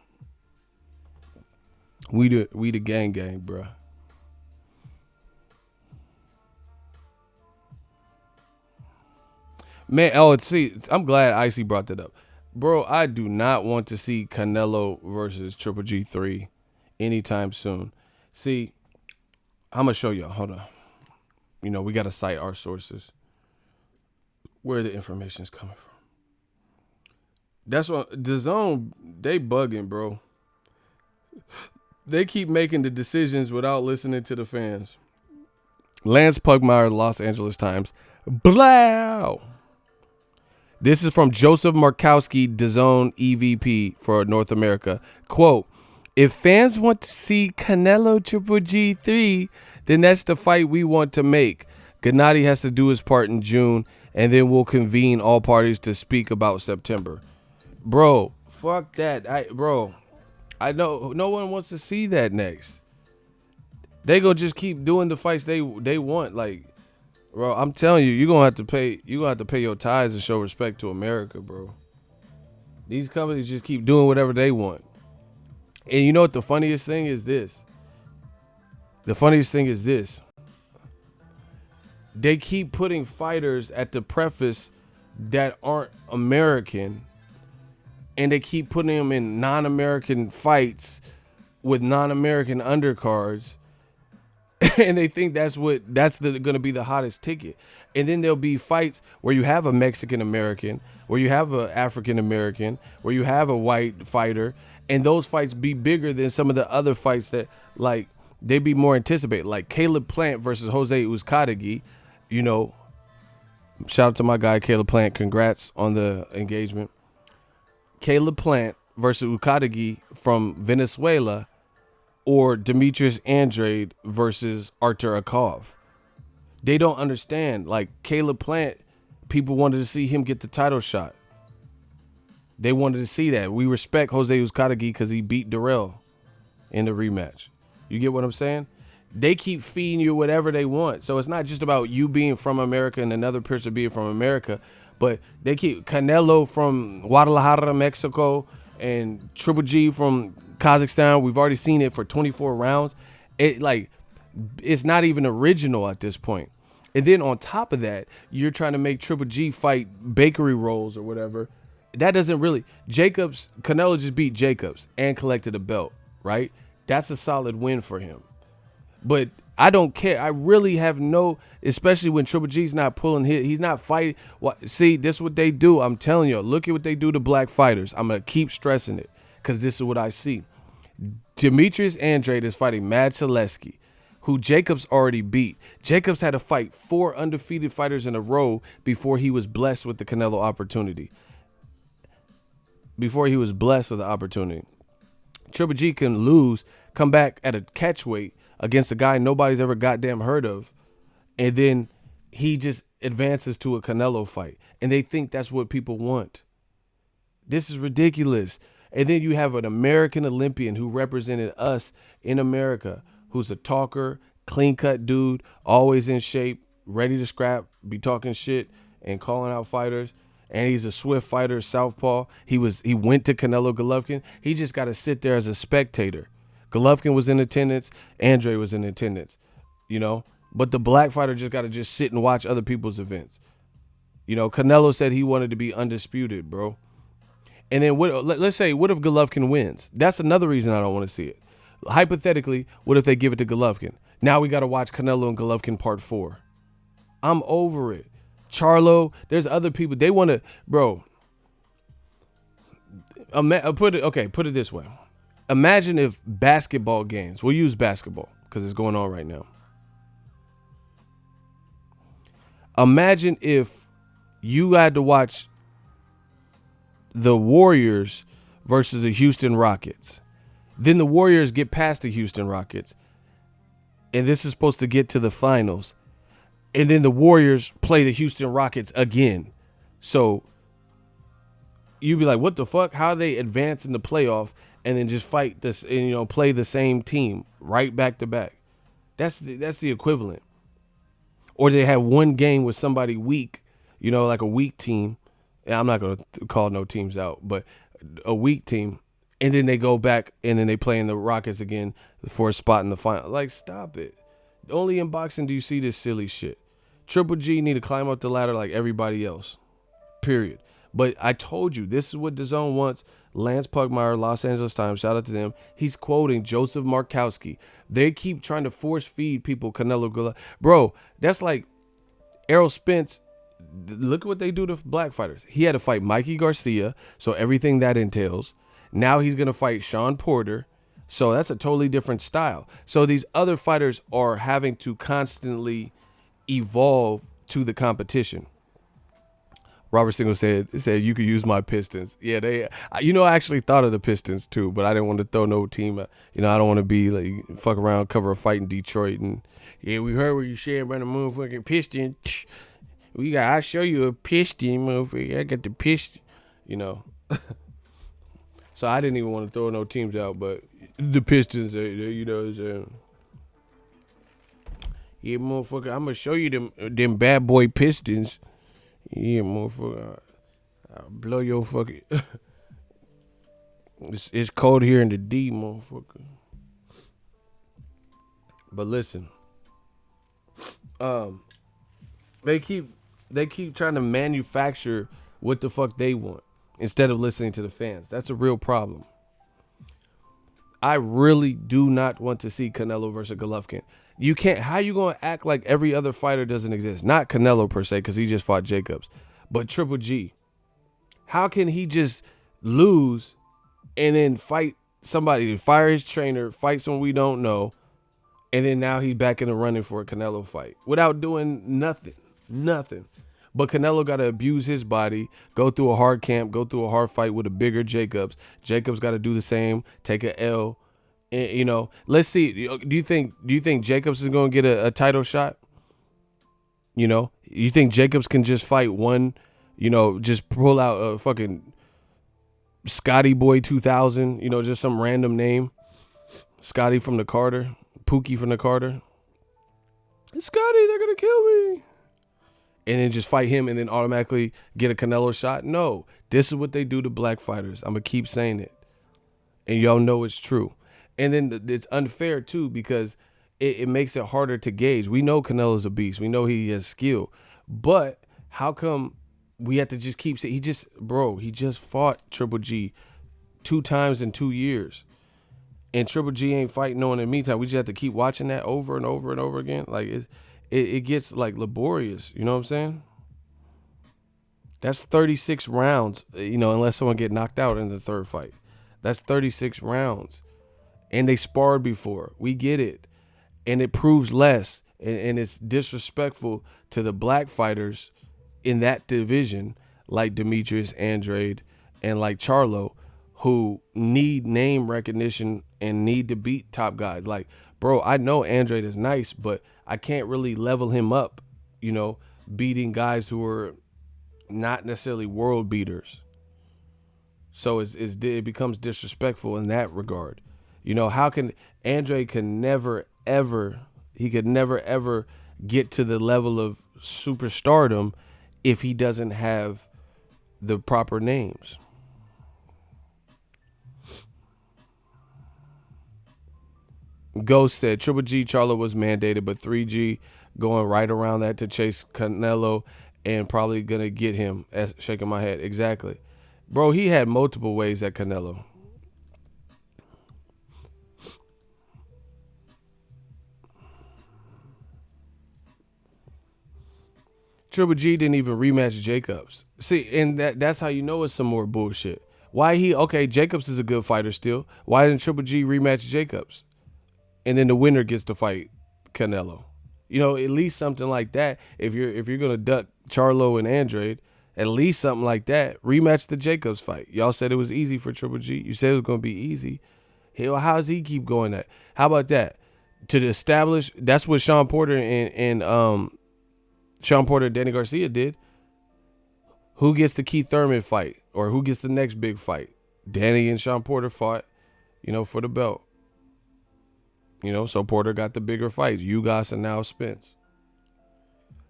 We the gang, bro. Man, see, I'm glad Icy brought that up. Bro, I do not want to see Canelo versus Triple G3 anytime soon. See, I'm going to show y'all. Hold on. You know, we got to cite our sources. Where the information is coming from. That's what Dazn, they bugging, bro. They keep making the decisions without listening to the fans. Lance Pugmire, Los Angeles Times. Blow. This is from Joseph Markowski, Dazn EVP for North America. Quote, if fans want to see Canelo Triple G3, then that's the fight we want to make. Gennady has to do his part in June, and then we'll convene all parties to speak about September. Bro, fuck that. I know no one wants to see that next. They gonna just keep doing the fights they want. Like, bro, I'm telling you, you're gonna have to pay your tithes and show respect to America, bro. These companies just keep doing whatever they want. And you know what the funniest thing is this? They keep putting fighters at the preface that aren't American, and they keep putting them in non-American fights with non-American undercards, and they think that's going to be the hottest ticket. And then there'll be fights where you have a Mexican American, where you have a African American, where you have a white fighter, and those fights be bigger than some of the other fights that, like, they be more anticipated, like Caleb Plant versus Jose Uzcategui. You know, shout out to my guy Caleb Plant. Congrats on the engagement. Caleb Plant versus Uzcategui from Venezuela, or Demetrius Andrade versus Artur Akov. They don't understand. Like, Caleb Plant, people wanted to see him get the title shot. They wanted to see that. We respect Jose Uzcategui because he beat Durrell in the rematch. You get what I'm saying? They keep feeding you whatever they want. So it's not just about you being from America and another person being from America, but they keep Canelo from Guadalajara, Mexico, and Triple G from Kazakhstan. We've already seen it for 24 rounds. It's not even original at this point. And then on top of that, you're trying to make Triple G fight bakery rolls or whatever. That doesn't really. Canelo just beat Jacobs and collected a belt, right? That's a solid win for him. But I don't care. I really have no, especially when Triple G's not pulling hit. He's not fighting. See, this is what they do. I'm telling you. Look at what they do to black fighters. I'm going to keep stressing it because this is what I see. Demetrius Andrade is fighting Mad Selesky, who Jacobs already beat. Jacobs had to fight 4 undefeated fighters in a row before he was blessed with the Canelo opportunity. Triple G can lose, come back at a catch weight against a guy nobody's ever goddamn heard of, and then he just advances to a Canelo fight. And they think that's what people want. This is ridiculous. And then you have an American Olympian who represented us in America, who's a talker, clean-cut dude, always in shape, ready to scrap, be talking shit and calling out fighters. And he's a swift fighter, southpaw. He went to Canelo Golovkin. He just got to sit there as a spectator. Golovkin was in attendance. Andre was in attendance, you know. But the black fighter just got to just sit and watch other people's events. You know, Canelo said he wanted to be undisputed, bro. And then let's say, what if Golovkin wins? That's another reason I don't want to see it. Hypothetically, what if they give it to Golovkin? Now we got to watch Canelo and Golovkin part 4. I'm over it. Charlo, there's other people. They want to, bro. Put it this way. Imagine if basketball games, we'll use basketball because it's going on right now. Imagine if you had to watch the Warriors versus the Houston Rockets. Then the Warriors get past the Houston Rockets. And this is supposed to get to the finals. And then the Warriors play the Houston Rockets again. So you'd be like, what the fuck? How they advance in the playoff and then just fight this and, you know, play the same team right back to back. That's the equivalent. Or they have one game with somebody weak, you know, like a weak team. And I'm not going to call no teams out, but a weak team. And then they go back and then they play in the Rockets again for a spot in the final. Like, stop it. Only in boxing do you see this silly shit. Triple G need to climb up the ladder like everybody else. Period. But I told you, this is what Dazn wants. Lance Pugmire, Los Angeles Times, shout out to them. He's quoting Joseph Markowski. They keep trying to force feed people Canelo Golovkin. Bro, that's like Errol Spence. Look at what they do to black fighters. He had to fight Mikey Garcia, so everything that entails. Now he's going to fight Sean Porter. So that's a totally different style. So these other fighters are having to constantly evolve to the competition. Robert Single said you could use my Pistons. Yeah, I actually thought of the Pistons too, but I didn't want to throw no team. I don't want to be like fuck around, cover a fight in Detroit, and yeah, we heard what you said about the motherfucking Piston. I'll show you a Piston, motherfucker. I got the Piston, you know. So I didn't even want to throw no teams out, but the Pistons, yeah, motherfucker, I'm gonna show you them bad boy Pistons. Yeah, motherfucker, I'll blow your fucking. It's cold here in the D, motherfucker. But listen, they keep trying to manufacture what the fuck they want instead of listening to the fans. That's a real problem. I really do not want to see Canelo versus Golovkin. You can't. How you gonna act like every other fighter doesn't exist? Not Canelo per se, because he just fought Jacobs, but Triple G. How can he just lose and then fight somebody, fire his trainer, fight someone we don't know, and then now he's back in the running for a Canelo fight without doing nothing? But Canelo got to abuse his body, go through a hard camp, go through a hard fight with a bigger Jacobs. Jacobs got to do the same, take a L. And, let's see. Do you think Jacobs is going to get a title shot? You think Jacobs can just fight one, just pull out a fucking Scotty Boy 2000, just some random name. Scotty from the Carter, Pookie from the Carter. Scotty, they're going to kill me. And then just fight him and then automatically get a Canelo shot? No. This is what they do to black fighters. I'm going to keep saying it. And y'all know it's true. And then it's unfair, too, because it makes it harder to gauge. We know Canelo's a beast. We know he has skill. But how come we have to just keep saying, he just fought Triple G 2 times in 2 years. And Triple G ain't fighting no one in the meantime. We just have to keep watching that over and over and over again. Like, it gets like laborious, you know what I'm saying? That's 36 rounds, unless someone get knocked out in the third fight. That's 36 rounds. And they sparred before. We get it. and it proves less, and it's disrespectful to the black fighters in that division, like Demetrius Andrade and like Charlo, who need name recognition and need to beat top guys. Like, bro, I know Andrade is nice, but I can't really level him up, beating guys who are not necessarily world beaters. So it becomes disrespectful in that regard. How can Andre can never ever he could never ever get to the level of superstardom if he doesn't have the proper names. Ghost said Triple G Charlo was mandated, but 3G going right around that to chase Canelo and probably gonna get him. Shaking my head. Exactly. Bro, he had multiple ways at Canelo. Triple G didn't even rematch Jacobs. See, and that's how you know it's some more bullshit. Jacobs is a good fighter still. Why didn't Triple G rematch Jacobs? And then the winner gets to fight Canelo. At least something like that. If you're gonna duck Charlo and Andrade, at least something like that. Rematch the Jacobs fight. Y'all said it was easy for Triple G. You said it was gonna be easy. Hell, how does he keep going that? How about that? To establish, that's what Sean Porter and Danny Garcia did. Who gets the Keith Thurman fight? Or who gets the next big fight? Danny and Sean Porter fought, for the belt. So Porter got the bigger fights. Ugas and now Spence.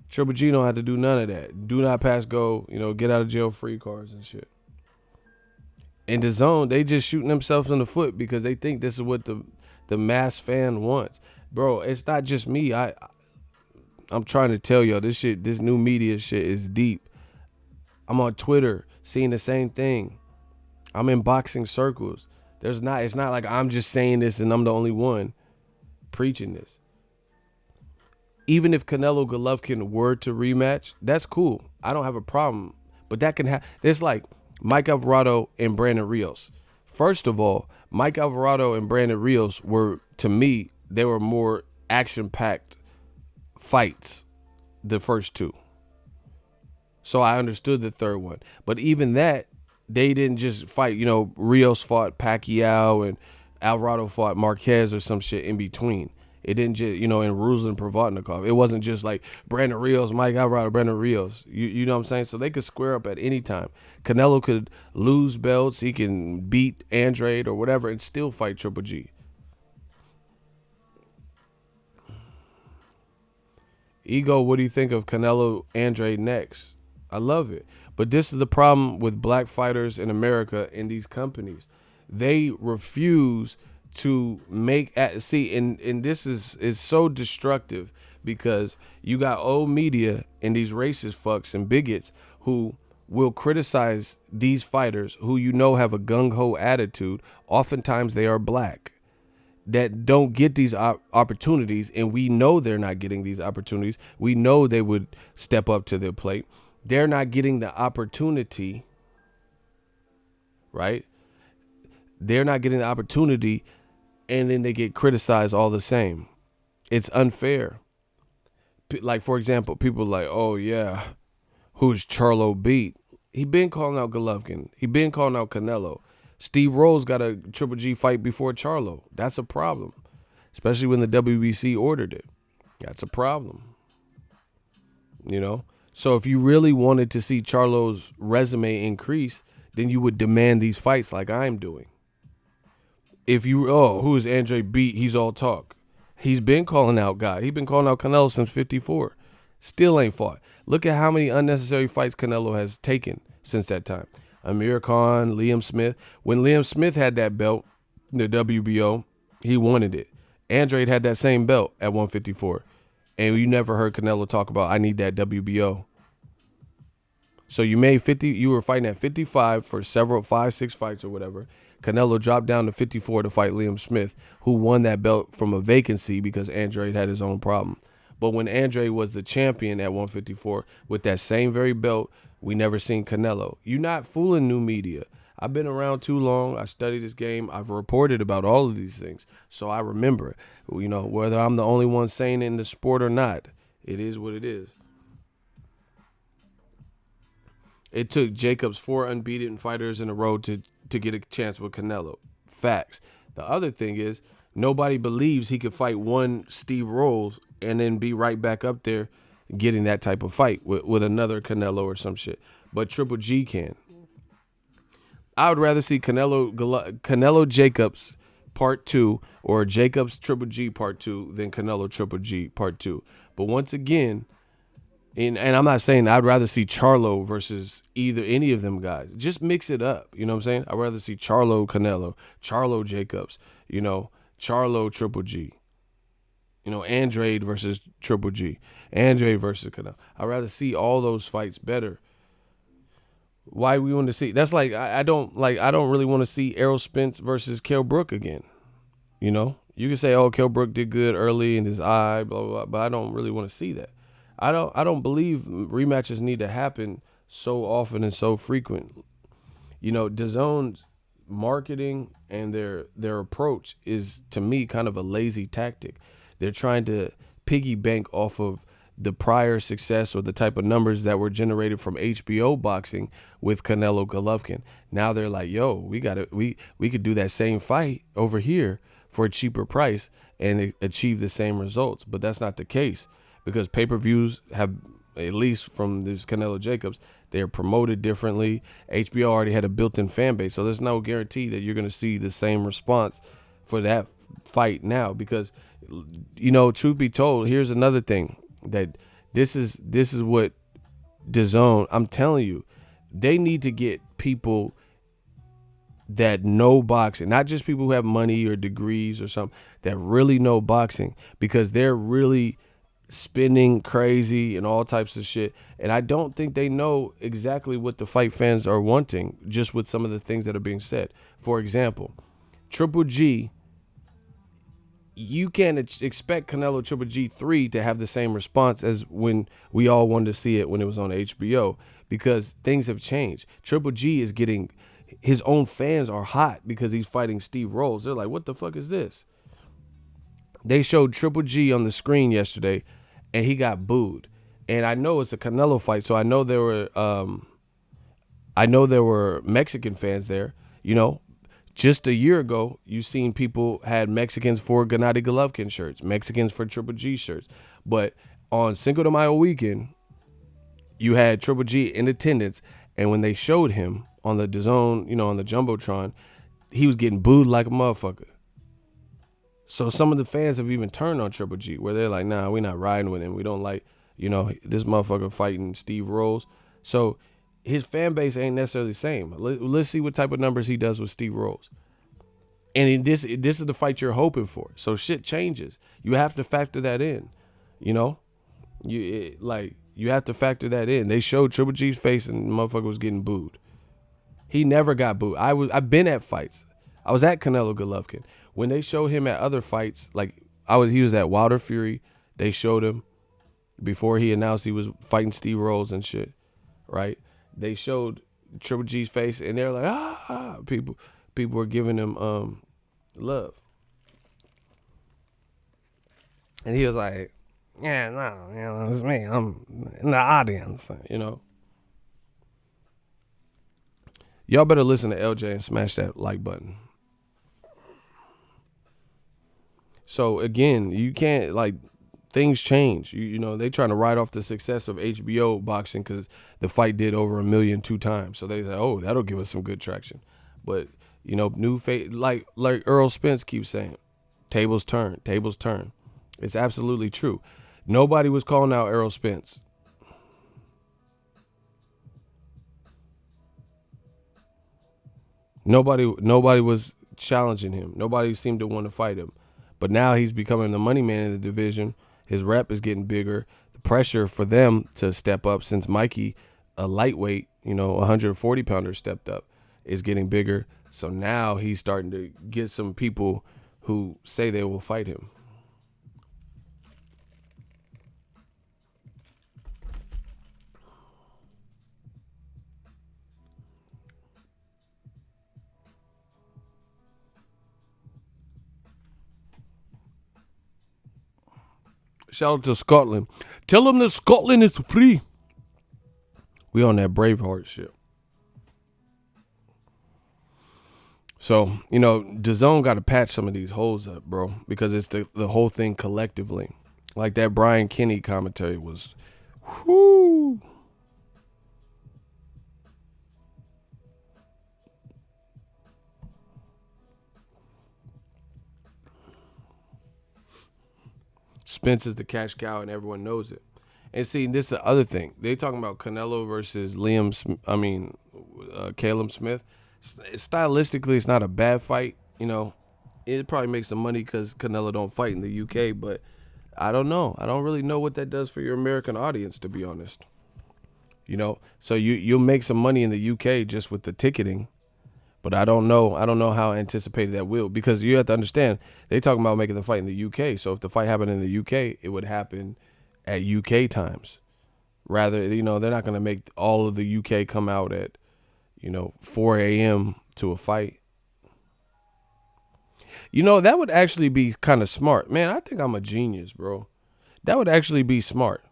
Triple G don't have to do none of that. Do not pass go, get out of jail free cards and shit. In the zone, they just shooting themselves in the foot because they think this is what the mass fan wants. Bro, it's not just me. I'm trying to tell y'all this new media shit is deep. I'm on Twitter seeing the same thing. I'm in boxing circles. It's not like I'm just saying this and I'm the only one preaching this. Even if Canelo Golovkin were to rematch, that's cool. I don't have a problem. But that can happen. There's like Mike Alvarado and Brandon Rios. First of all, Mike Alvarado and Brandon Rios were, to me, they were more action-packed fights, the first two. So I understood the third one. But even that, they didn't just fight. Rios fought Pacquiao and Alvarado fought Marquez or some shit in between. It didn't just, in Ruslan Provodnikov. It wasn't just like Brandon Rios, Mike Alvarado, Brandon Rios. You know what I'm saying? So they could square up at any time. Canelo could lose belts. He can beat Andrade or whatever and still fight Triple G. Ego, what do you think of Canelo Andrade next? I love it. But this is the problem with black fighters in America in these companies. They refuse to make and this is so destructive because you got old media and these racist fucks and bigots who will criticize these fighters who have a gung-ho attitude. Oftentimes they are black that don't get these opportunities, and we know they're not getting these opportunities. We know they would step up to their plate. They're not getting the opportunity, right? They're not getting the opportunity, and then they get criticized all the same. It's unfair. Like, for example, people like, oh, yeah, who's Charlo beat? He been calling out Golovkin. He been calling out Canelo. Steve Rose got a Triple G fight before Charlo. That's a problem, especially when the WBC ordered it. That's a problem, So if you really wanted to see Charlo's resume increase, then you would demand these fights like I'm doing. If you, who is Andre beat? He's all talk. He's been calling out guys. He's been calling out Canelo since 54. Still ain't fought. Look at how many unnecessary fights Canelo has taken since that time. Amir Khan, Liam Smith. When Liam Smith had that belt, the WBO, he wanted it. Andrade had that same belt at 154. And you never heard Canelo talk about, I need that WBO. So you were fighting at 55 for 5-6 fights or whatever. Canelo dropped down to 54 to fight Liam Smith, who won that belt from a vacancy because Andrade had his own problem. But when Andrade was the champion at 154 with that same very belt, we never seen Canelo. You're not fooling new media. I've been around too long. I studied this game. I've reported about all of these things. So I remember it. You know, whether I'm the only one saying it in the sport or not, it is what it is. It took Jacobs 4 unbeaten fighters in a row to get a chance with Canelo. Facts. The other thing is, nobody believes he could fight one Steve Rolls and then be right back up there getting that type of fight with another Canelo or some shit. But Triple G can. I would rather see Canelo Jacobs Part 2 or Jacobs Triple G Part 2 than Canelo Triple G Part 2. But once again, and I'm not saying I'd rather see Charlo versus any of them guys. Just mix it up. You know what I'm saying? I'd rather see Charlo Canelo, Charlo Jacobs, you know, Charlo Triple G. You know, Andrade versus Triple G. Andrade versus Canelo. I'd rather see all those fights better. Why we want to see? That's like I don't really want to see Errol Spence versus Kell Brook again. You know? You can say, oh, Kell Brook did good early in his eye, blah, blah, blah, but I don't really want to see that. I don't believe rematches need to happen so often and so frequent. You know, DAZN's marketing and their approach is, to me, kind of a lazy tactic. They're trying to piggy bank off of the prior success or the type of numbers that were generated from HBO boxing with Canelo Golovkin. Now they're like, yo, we could do that same fight over here for a cheaper price and achieve the same results. But that's not the case. Because pay-per-views have, at least from this Canelo Jacobs, they're promoted differently. HBO already had a built-in fan base, so there's no guarantee that you're going to see the same response for that fight now. Because, you know, truth be told, here's another thing, that this is what DAZN, I'm telling you, they need to get people that know boxing, not just people who have money or degrees or something, that really know boxing, because they're really spending crazy and all types of shit, and I don't think they know exactly what the fight fans are wanting just with some of the things that are being said. For example, Triple G, you can't expect Canelo Triple G 3 to have the same response as when we all wanted to see it when it was on HBO, because things have changed. Triple G is getting, his own fans are hot because he's fighting Steve Rolls. They're like, what the fuck is this? They showed Triple G on the screen yesterday, and he got booed. And I know it's a Canelo fight, so I know there were Mexican fans there. You know, just a year ago, you seen people had Mexicans for Gennady Golovkin shirts, Mexicans for Triple G shirts. But on Cinco de Mayo weekend, you had Triple G in attendance, and when they showed him on the DAZN, you know, on the Jumbotron, he was getting booed like a motherfucker. So some of the fans have even turned on Triple G, where they're like, nah, we're not riding with him. We don't like, you know, this motherfucker fighting Steve Rolls. So his fan base ain't necessarily the same. Let's see what type of numbers he does with Steve Rolls. And this is the fight you're hoping for. So shit changes. You have to factor that in, you know? You have to factor that in. They showed Triple G's face and the motherfucker was getting booed. He never got booed. I've been at fights. I was at Canelo Golovkin. When they showed him at other fights, like he was at Wilder Fury. They showed him before he announced he was fighting Steve Rolls and shit, right? They showed Triple G's face, and they're like, ah, people were giving him love, and he was like, yeah, no, you know, it's me. I'm in the audience, you know. Y'all better listen to LJ and smash that like button. So again, you can't, like, things change. You know, they trying to ride off the success of HBO boxing because the fight did over 1 million 2 times. So they say, oh, that'll give us some good traction. But, you know, new face, like Earl Spence keeps saying, tables turn. It's absolutely true. Nobody was calling out Errol Spence. Nobody was challenging him. Nobody seemed to want to fight him. But now he's becoming the money man in the division. His rep is getting bigger. The pressure for them to step up, since Mikey, a lightweight, you know, 140 pounder, stepped up, is getting bigger. So now he's starting to get some people who say they will fight him. Shout out to Scotland. Tell them that Scotland is free. We on that Braveheart shit. So, Dazn got to patch some of these holes up, bro, because it's the whole thing collectively. Like that Brian Kenny commentary was, whoo. Spence is the cash cow and everyone knows it. And see, this is the other thing. They talking about Canelo versus Caleb Smith. Stylistically, it's not a bad fight. It probably makes some money because Canelo don't fight in the UK, but I don't know. I don't really know what that does for your American audience, to be honest. So you'll make some money in the UK just with the ticketing, but I don't know. I don't know how anticipated that will, because you have to understand they talking about making the fight in the UK. So if the fight happened in the UK, it would happen at UK times. Rather, they're not going to make all of the UK come out at 4 a.m. to a fight. That would actually be kind of smart. Man, I think I'm a genius, bro. That would actually be smart.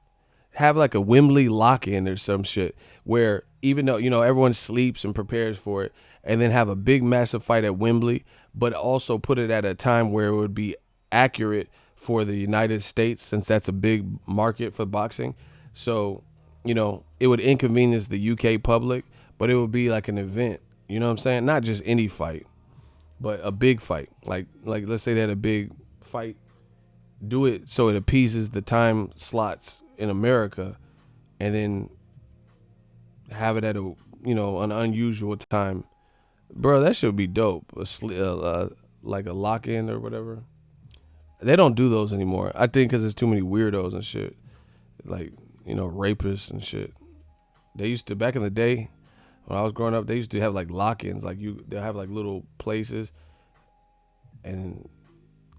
Have like a Wembley lock-in or some shit where even though, everyone sleeps and prepares for it, and then have a big, massive fight at Wembley, but also put it at a time where it would be accurate for the United States, since that's a big market for boxing. So, it would inconvenience the UK public, but it would be like an event. You know what I'm saying? Not just any fight, but a big fight. Like let's say they had a big fight. Do it so it appeases the time slots in America, and then have it at an unusual time. Bro, that should be dope. Like a lock-in or whatever. They don't do those anymore. I think because there's too many weirdos and shit. Like, rapists and shit. They used to, back in the day, when I was growing up, they used to have like lock-ins. Like they'll have like little places. And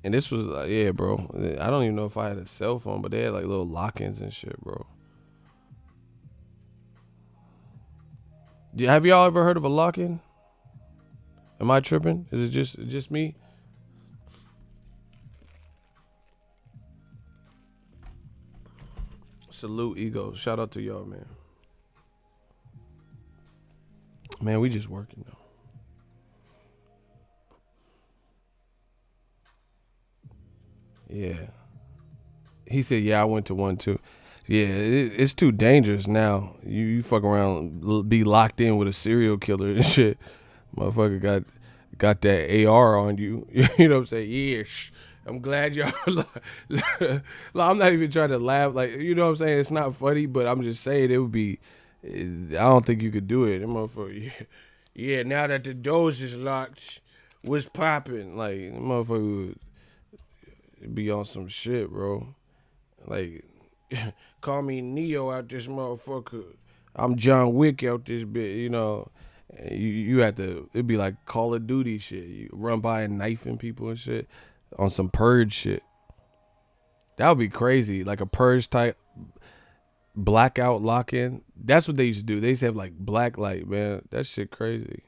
this was, yeah, bro. I don't even know if I had a cell phone, but they had like little lock-ins and shit, bro. Have y'all ever heard of a lock-in? Am I tripping? Is it just me? Salute Ego. Shout out to y'all, man. Man, we just working though. Yeah. He said, yeah, I went to one too. Yeah, it's too dangerous now. You fuck around, be locked in with a serial killer and shit. Motherfucker got that AR on you. You know what I'm saying? Yeah. I'm glad y'all. I'm not even trying to laugh. Like, you know what I'm saying? It's not funny, but I'm just saying it would be. I don't think you could do it. Motherfucker. Yeah, now that the doors is locked, what's popping? Like, motherfucker would be on some shit, bro. Like, call me Neo out this motherfucker. I'm John Wick out this bit, You have to, it'd be like Call of Duty shit. You run by and knifing people and shit on some purge shit. That would be crazy. Like a purge type blackout lock-in. That's what they used to do. They used to have like black light, man. That shit crazy.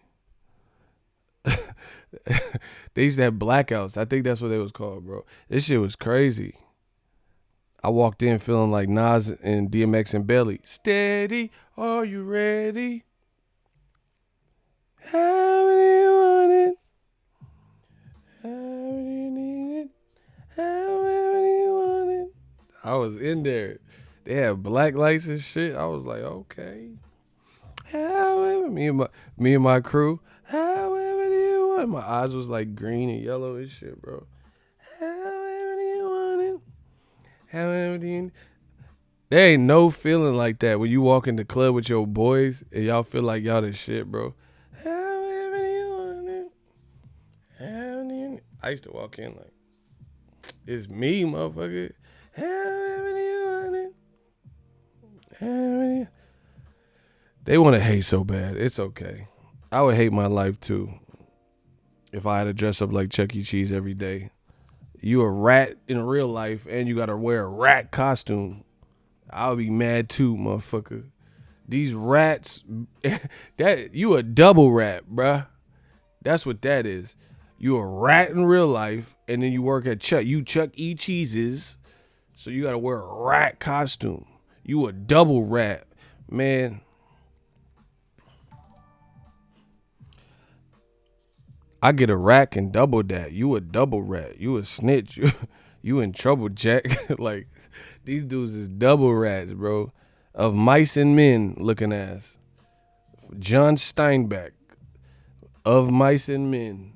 They used to have blackouts. I think that's what they was called, bro. This shit was crazy. I walked in feeling like Nas and DMX and Belly. Steady, are you ready? How many want it? How many need it? How many want it? I was in there. They had black lights and shit. I was like, okay. However, me and my crew. However do you want it? My eyes was like green and yellow and shit, bro. However do you want it? However do you... There ain't no feeling like that when you walk in the club with your boys and y'all feel like y'all the shit, bro. However do you want it? However do you... I used to walk in like, it's me, motherfucker. However do you want it? However do you... They want to hate so bad. It's okay. I would hate my life too if I had to dress up like Chuck E. Cheese every day. You a rat in real life and you got to wear a rat costume. I would be mad too, motherfucker. These rats, that you a double rat, bruh. That's what that is. You a rat in real life and then you work at Chuck E. Cheese's So you gotta wear a rat costume. You a double rat, man. I get a rack and double that. You a double rat. You a snitch. You in trouble, Jack. Like, these dudes is double rats, bro. Of mice and men looking ass. John Steinbeck. Of mice and men.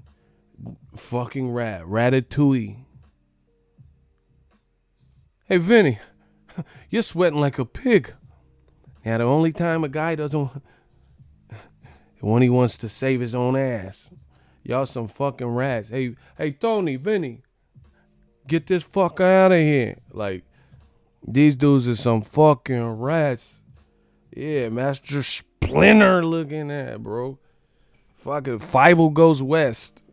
Fucking rat. Ratatouille. Hey, Vinny. You're sweating like a pig. Yeah, the only time a guy doesn't... when he wants to save his own ass. Y'all some fucking rats. Hey, Tony, Vinny, get this fucker out of here. Like, these dudes are some fucking rats. Yeah, Master Splinter looking at, bro. Fucking 5 goes west.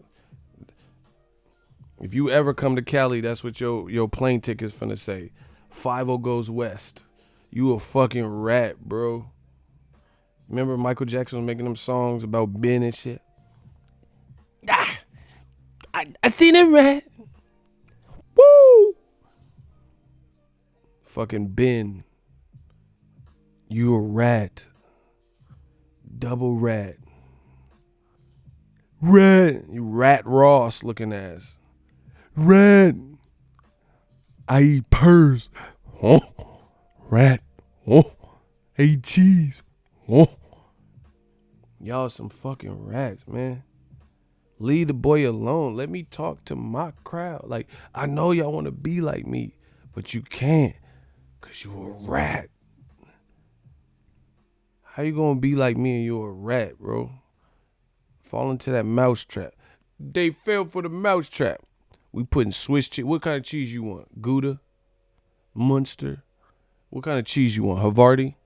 If you ever come to Cali, that's what your plane ticket's finna say. 5 goes west. You a fucking rat, bro. Remember Michael Jackson was making them songs about Ben and shit? I seen a rat. Woo! Fucking Ben. You a rat. Double rat. Rat. You Rat Ross looking ass. Rat. I eat purrs. Oh. Rat. Oh. I eat cheese. Oh. Y'all some fucking rats, man. Leave the boy alone. Let me talk to my crowd. Like, I know y'all want to be like me, but you can't, because you a rat. How you going to be like me and you a rat, bro? Fall into that mouse trap. They fell for the mouse trap. We putting Swiss cheese. What kind of cheese you want? Gouda? Munster? What kind of cheese you want? Havarti?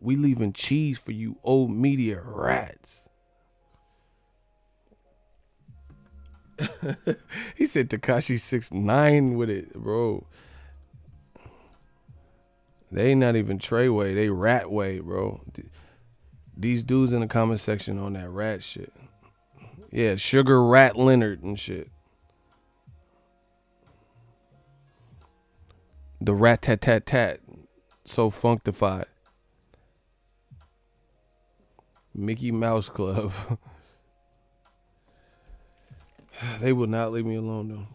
We leaving cheese for you old media rats. He said Tekashi 6ix9ine with it, bro. They ain't not even Treyway. They rat way, bro. These dudes in the comment section on that rat shit. Yeah, Sugar Rat Leonard and shit. The rat tat tat tat. So functified. Mickey Mouse Club. They will not leave me alone, though.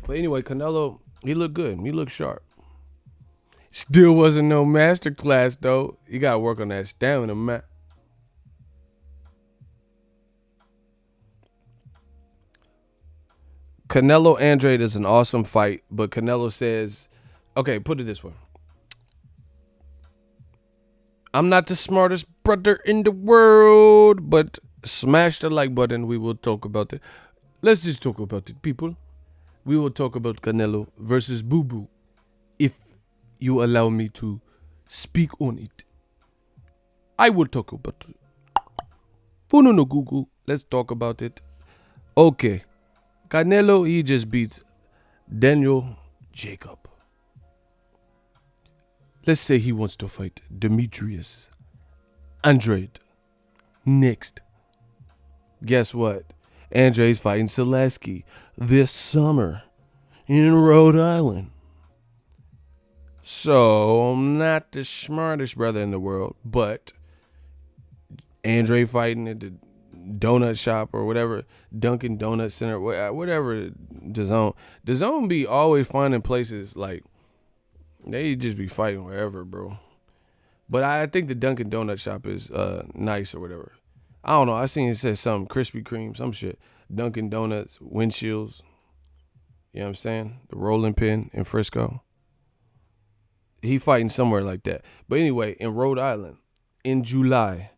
But anyway, Canelo, he looked good. He looked sharp. Still wasn't no master class, though. You got to work on that stamina, man. Canelo Andrade is an awesome fight, but Canelo says, okay, put it this way. I'm not the smartest brother in the world, but smash the like button. We will talk about it. Let's just talk about it, people. We will talk about Canelo versus Boo Boo, if you allow me to speak on it. I will talk about it. No, Google. Let's talk about it. Okay. Canelo, he just beat Daniel Jacob. Let's say he wants to fight Demetrius Andrade next. Guess what? Andrade's fighting Selesky this summer in Rhode Island. So, I'm not the smartest brother in the world, but Andrade fighting at the donut shop or whatever, Dunkin' Donut Center, whatever, Dazn. Dazn be always finding places like, they just be fighting wherever, bro. But I think the Dunkin' Donut shop is nice or whatever. I don't know. I seen it said something, Krispy Kreme, some shit. Dunkin' Donuts, windshields. You know what I'm saying? The rolling pin in Frisco. He fighting somewhere like that. But anyway, in Rhode Island, in July,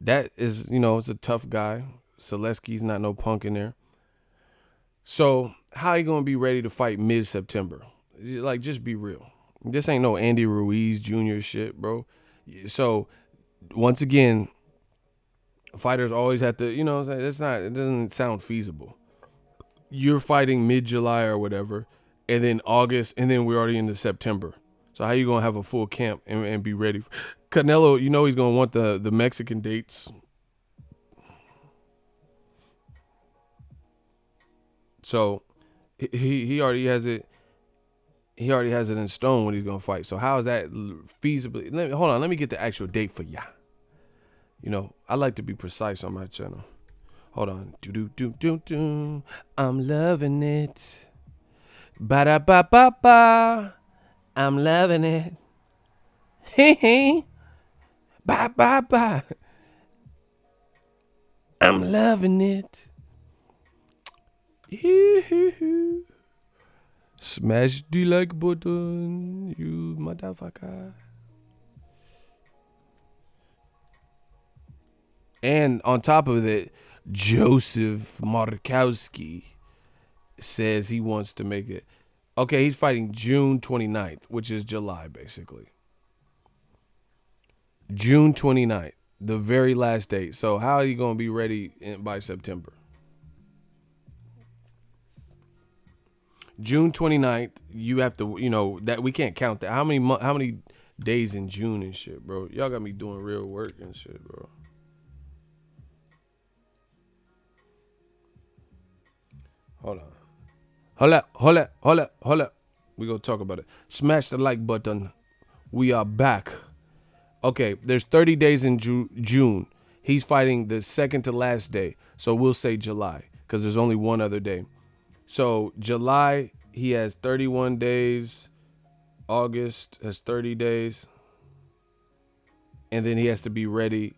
that is, it's a tough guy. Selesky's not no punk in there. So how you gonna be ready to fight mid-September? Like, just be real. This ain't no Andy Ruiz Jr. shit, bro. So once again, fighters always have to, it doesn't sound feasible. You're fighting mid-July or whatever, and then August, and then we're already into September. So how you gonna have a full camp and be ready? Canelo, he's gonna want the Mexican dates. So he already has it. he already has it in stone when he's gonna fight. So how is that feasibly? Hold on, let me get the actual date for ya. You know, I like to be precise on my channel. Hold on. Do do do do do. I'm loving it. Ba da ba ba ba. I'm loving it. Hey hey. Ba ba ba. I'm loving it. Smash the like button, you motherfucker. And on top of it, Joseph Markowski says he wants to make it. Okay, he's fighting June 29th, which is July, basically. June 29th, the very last date. So how are you going to be ready by September? June 29th, you have to, you know, that we can't count that. How many days in June and shit, bro? Y'all got me doing real work and shit, bro. Hold on. Hold up. We gonna talk about it. Smash the like button. We are back. Okay, there's 30 days in June. He's fighting the second to last day. So we'll say July, because there's only one other day. So July, he has 31 days. August has 30 days. And then he has to be ready.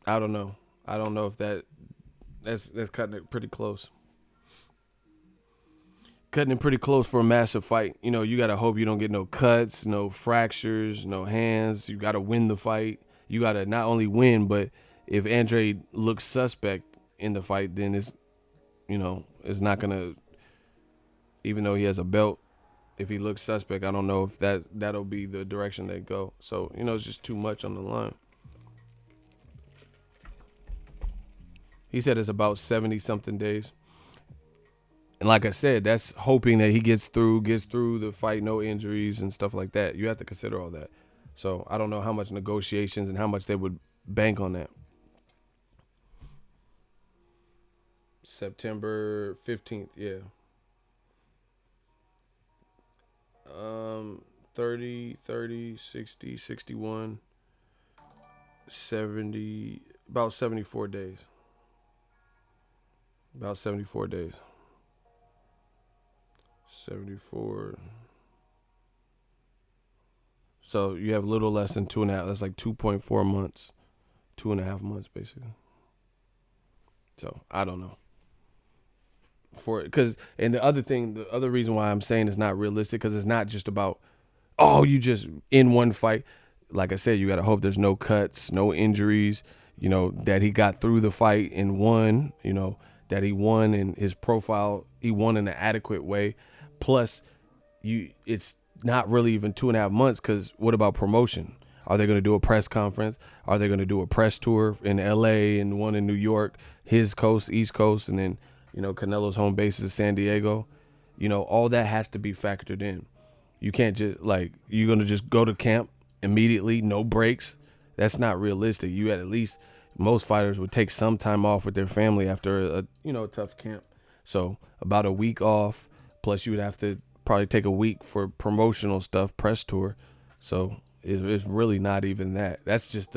I don't know. I don't know if that's cutting it pretty close. Cutting it pretty close for a massive fight. You know, you got to hope you don't get no cuts, no fractures, no hands. You got to win the fight. You got to not only win, but if Andre looks suspect in the fight, then it's, you know, it's not going to, even though he has a belt, if he looks suspect, I don't know if that'll be the direction they go. So, you know, it's just too much on the line. He said it's about 70-something days. And like I said, that's hoping that he gets through the fight, no injuries and stuff like that. You have to consider all that. So I don't know how much negotiations and how much they would bank on that. September 15th, yeah. 30, 60, 61, 70, about 74 days. About 74 days. 74. So you have a little less than 2.5. That's like 2.4 months. 2.5 months, basically. So I don't know. And the other reason why I'm saying it's not realistic, because it's not just about, oh, you just in one fight. Like I said, you got to hope there's no cuts, no injuries, you know, that he got through the fight and won, you know, that he won in his profile, he won in an adequate way. Plus, it's not really even 2.5 months, because what about promotion? Are they going to do a press conference? Are they going to do a press tour in LA and one in New York, his coast, East Coast, and then, you know, Canelo's home base is San Diego? You know, all that has to be factored in. You can't just, like, you're going to just go to camp immediately, no breaks. That's not realistic. You at least, most fighters would take some time off with their family after a tough camp. So about a week off, plus you would have to probably take a week for promotional stuff, press tour. So it's really not even that. That's just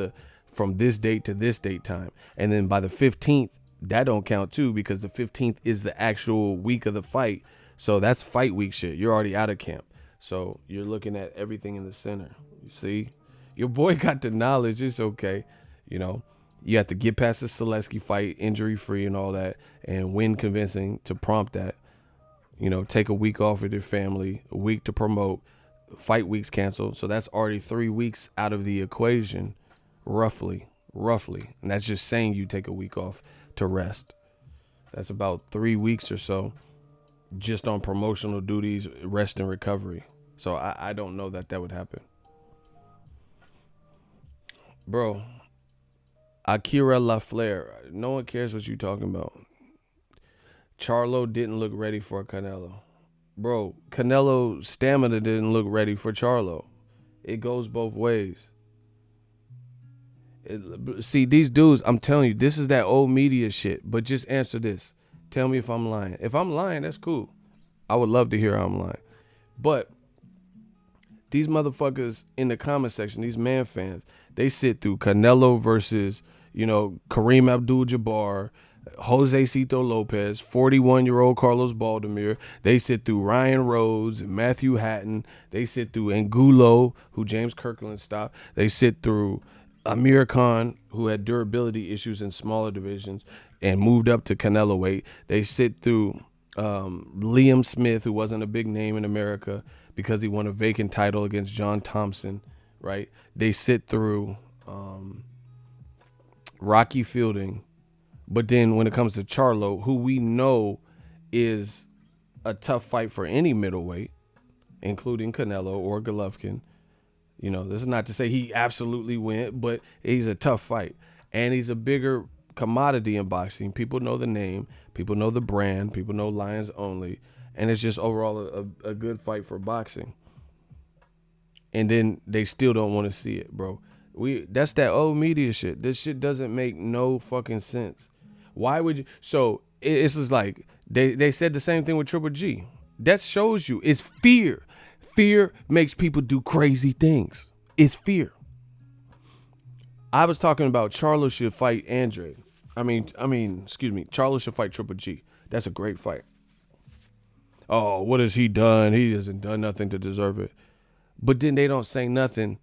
from this date to this date time. And then by the 15th, that don't count too, because the 15th is the actual week of the fight. So that's fight week shit. You're already out of camp. So you're looking at everything in the center. You see? Your boy got the knowledge. It's okay. You know, you have to get past the Selesky fight, injury-free and all that, and win convincing to prompt that. You know, take a week off with your family, a week to promote, fight weeks canceled. So that's already 3 weeks out of the equation, roughly. And that's just saying you take a week off to rest. That's about 3 weeks or so just on promotional duties, rest and recovery. So I don't know that would happen. Bro, Akira LaFleur, no one cares what you're talking about. Charlo didn't look ready for Canelo. Bro, Canelo stamina didn't look ready for Charlo. It goes both ways. See, these dudes, I'm telling you, this is that old media shit. But just answer this. Tell me if I'm lying. If I'm lying, that's cool. I would love to hear I'm lying. But these motherfuckers in the comment section, these man fans, they sit through Canelo versus, Kareem Abdul-Jabbar, Jose Cito Lopez, 41-year-old Carlos Baldomir. They sit through Ryan Rhodes and Matthew Hatton. They sit through Angulo, who James Kirkland stopped. They sit through Amir Khan, who had durability issues in smaller divisions and moved up to Canelo weight. They sit through Liam Smith, who wasn't a big name in America because he won a vacant title against John Thompson, right? They sit through Rocky Fielding. But then when it comes to Charlo, who we know is a tough fight for any middleweight, including Canelo or Golovkin. This is not to say he absolutely went, but he's a tough fight. And he's a bigger commodity in boxing. People know the name. People know the brand. People know Lions Only. And it's just overall a good fight for boxing. And then they still don't want to see it, bro. That's that old media shit. This shit doesn't make no fucking sense. Why would you? So it's just like they said the same thing with Triple G. That shows you it's fear. Fear makes people do crazy things. It's fear. I was talking about Charlo should fight Andre. Charlo should fight Triple G. That's a great fight. Oh, what has he done? He hasn't done nothing to deserve it. But then they don't say nothing.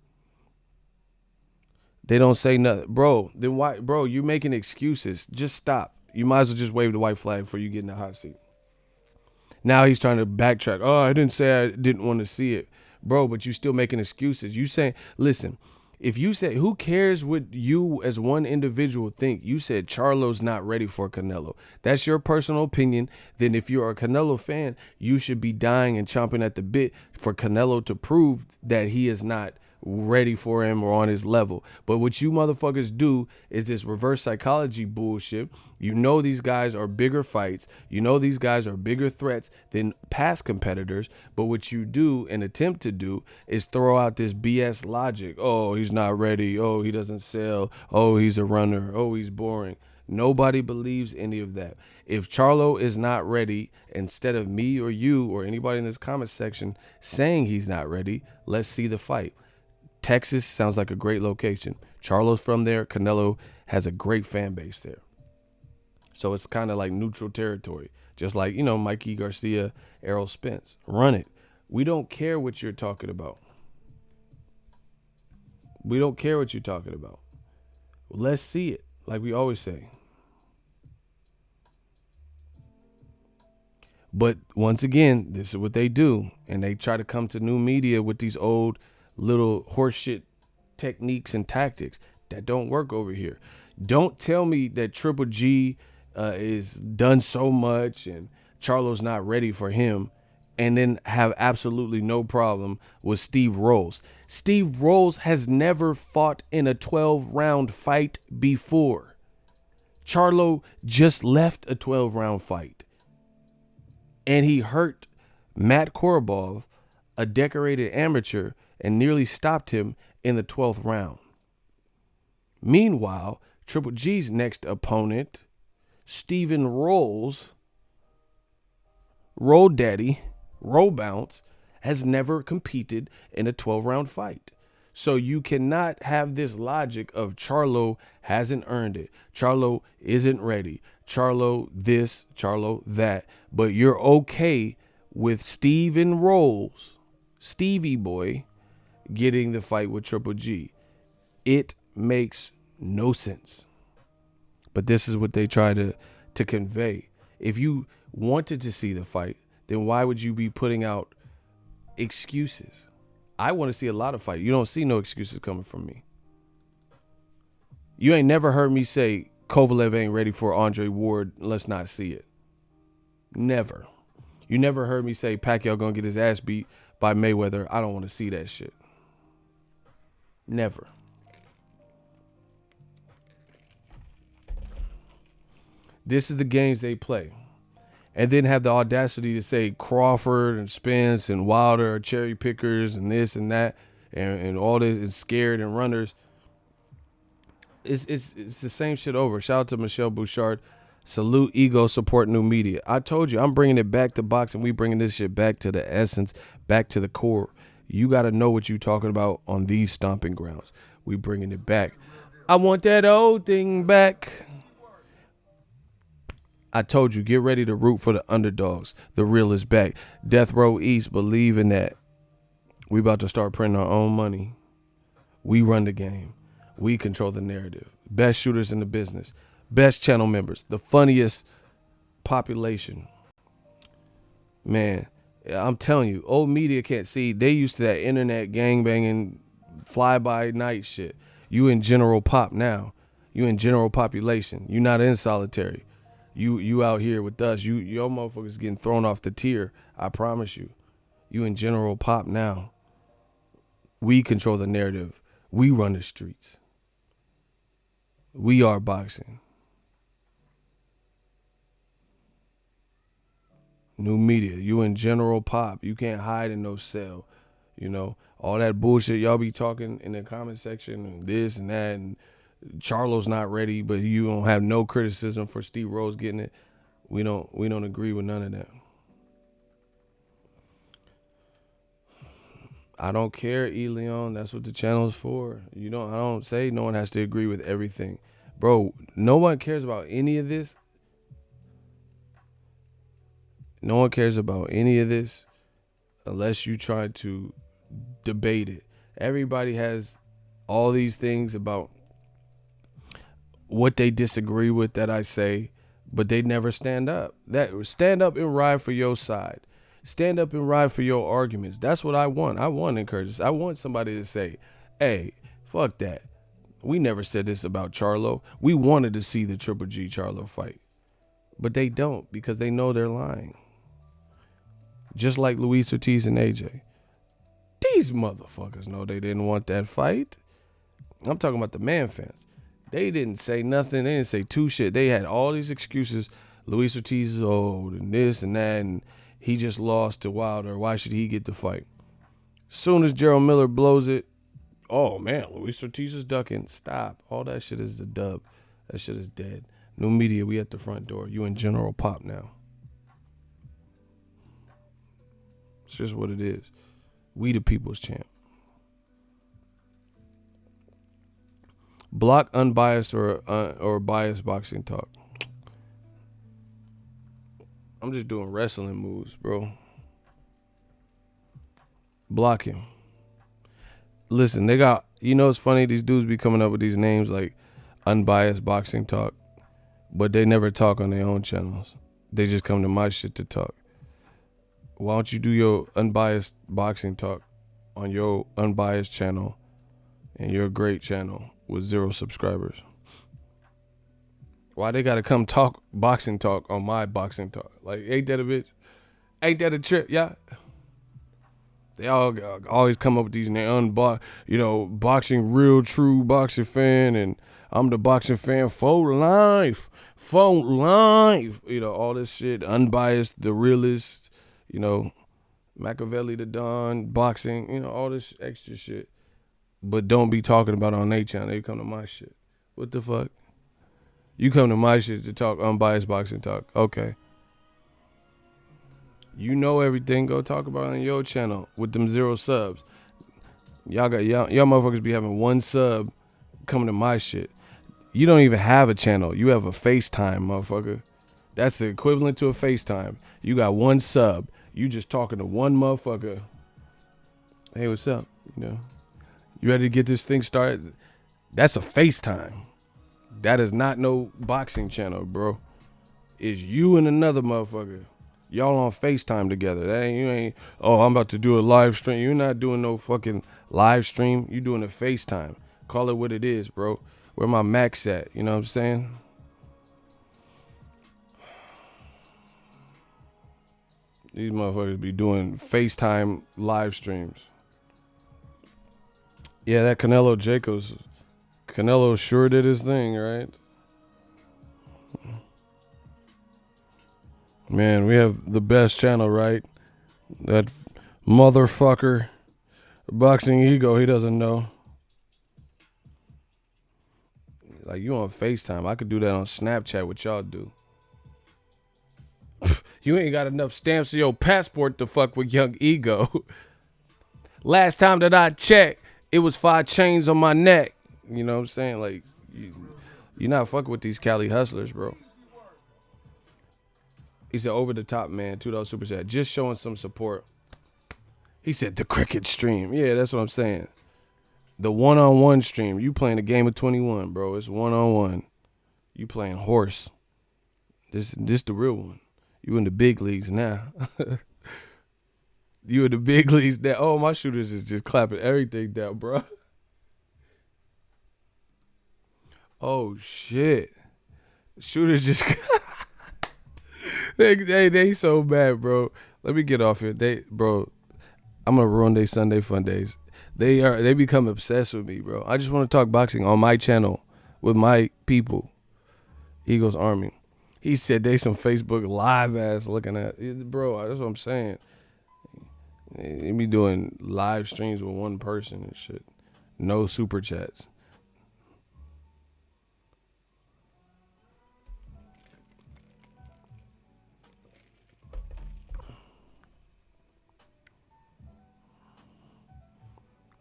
They don't say nothing. Bro, then why? Bro, you're making excuses. Just stop. You might as well just wave the white flag before you get in the hot seat. Now he's trying to backtrack. Oh, I didn't say I didn't want to see it. Bro, but you still making excuses. You saying, listen, if you say, who cares what you as one individual think? You said Charlo's not ready for Canelo. That's your personal opinion. Then if you're a Canelo fan, you should be dying and chomping at the bit for Canelo to prove that he is not ready for him or on his level. But what you motherfuckers do is this reverse psychology bullshit. You know these guys are bigger fights. You know these guys are bigger threats than past competitors. But what you do and attempt to do is throw out this BS logic. Oh, he's not ready. Oh, he doesn't sell. Oh, he's a runner. Oh, he's boring. Nobody believes any of that. If Charlo is not ready, instead of me or you or anybody in this comment section saying he's not ready, let's see the fight. Texas sounds like a great location. Charlo's from there. Canelo has a great fan base there. So it's kind of like neutral territory. Just like, Mikey Garcia, Errol Spence. Run it. We don't care what you're talking about. We don't care what you're talking about. Let's see it, like we always say. But once again, this is what they do. And they try to come to new media with these old little horseshit techniques and tactics that don't work over here. Don't tell me that Triple G is done so much and Charlo's not ready for him, and then have absolutely no problem with Steve Rolls. Steve Rolls has never fought in a 12-round fight before. Charlo just left a 12-round fight, and he hurt Matt Korobov, a decorated amateur, and nearly stopped him in the 12th round. Meanwhile, Triple G's next opponent, Steven Rolls, Roll Daddy, Roll Bounce, has never competed in a 12-round fight. So you cannot have this logic of Charlo hasn't earned it. Charlo isn't ready. Charlo this, Charlo that. But you're okay with Steven Rolls, Stevie Boy, getting the fight with Triple G. It makes no sense. But this is what they try to convey. If you wanted to see the fight, then why would you be putting out excuses? I want to see a lot of fight. You don't see no excuses coming from me. You ain't never heard me say Kovalev ain't ready for Andre Ward. Let's not see it. Never. You never heard me say Pacquiao gonna get his ass beat by Mayweather. I don't want to see that shit. Never. This is the games they play. And then have the audacity to say Crawford and Spence and Wilder are cherry pickers and this and that and all this is scared and runners. It's the same shit over. Shout out to Michelle Bouchard. Salute ego, support new media. I told you, I'm bringing it back to boxing. We bringing this shit back to the essence, back to the core. You got to know what you talking about on these stomping grounds. We bringing it back. I want that old thing back. I told you, get ready to root for the underdogs. The real is back. Death Row East, believe in that. We about to start printing our own money. We run the game. We control the narrative. Best shooters in the business. Best channel members. The funniest population. Man, I'm telling you, old media can't see. They used to that internet gangbanging, fly-by-night shit. You in general pop now. You in general population. You not in solitary. You out here with us. Your motherfuckers getting thrown off the tier. I promise you. You in general pop now. We control the narrative. We run the streets. We are boxing. New media. You in general pop. You can't hide in no cell. You know, all that bullshit y'all be talking in the comment section and this and that, and Charlo's not ready, but you don't have no criticism for Steve Rose getting it. We don't agree with none of that. I don't care, E. Leon. That's what the channel's for. I don't say no one has to agree with everything. Bro, no one cares about any of this. No one cares about any of this unless you try to debate it. Everybody has all these things about what they disagree with that I say, but they never stand up. Stand up and ride for your side. Stand up and ride for your arguments. That's what I want. I want encouragement. I want somebody to say, hey, fuck that. We never said this about Charlo. We wanted to see the Triple G Charlo fight. But they don't because they know they're lying. Just like Luis Ortiz and AJ. These motherfuckers know they didn't want that fight. I'm talking about the man fans. They didn't say nothing. They didn't say two shit. They had all these excuses. Luis Ortiz is old and this and that, and he just lost to Wilder. Why should he get the fight? Soon as Gerald Miller blows it, oh man, Luis Ortiz is ducking. Stop. All that shit is the dub. That shit is dead. New media, we at the front door. You in general pop now. It's just what it is. We the people's champ. Block unbiased or biased boxing talk. I'm just doing wrestling moves, bro. Block him. Listen, they got, it's funny, these dudes be coming up with these names like unbiased boxing talk, but they never talk on their own channels. They just come to my shit to talk. Why don't you do your unbiased boxing talk on your unbiased channel and your great channel with 0 subscribers? Why they gotta come talk boxing talk on my boxing talk? Like, ain't that a bitch? Ain't that a trip? Yeah. They all always come up with these boxing real true boxing fan, and I'm the boxing fan for life. For life. All this shit. Unbiased, the realist, Machiavelli the Don, boxing, all this extra shit. But don't be talking about it on their channel. They come to my shit. What the fuck? You come to my shit to talk unbiased boxing talk. Okay. You know everything. Go talk about it on your channel with them 0 subs. Y'all motherfuckers be having 1 sub coming to my shit. You don't even have a channel. You have a FaceTime, motherfucker. That's the equivalent to a FaceTime. You got 1 sub. You just talking to one motherfucker. Hey, what's up? You ready to get this thing started? That's a FaceTime. That is not no boxing channel, bro. It's you and another motherfucker. Y'all on FaceTime together. I'm about to do a live stream. You're not doing no fucking live stream. You doing a FaceTime. Call it what it is, bro. Where my Max at? You know what I'm saying? These motherfuckers be doing FaceTime live streams. Yeah, that Canelo sure did his thing, right? Man, we have the best channel, right? That motherfucker, Boxingego, he doesn't know. Like, you on FaceTime. I could do that on Snapchat, what y'all do. You ain't got enough stamps in your passport to fuck with Young Ego. Last time that I checked, it was 5 chains on my neck. You know what I'm saying? Like, you're not fucking with these Cali hustlers, bro. He said, over the top, man. $2 super chat. Just showing some support. He said, the cricket stream. Yeah, that's what I'm saying. The one-on-one stream. You playing a game of 21, bro. It's one-on-one. You playing horse. This the real one. You in the big leagues now. You in the big leagues now. Oh, my shooters is just clapping everything down, bro. Oh, shit. Shooters just... they so bad, bro. Let me get off here. Bro, I'm going to ruin their Sunday fun days. They become obsessed with me, bro. I just want to talk boxing on my channel with my people. Eagles Army. He said they some Facebook live ass looking at. Bro, that's what I'm saying. They be doing live streams with one person and shit. No super chats.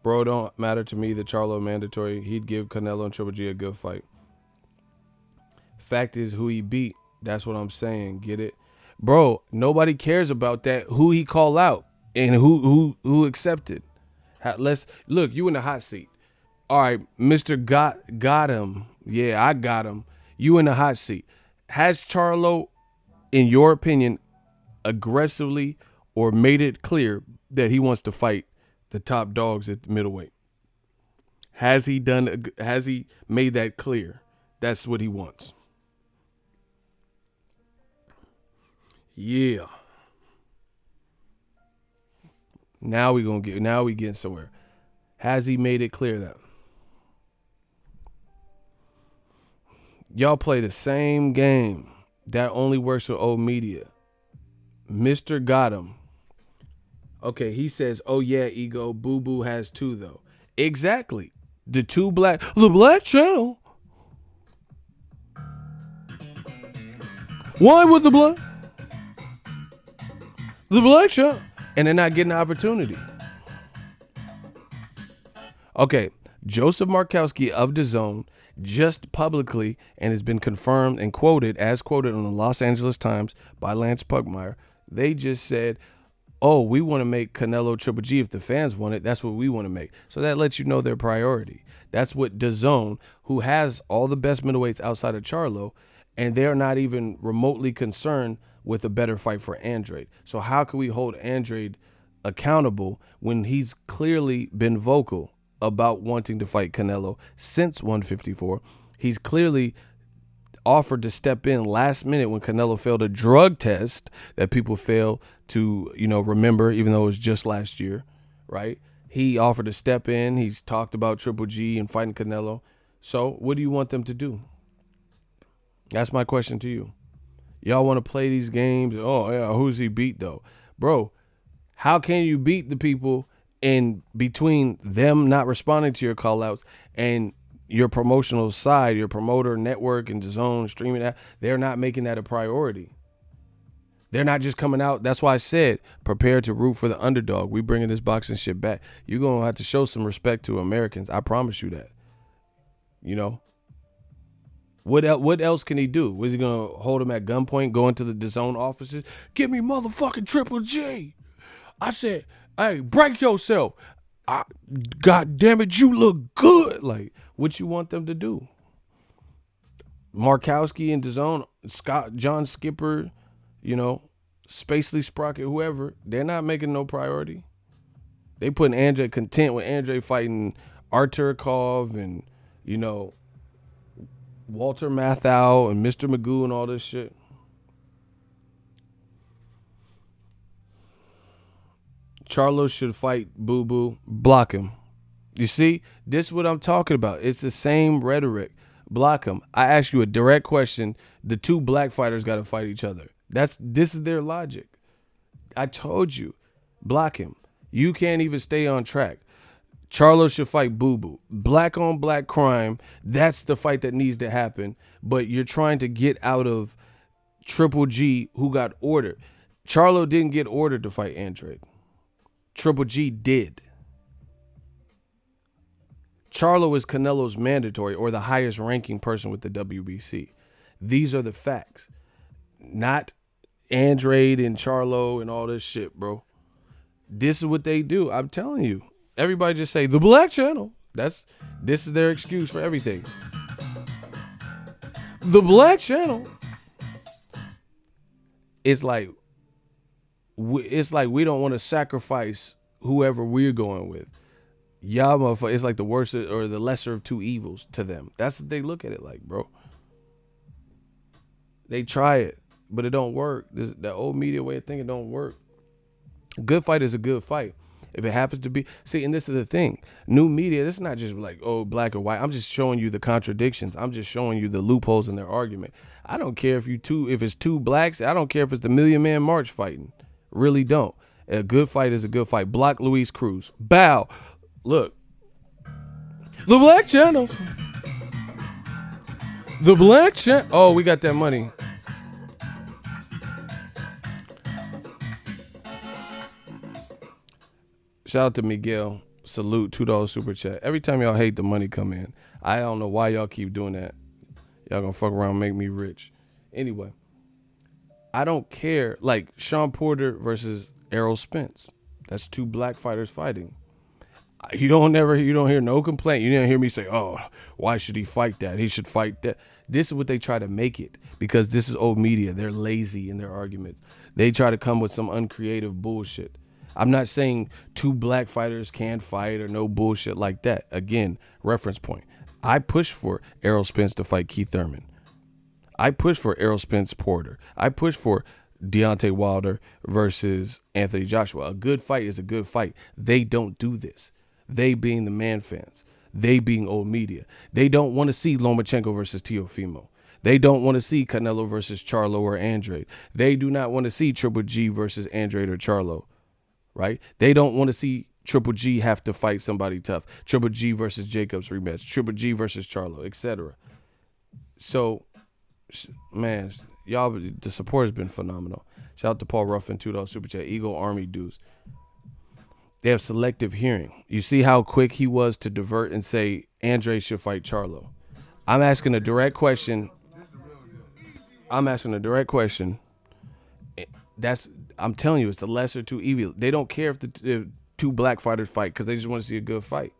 Bro, don't matter to me. The Charlo mandatory. He'd give Canelo and Triple G a good fight. Fact is who he beat. That's what I'm saying. Get it? Bro, nobody cares about that. Who he call out and who accepted. Let's look, you in the hot seat. All right, Mr. Got him. Yeah, I got him. You in the hot seat. Has Charlo, in your opinion, aggressively or made it clear that he wants to fight the top dogs at the middleweight? Has he made that clear? That's what he wants. Yeah. Now we getting somewhere. Has he made it clear that? Y'all play the same game. That only works with old media. Mr. Got him. Okay, he says, oh yeah, Ego, Boo Boo has 2 though. Exactly. The Black Channel. Why with the Black? The Black Channel. And they're not getting the opportunity. Okay, Joseph Markowski of Dazn just publicly, and has been confirmed and quoted on the Los Angeles Times by Lance Pugmire. They just said, oh, we want to make Canelo Triple G. If the fans want it, that's what we want to make. So that lets you know their priority. That's what Dazn, who has all the best middleweights outside of Charlo, and they're not even remotely concerned with a better fight for Andrade. So how can we hold Andrade accountable when he's clearly been vocal about wanting to fight Canelo since 154? He's clearly offered to step in last minute when Canelo failed a drug test that people fail to, remember, even though it was just last year, right? He offered to step in. He's talked about Triple G and fighting Canelo. So what do you want them to do? That's my question to you. Y'all want to play these games? Oh, yeah, who's he beat, though? Bro, how can you beat the people in between them not responding to your call-outs and your promotional side, your promoter network and DAZN streaming that? They're not making that a priority. They're not just coming out. That's why I said, prepare to root for the underdog. We bringing this boxing shit back. You're going to have to show some respect to Americans. I promise you that. What else can he do? Was he going to hold him at gunpoint, go into the DAZN offices? Give me motherfucking Triple G. I said, hey, break yourself. God damn it, you look good. Like, what you want them to do? Markowski and DAZN, John Skipper, Spacely Sprocket, whoever, they're not making no priority. They putting Andre content with Andre fighting Arturkov and, Walter Matthau and Mr. Magoo and all this shit. Charlo should fight Boo Boo. Block him. You see, this is what I'm talking about. It's the same rhetoric. Block him. I ask you a direct question. The 2 black fighters got to fight each other. This is their logic. I told you. Block him. You can't even stay on track. Charlo should fight Boo Boo. Black on black crime. That's the fight that needs to happen. But you're trying to get out of Triple G, who got ordered. Charlo didn't get ordered to fight Andrade. Triple G did. Charlo is Canelo's mandatory or the highest ranking person with the WBC. These are the facts. Not Andrade and Charlo and all this shit, bro. This is what they do. I'm telling you. Everybody just say the Black Channel. This is their excuse for everything. The Black Channel. It's like we don't want to sacrifice whoever we're going with. Y'all motherfucker, it's like the worst or the lesser of two evils to them. That's what they look at it like, bro. They try it, but it don't work. That old media way of thinking don't work. A good fight is a good fight. If it happens to be, see, and this is the thing. New media, this is not just like, oh, black or white. I'm just showing you the contradictions. I'm just showing you the loopholes in their argument. I don't care if it's two blacks. I don't care if it's the Million Man March fighting. Really don't. A good fight is a good fight. Block Luis Cruz. Bow. Look. The Black Channel. The Black Channel. Oh, we got that money. Shout out to Miguel. Salute. $2 super chat. Every time y'all hate the money come in. I don't know why y'all keep doing that. Y'all gonna fuck around and make me rich. Anyway. I don't care. Like Sean Porter versus Errol Spence. That's two black fighters fighting. You don't hear no complaint. You didn't hear me say, oh, why should he fight that? He should fight that. This is what they try to make it because this is old media. They're lazy in their arguments. They try to come with some uncreative bullshit. I'm not saying two black fighters can't fight or no bullshit like that. Again, reference point. I pushed for Errol Spence to fight Keith Thurman. I pushed for Errol Spence Porter. I pushed for Deontay Wilder versus Anthony Joshua. A good fight is a good fight. They don't do this. They being the man fans. They being old media. They don't want to see Lomachenko versus Teofimo. They don't want to see Canelo versus Charlo or Andrade. They do not want to see Triple G versus Andrade or Charlo. Right? They don't want to see Triple G have to fight somebody tough. Triple G versus Jacobs rematch. Triple G versus Charlo, etc. So, man, y'all, the support has been phenomenal. Shout out to Paul Ruffin, $2 super chat. Eagle Army dudes. They have selective hearing. You see how quick he was to divert and say Andre should fight Charlo. I'm asking a direct question. I'm telling you, it's the lesser two evil. They don't care if the two black fighters fight because they just want to see a good fight.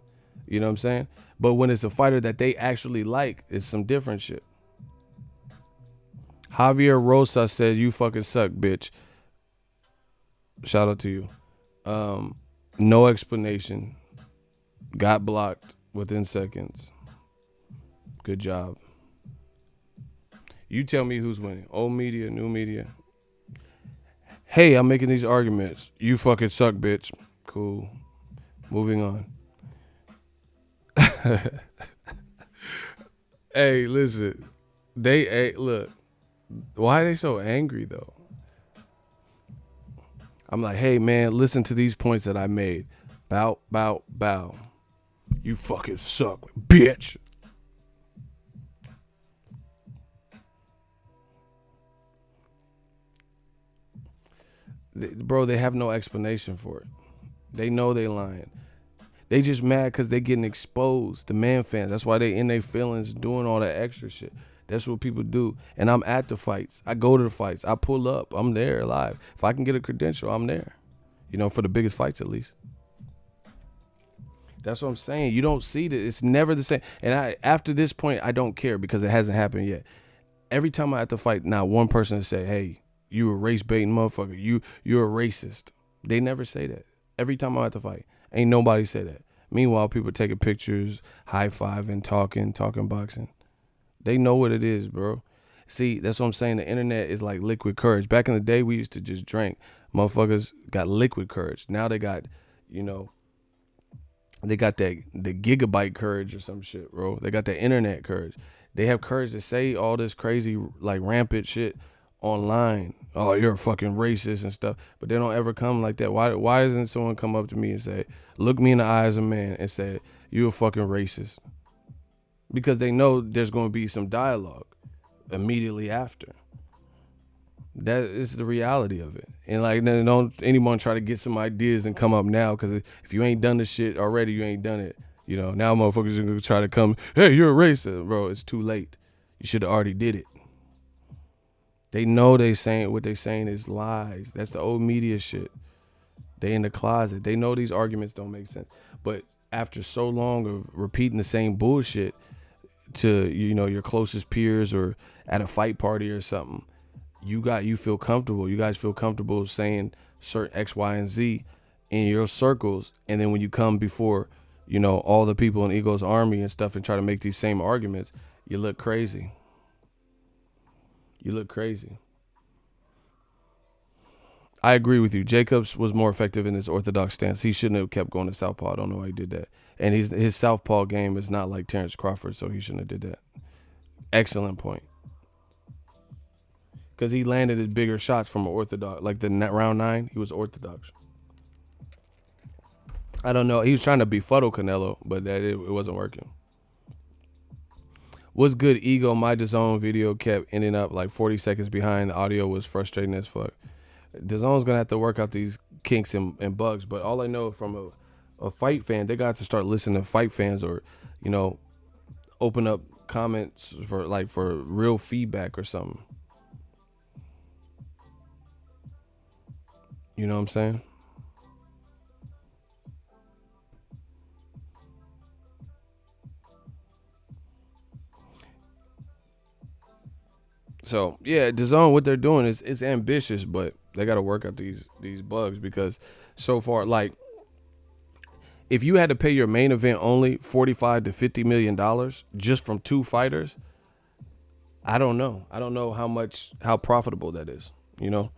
You know what I'm saying? But when it's a fighter that they actually like, it's some different shit. Javier Rosa says, you fucking suck, bitch. Shout out to you. No explanation. Got blocked within seconds. Good job. You tell me who's winning. Old media, new media. Hey, I'm making these arguments. You fucking suck, bitch. Cool. Moving on. Hey, listen. Look. Why are they so angry, though? I'm like, hey, man, listen to these points that I made. Bow, bow, bow. You fucking suck, bitch. Bro, they have no explanation for it. They know they lying. They just mad because they getting exposed. The man fans. That's why they in their feelings doing all that extra shit. That's what people do. And I'm at the fights. I go to the fights. I pull up. I'm there live. If I can get a credential, I'm there. You know, for the biggest fights at least. That's what I'm saying. You don't see that. It's never the same. And after this point, I don't care because it hasn't happened yet. Every time I have to fight, not one person say, hey, you a race baiting motherfucker. You're a racist. They never say that. Every time I have to fight, ain't nobody say that. Meanwhile, people taking pictures, high-fiving, talking boxing. They know what it is, bro. See, that's what I'm saying. The internet is like liquid courage. Back in the day, we used to just drink. Motherfuckers got liquid courage. Now they got, they got the gigabyte courage or some shit, bro. They got the internet courage. They have courage to say all this crazy, like, rampant shit online. Oh, you're a fucking racist and stuff. But they don't ever come like that. Why doesn't someone come up to me and say, look me in the eye as a man and say, you a fucking racist? Because they know there's going to be some dialogue immediately after. That is the reality of it. And like, then don't anyone try to get some ideas and come up now, because if you ain't done the shit already, you ain't done it. You know, now motherfuckers are gonna try to come, hey, you're a racist, bro. It's too late. You should have already did it. They know they saying what they saying is lies. That's the old media shit. They in the closet. They know these arguments don't make sense. But after so long of repeating the same bullshit to, you know, your closest peers or at a fight party or something, you feel comfortable. You guys feel comfortable saying certain X, Y, and Z in your circles. And then when you come before, you know, all the people in Ego's army and stuff and try to make these same arguments, you look crazy. You look crazy. I agree with you. Jacobs was more effective in his orthodox stance. He shouldn't have kept going to southpaw. I don't know why he did that. And his southpaw game is not like Terrence Crawford, so he shouldn't have did that. Excellent point. Because he landed his bigger shots from an orthodox. Like the round 9, he was orthodox. I don't know. He was trying to befuddle Canelo, but it wasn't working. What's good, Ego? My Dazn video kept ending up like 40 seconds behind. The audio was frustrating as fuck. Dazon's going to have to work out these kinks and bugs, but all I know from a fight fan, they got to start listening to fight fans, or, you know, open up comments for real feedback or something. You know what I'm saying? So yeah, Dazn, what they're doing is it's ambitious, but they got to work out these bugs, because so far, like, if you had to pay your main event only $45 to $50 million just from 2 fighters, I don't know. I don't know how profitable that is, you know?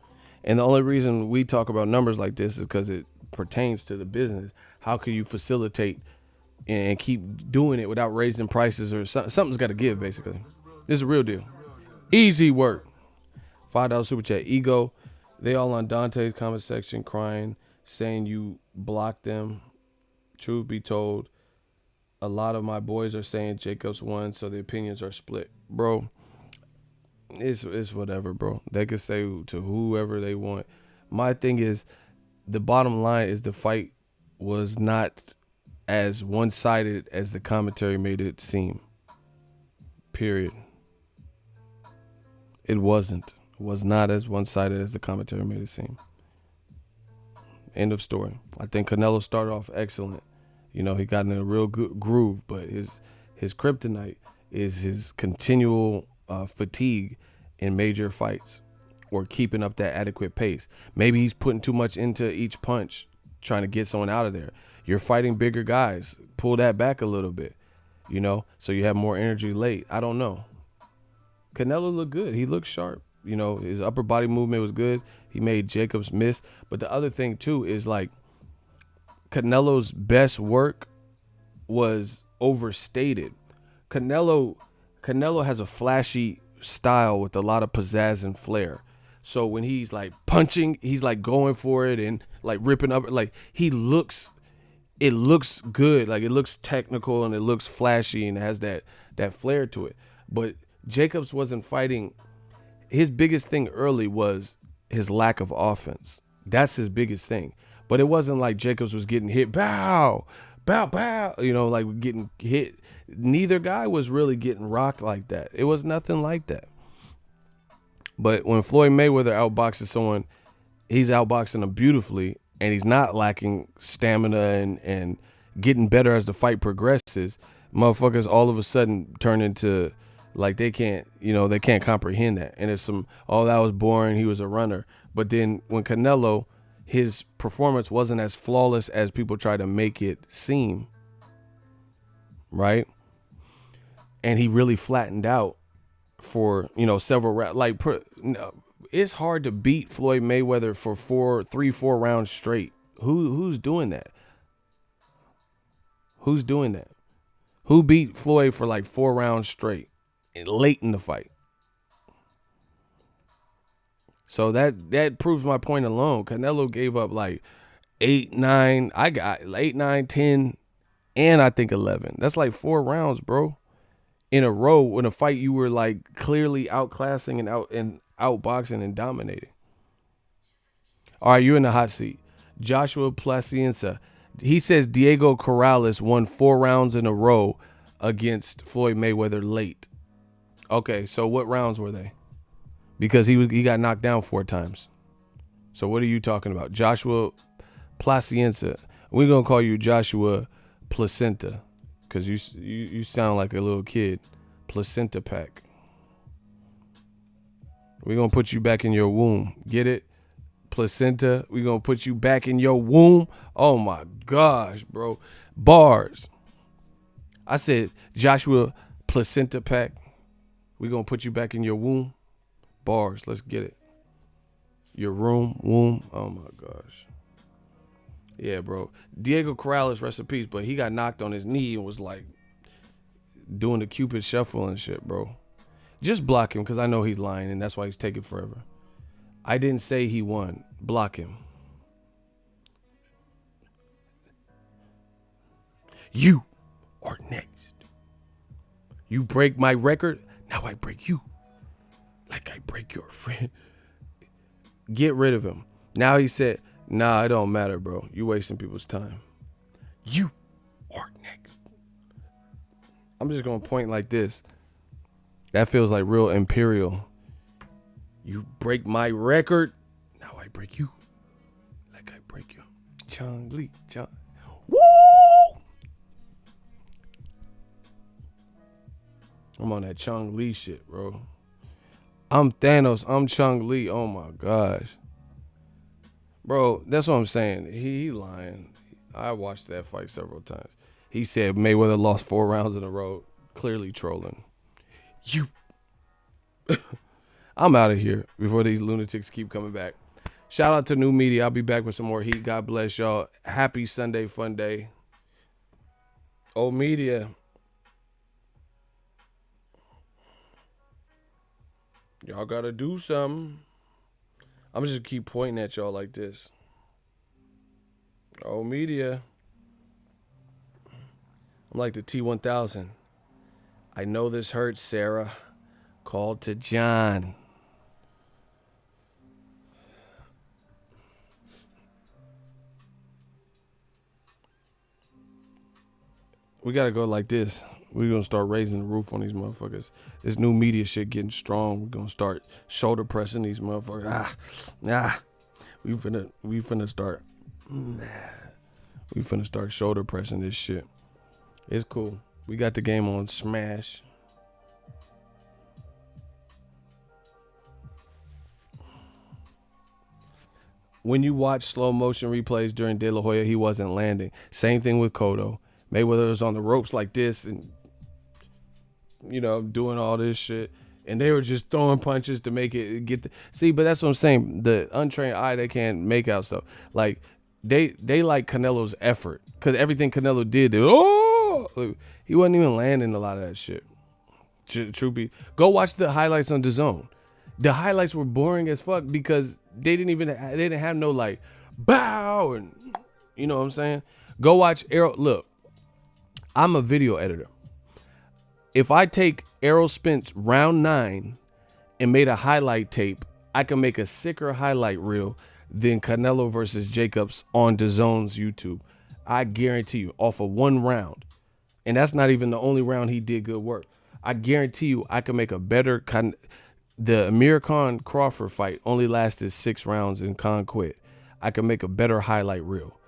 And the only reason we talk about numbers like this is because it pertains to the business. How can you facilitate and keep doing it without raising prices, or something's got to give, basically. This is a real deal. Easy work. $5 super chat. Ego, they all on Dante's comment section crying, saying you blocked them. Truth be told, a lot of my boys are saying Jacobs won, so the opinions are split. Bro, it's whatever, bro. They could say to whoever they want. My thing is, the bottom line is the fight was not as one-sided as the commentary made it seem. Period. It wasn't. It was not as one-sided as the commentary made it seem. End of story. I think Canelo started off excellent. You know, he got in a real good groove, but his kryptonite is his continual fatigue in major fights, or keeping up that adequate pace. Maybe he's putting too much into each punch, trying to get someone out of there. You're fighting bigger guys. Pull that back a little bit, you know, so you have more energy late. I don't know. Canelo looked good. He looked sharp. You know, his upper body movement was good. He made Jacobs miss. But the other thing, too, is like Canelo's best work was overstated. Canelo has a flashy style with a lot of pizzazz and flair. So when he's like punching, he's like going for it and like ripping up. Like it looks good. Like it looks technical and it looks flashy and it has that flair to it. But Jacobs wasn't fighting. His biggest thing early was his lack of offense. That's his biggest thing. But it wasn't like Jacobs was getting hit, bow, you know, like getting hit. Neither guy was really getting rocked like that. It was nothing like that. But when Floyd Mayweather outboxes someone, he's outboxing them beautifully, and he's not lacking stamina and getting better as the fight progresses. Motherfuckers all of a sudden turn into, like, they can't comprehend that. And it's that was boring. He was a runner. But then when Canelo, his performance wasn't as flawless as people try to make it seem, right? And he really flattened out for, several rounds. Like, it's hard to beat Floyd Mayweather for 4 rounds straight. Who's doing that? Who's doing that? Who beat Floyd for like 4 rounds straight late in the fight? So that proves my point alone. Canelo gave up like 8, 9. I got 8, 9, 10, and I think 11. That's like 4 rounds, bro, in a row. In a fight you were like clearly outclassing and outboxing and dominating. All right, you're in the hot seat. Joshua Placienza. He says Diego Corrales won 4 rounds in a row against Floyd Mayweather late. Okay, so what rounds were they? Because he got knocked down 4 times. So what are you talking about? Joshua Placienza. We're going to call you Joshua Placenta because you sound like a little kid. Placenta pack. We're going to put you back in your womb. Get it? Placenta. We're going to put you back in your womb. Oh, my gosh, bro. Bars. I said Joshua Placenta pack. We're going to put you back in your womb. Bars. Let's get it. Your womb. Oh, my gosh. Yeah, bro. Diego Corrales, rest in peace, but he got knocked on his knee and was like doing the Cupid shuffle and shit, bro. Just block him because I know he's lying and that's why he's taking forever. I didn't say he won. Block him. You are next. You break my record, now I break you. Like I break your friend. Get rid of him. Now he said, nah, it don't matter, bro. You wasting people's time. You are next. I'm just going to point like this. That feels like real imperial. You break my record. Now I break you. Like I break you. Chung Lee. Chung. Woo! I'm on that Chung Lee shit, bro. I'm Thanos. I'm Chung Lee. Oh, my gosh. Bro, that's what I'm saying. He lying. I watched that fight several times. He said Mayweather lost 4 rounds in a row. Clearly trolling. You. I'm out of here before these lunatics keep coming back. Shout out to New Media. I'll be back with some more heat. God bless y'all. Happy Sunday fun day. Old Media. Y'all got to do something. I'm just keep pointing at y'all like this. Oh, Media. I'm like the T-1000. I know this hurts, Sarah. Called to John. We got to go like this. We're going to start raising the roof on these motherfuckers. This New Media shit getting strong. We're going to start shoulder pressing these motherfuckers. We finna start. We finna start shoulder pressing this shit. It's cool. We got the game on Smash. When you watch slow motion replays during De La Hoya, he wasn't landing. Same thing with Cotto. Mayweather was on the ropes like this and, you know, doing all this shit. And they were just throwing punches to make it get see, but that's what I'm saying. The untrained eye, they can't make out stuff. Like, they like Canelo's effort. Because everything Canelo did, he wasn't even landing a lot of that shit. True be. Go watch the highlights on Dazn. The highlights were boring as fuck because they didn't have no like bow and you know what I'm saying? Go watch Errol. Look, I'm a video editor. If I take Errol Spence round 9 and made a highlight tape, I can make a sicker highlight reel than Canelo versus Jacobs on DAZN's YouTube. I guarantee you, off of 1 round. And that's not even the only round he did good work. I guarantee you I can make a better the Amir Khan Crawford fight only lasted 6 rounds and Khan quit. I can make a better highlight reel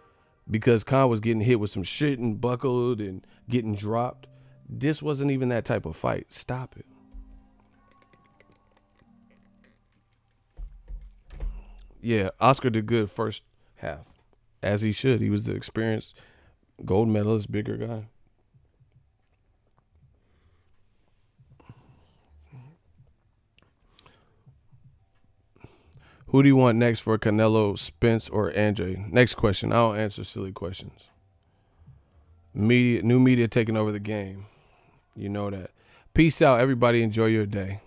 because Khan was getting hit with some shit and buckled and getting dropped. This wasn't even that type of fight. Stop it. Yeah, Oscar did good first half, as he should. He was the experienced gold medalist, bigger guy. Who do you want next for Canelo, Spence, or Andre? Next question. I don't answer silly questions. New media taking over the game. You know that. Peace out, everybody. Enjoy your day.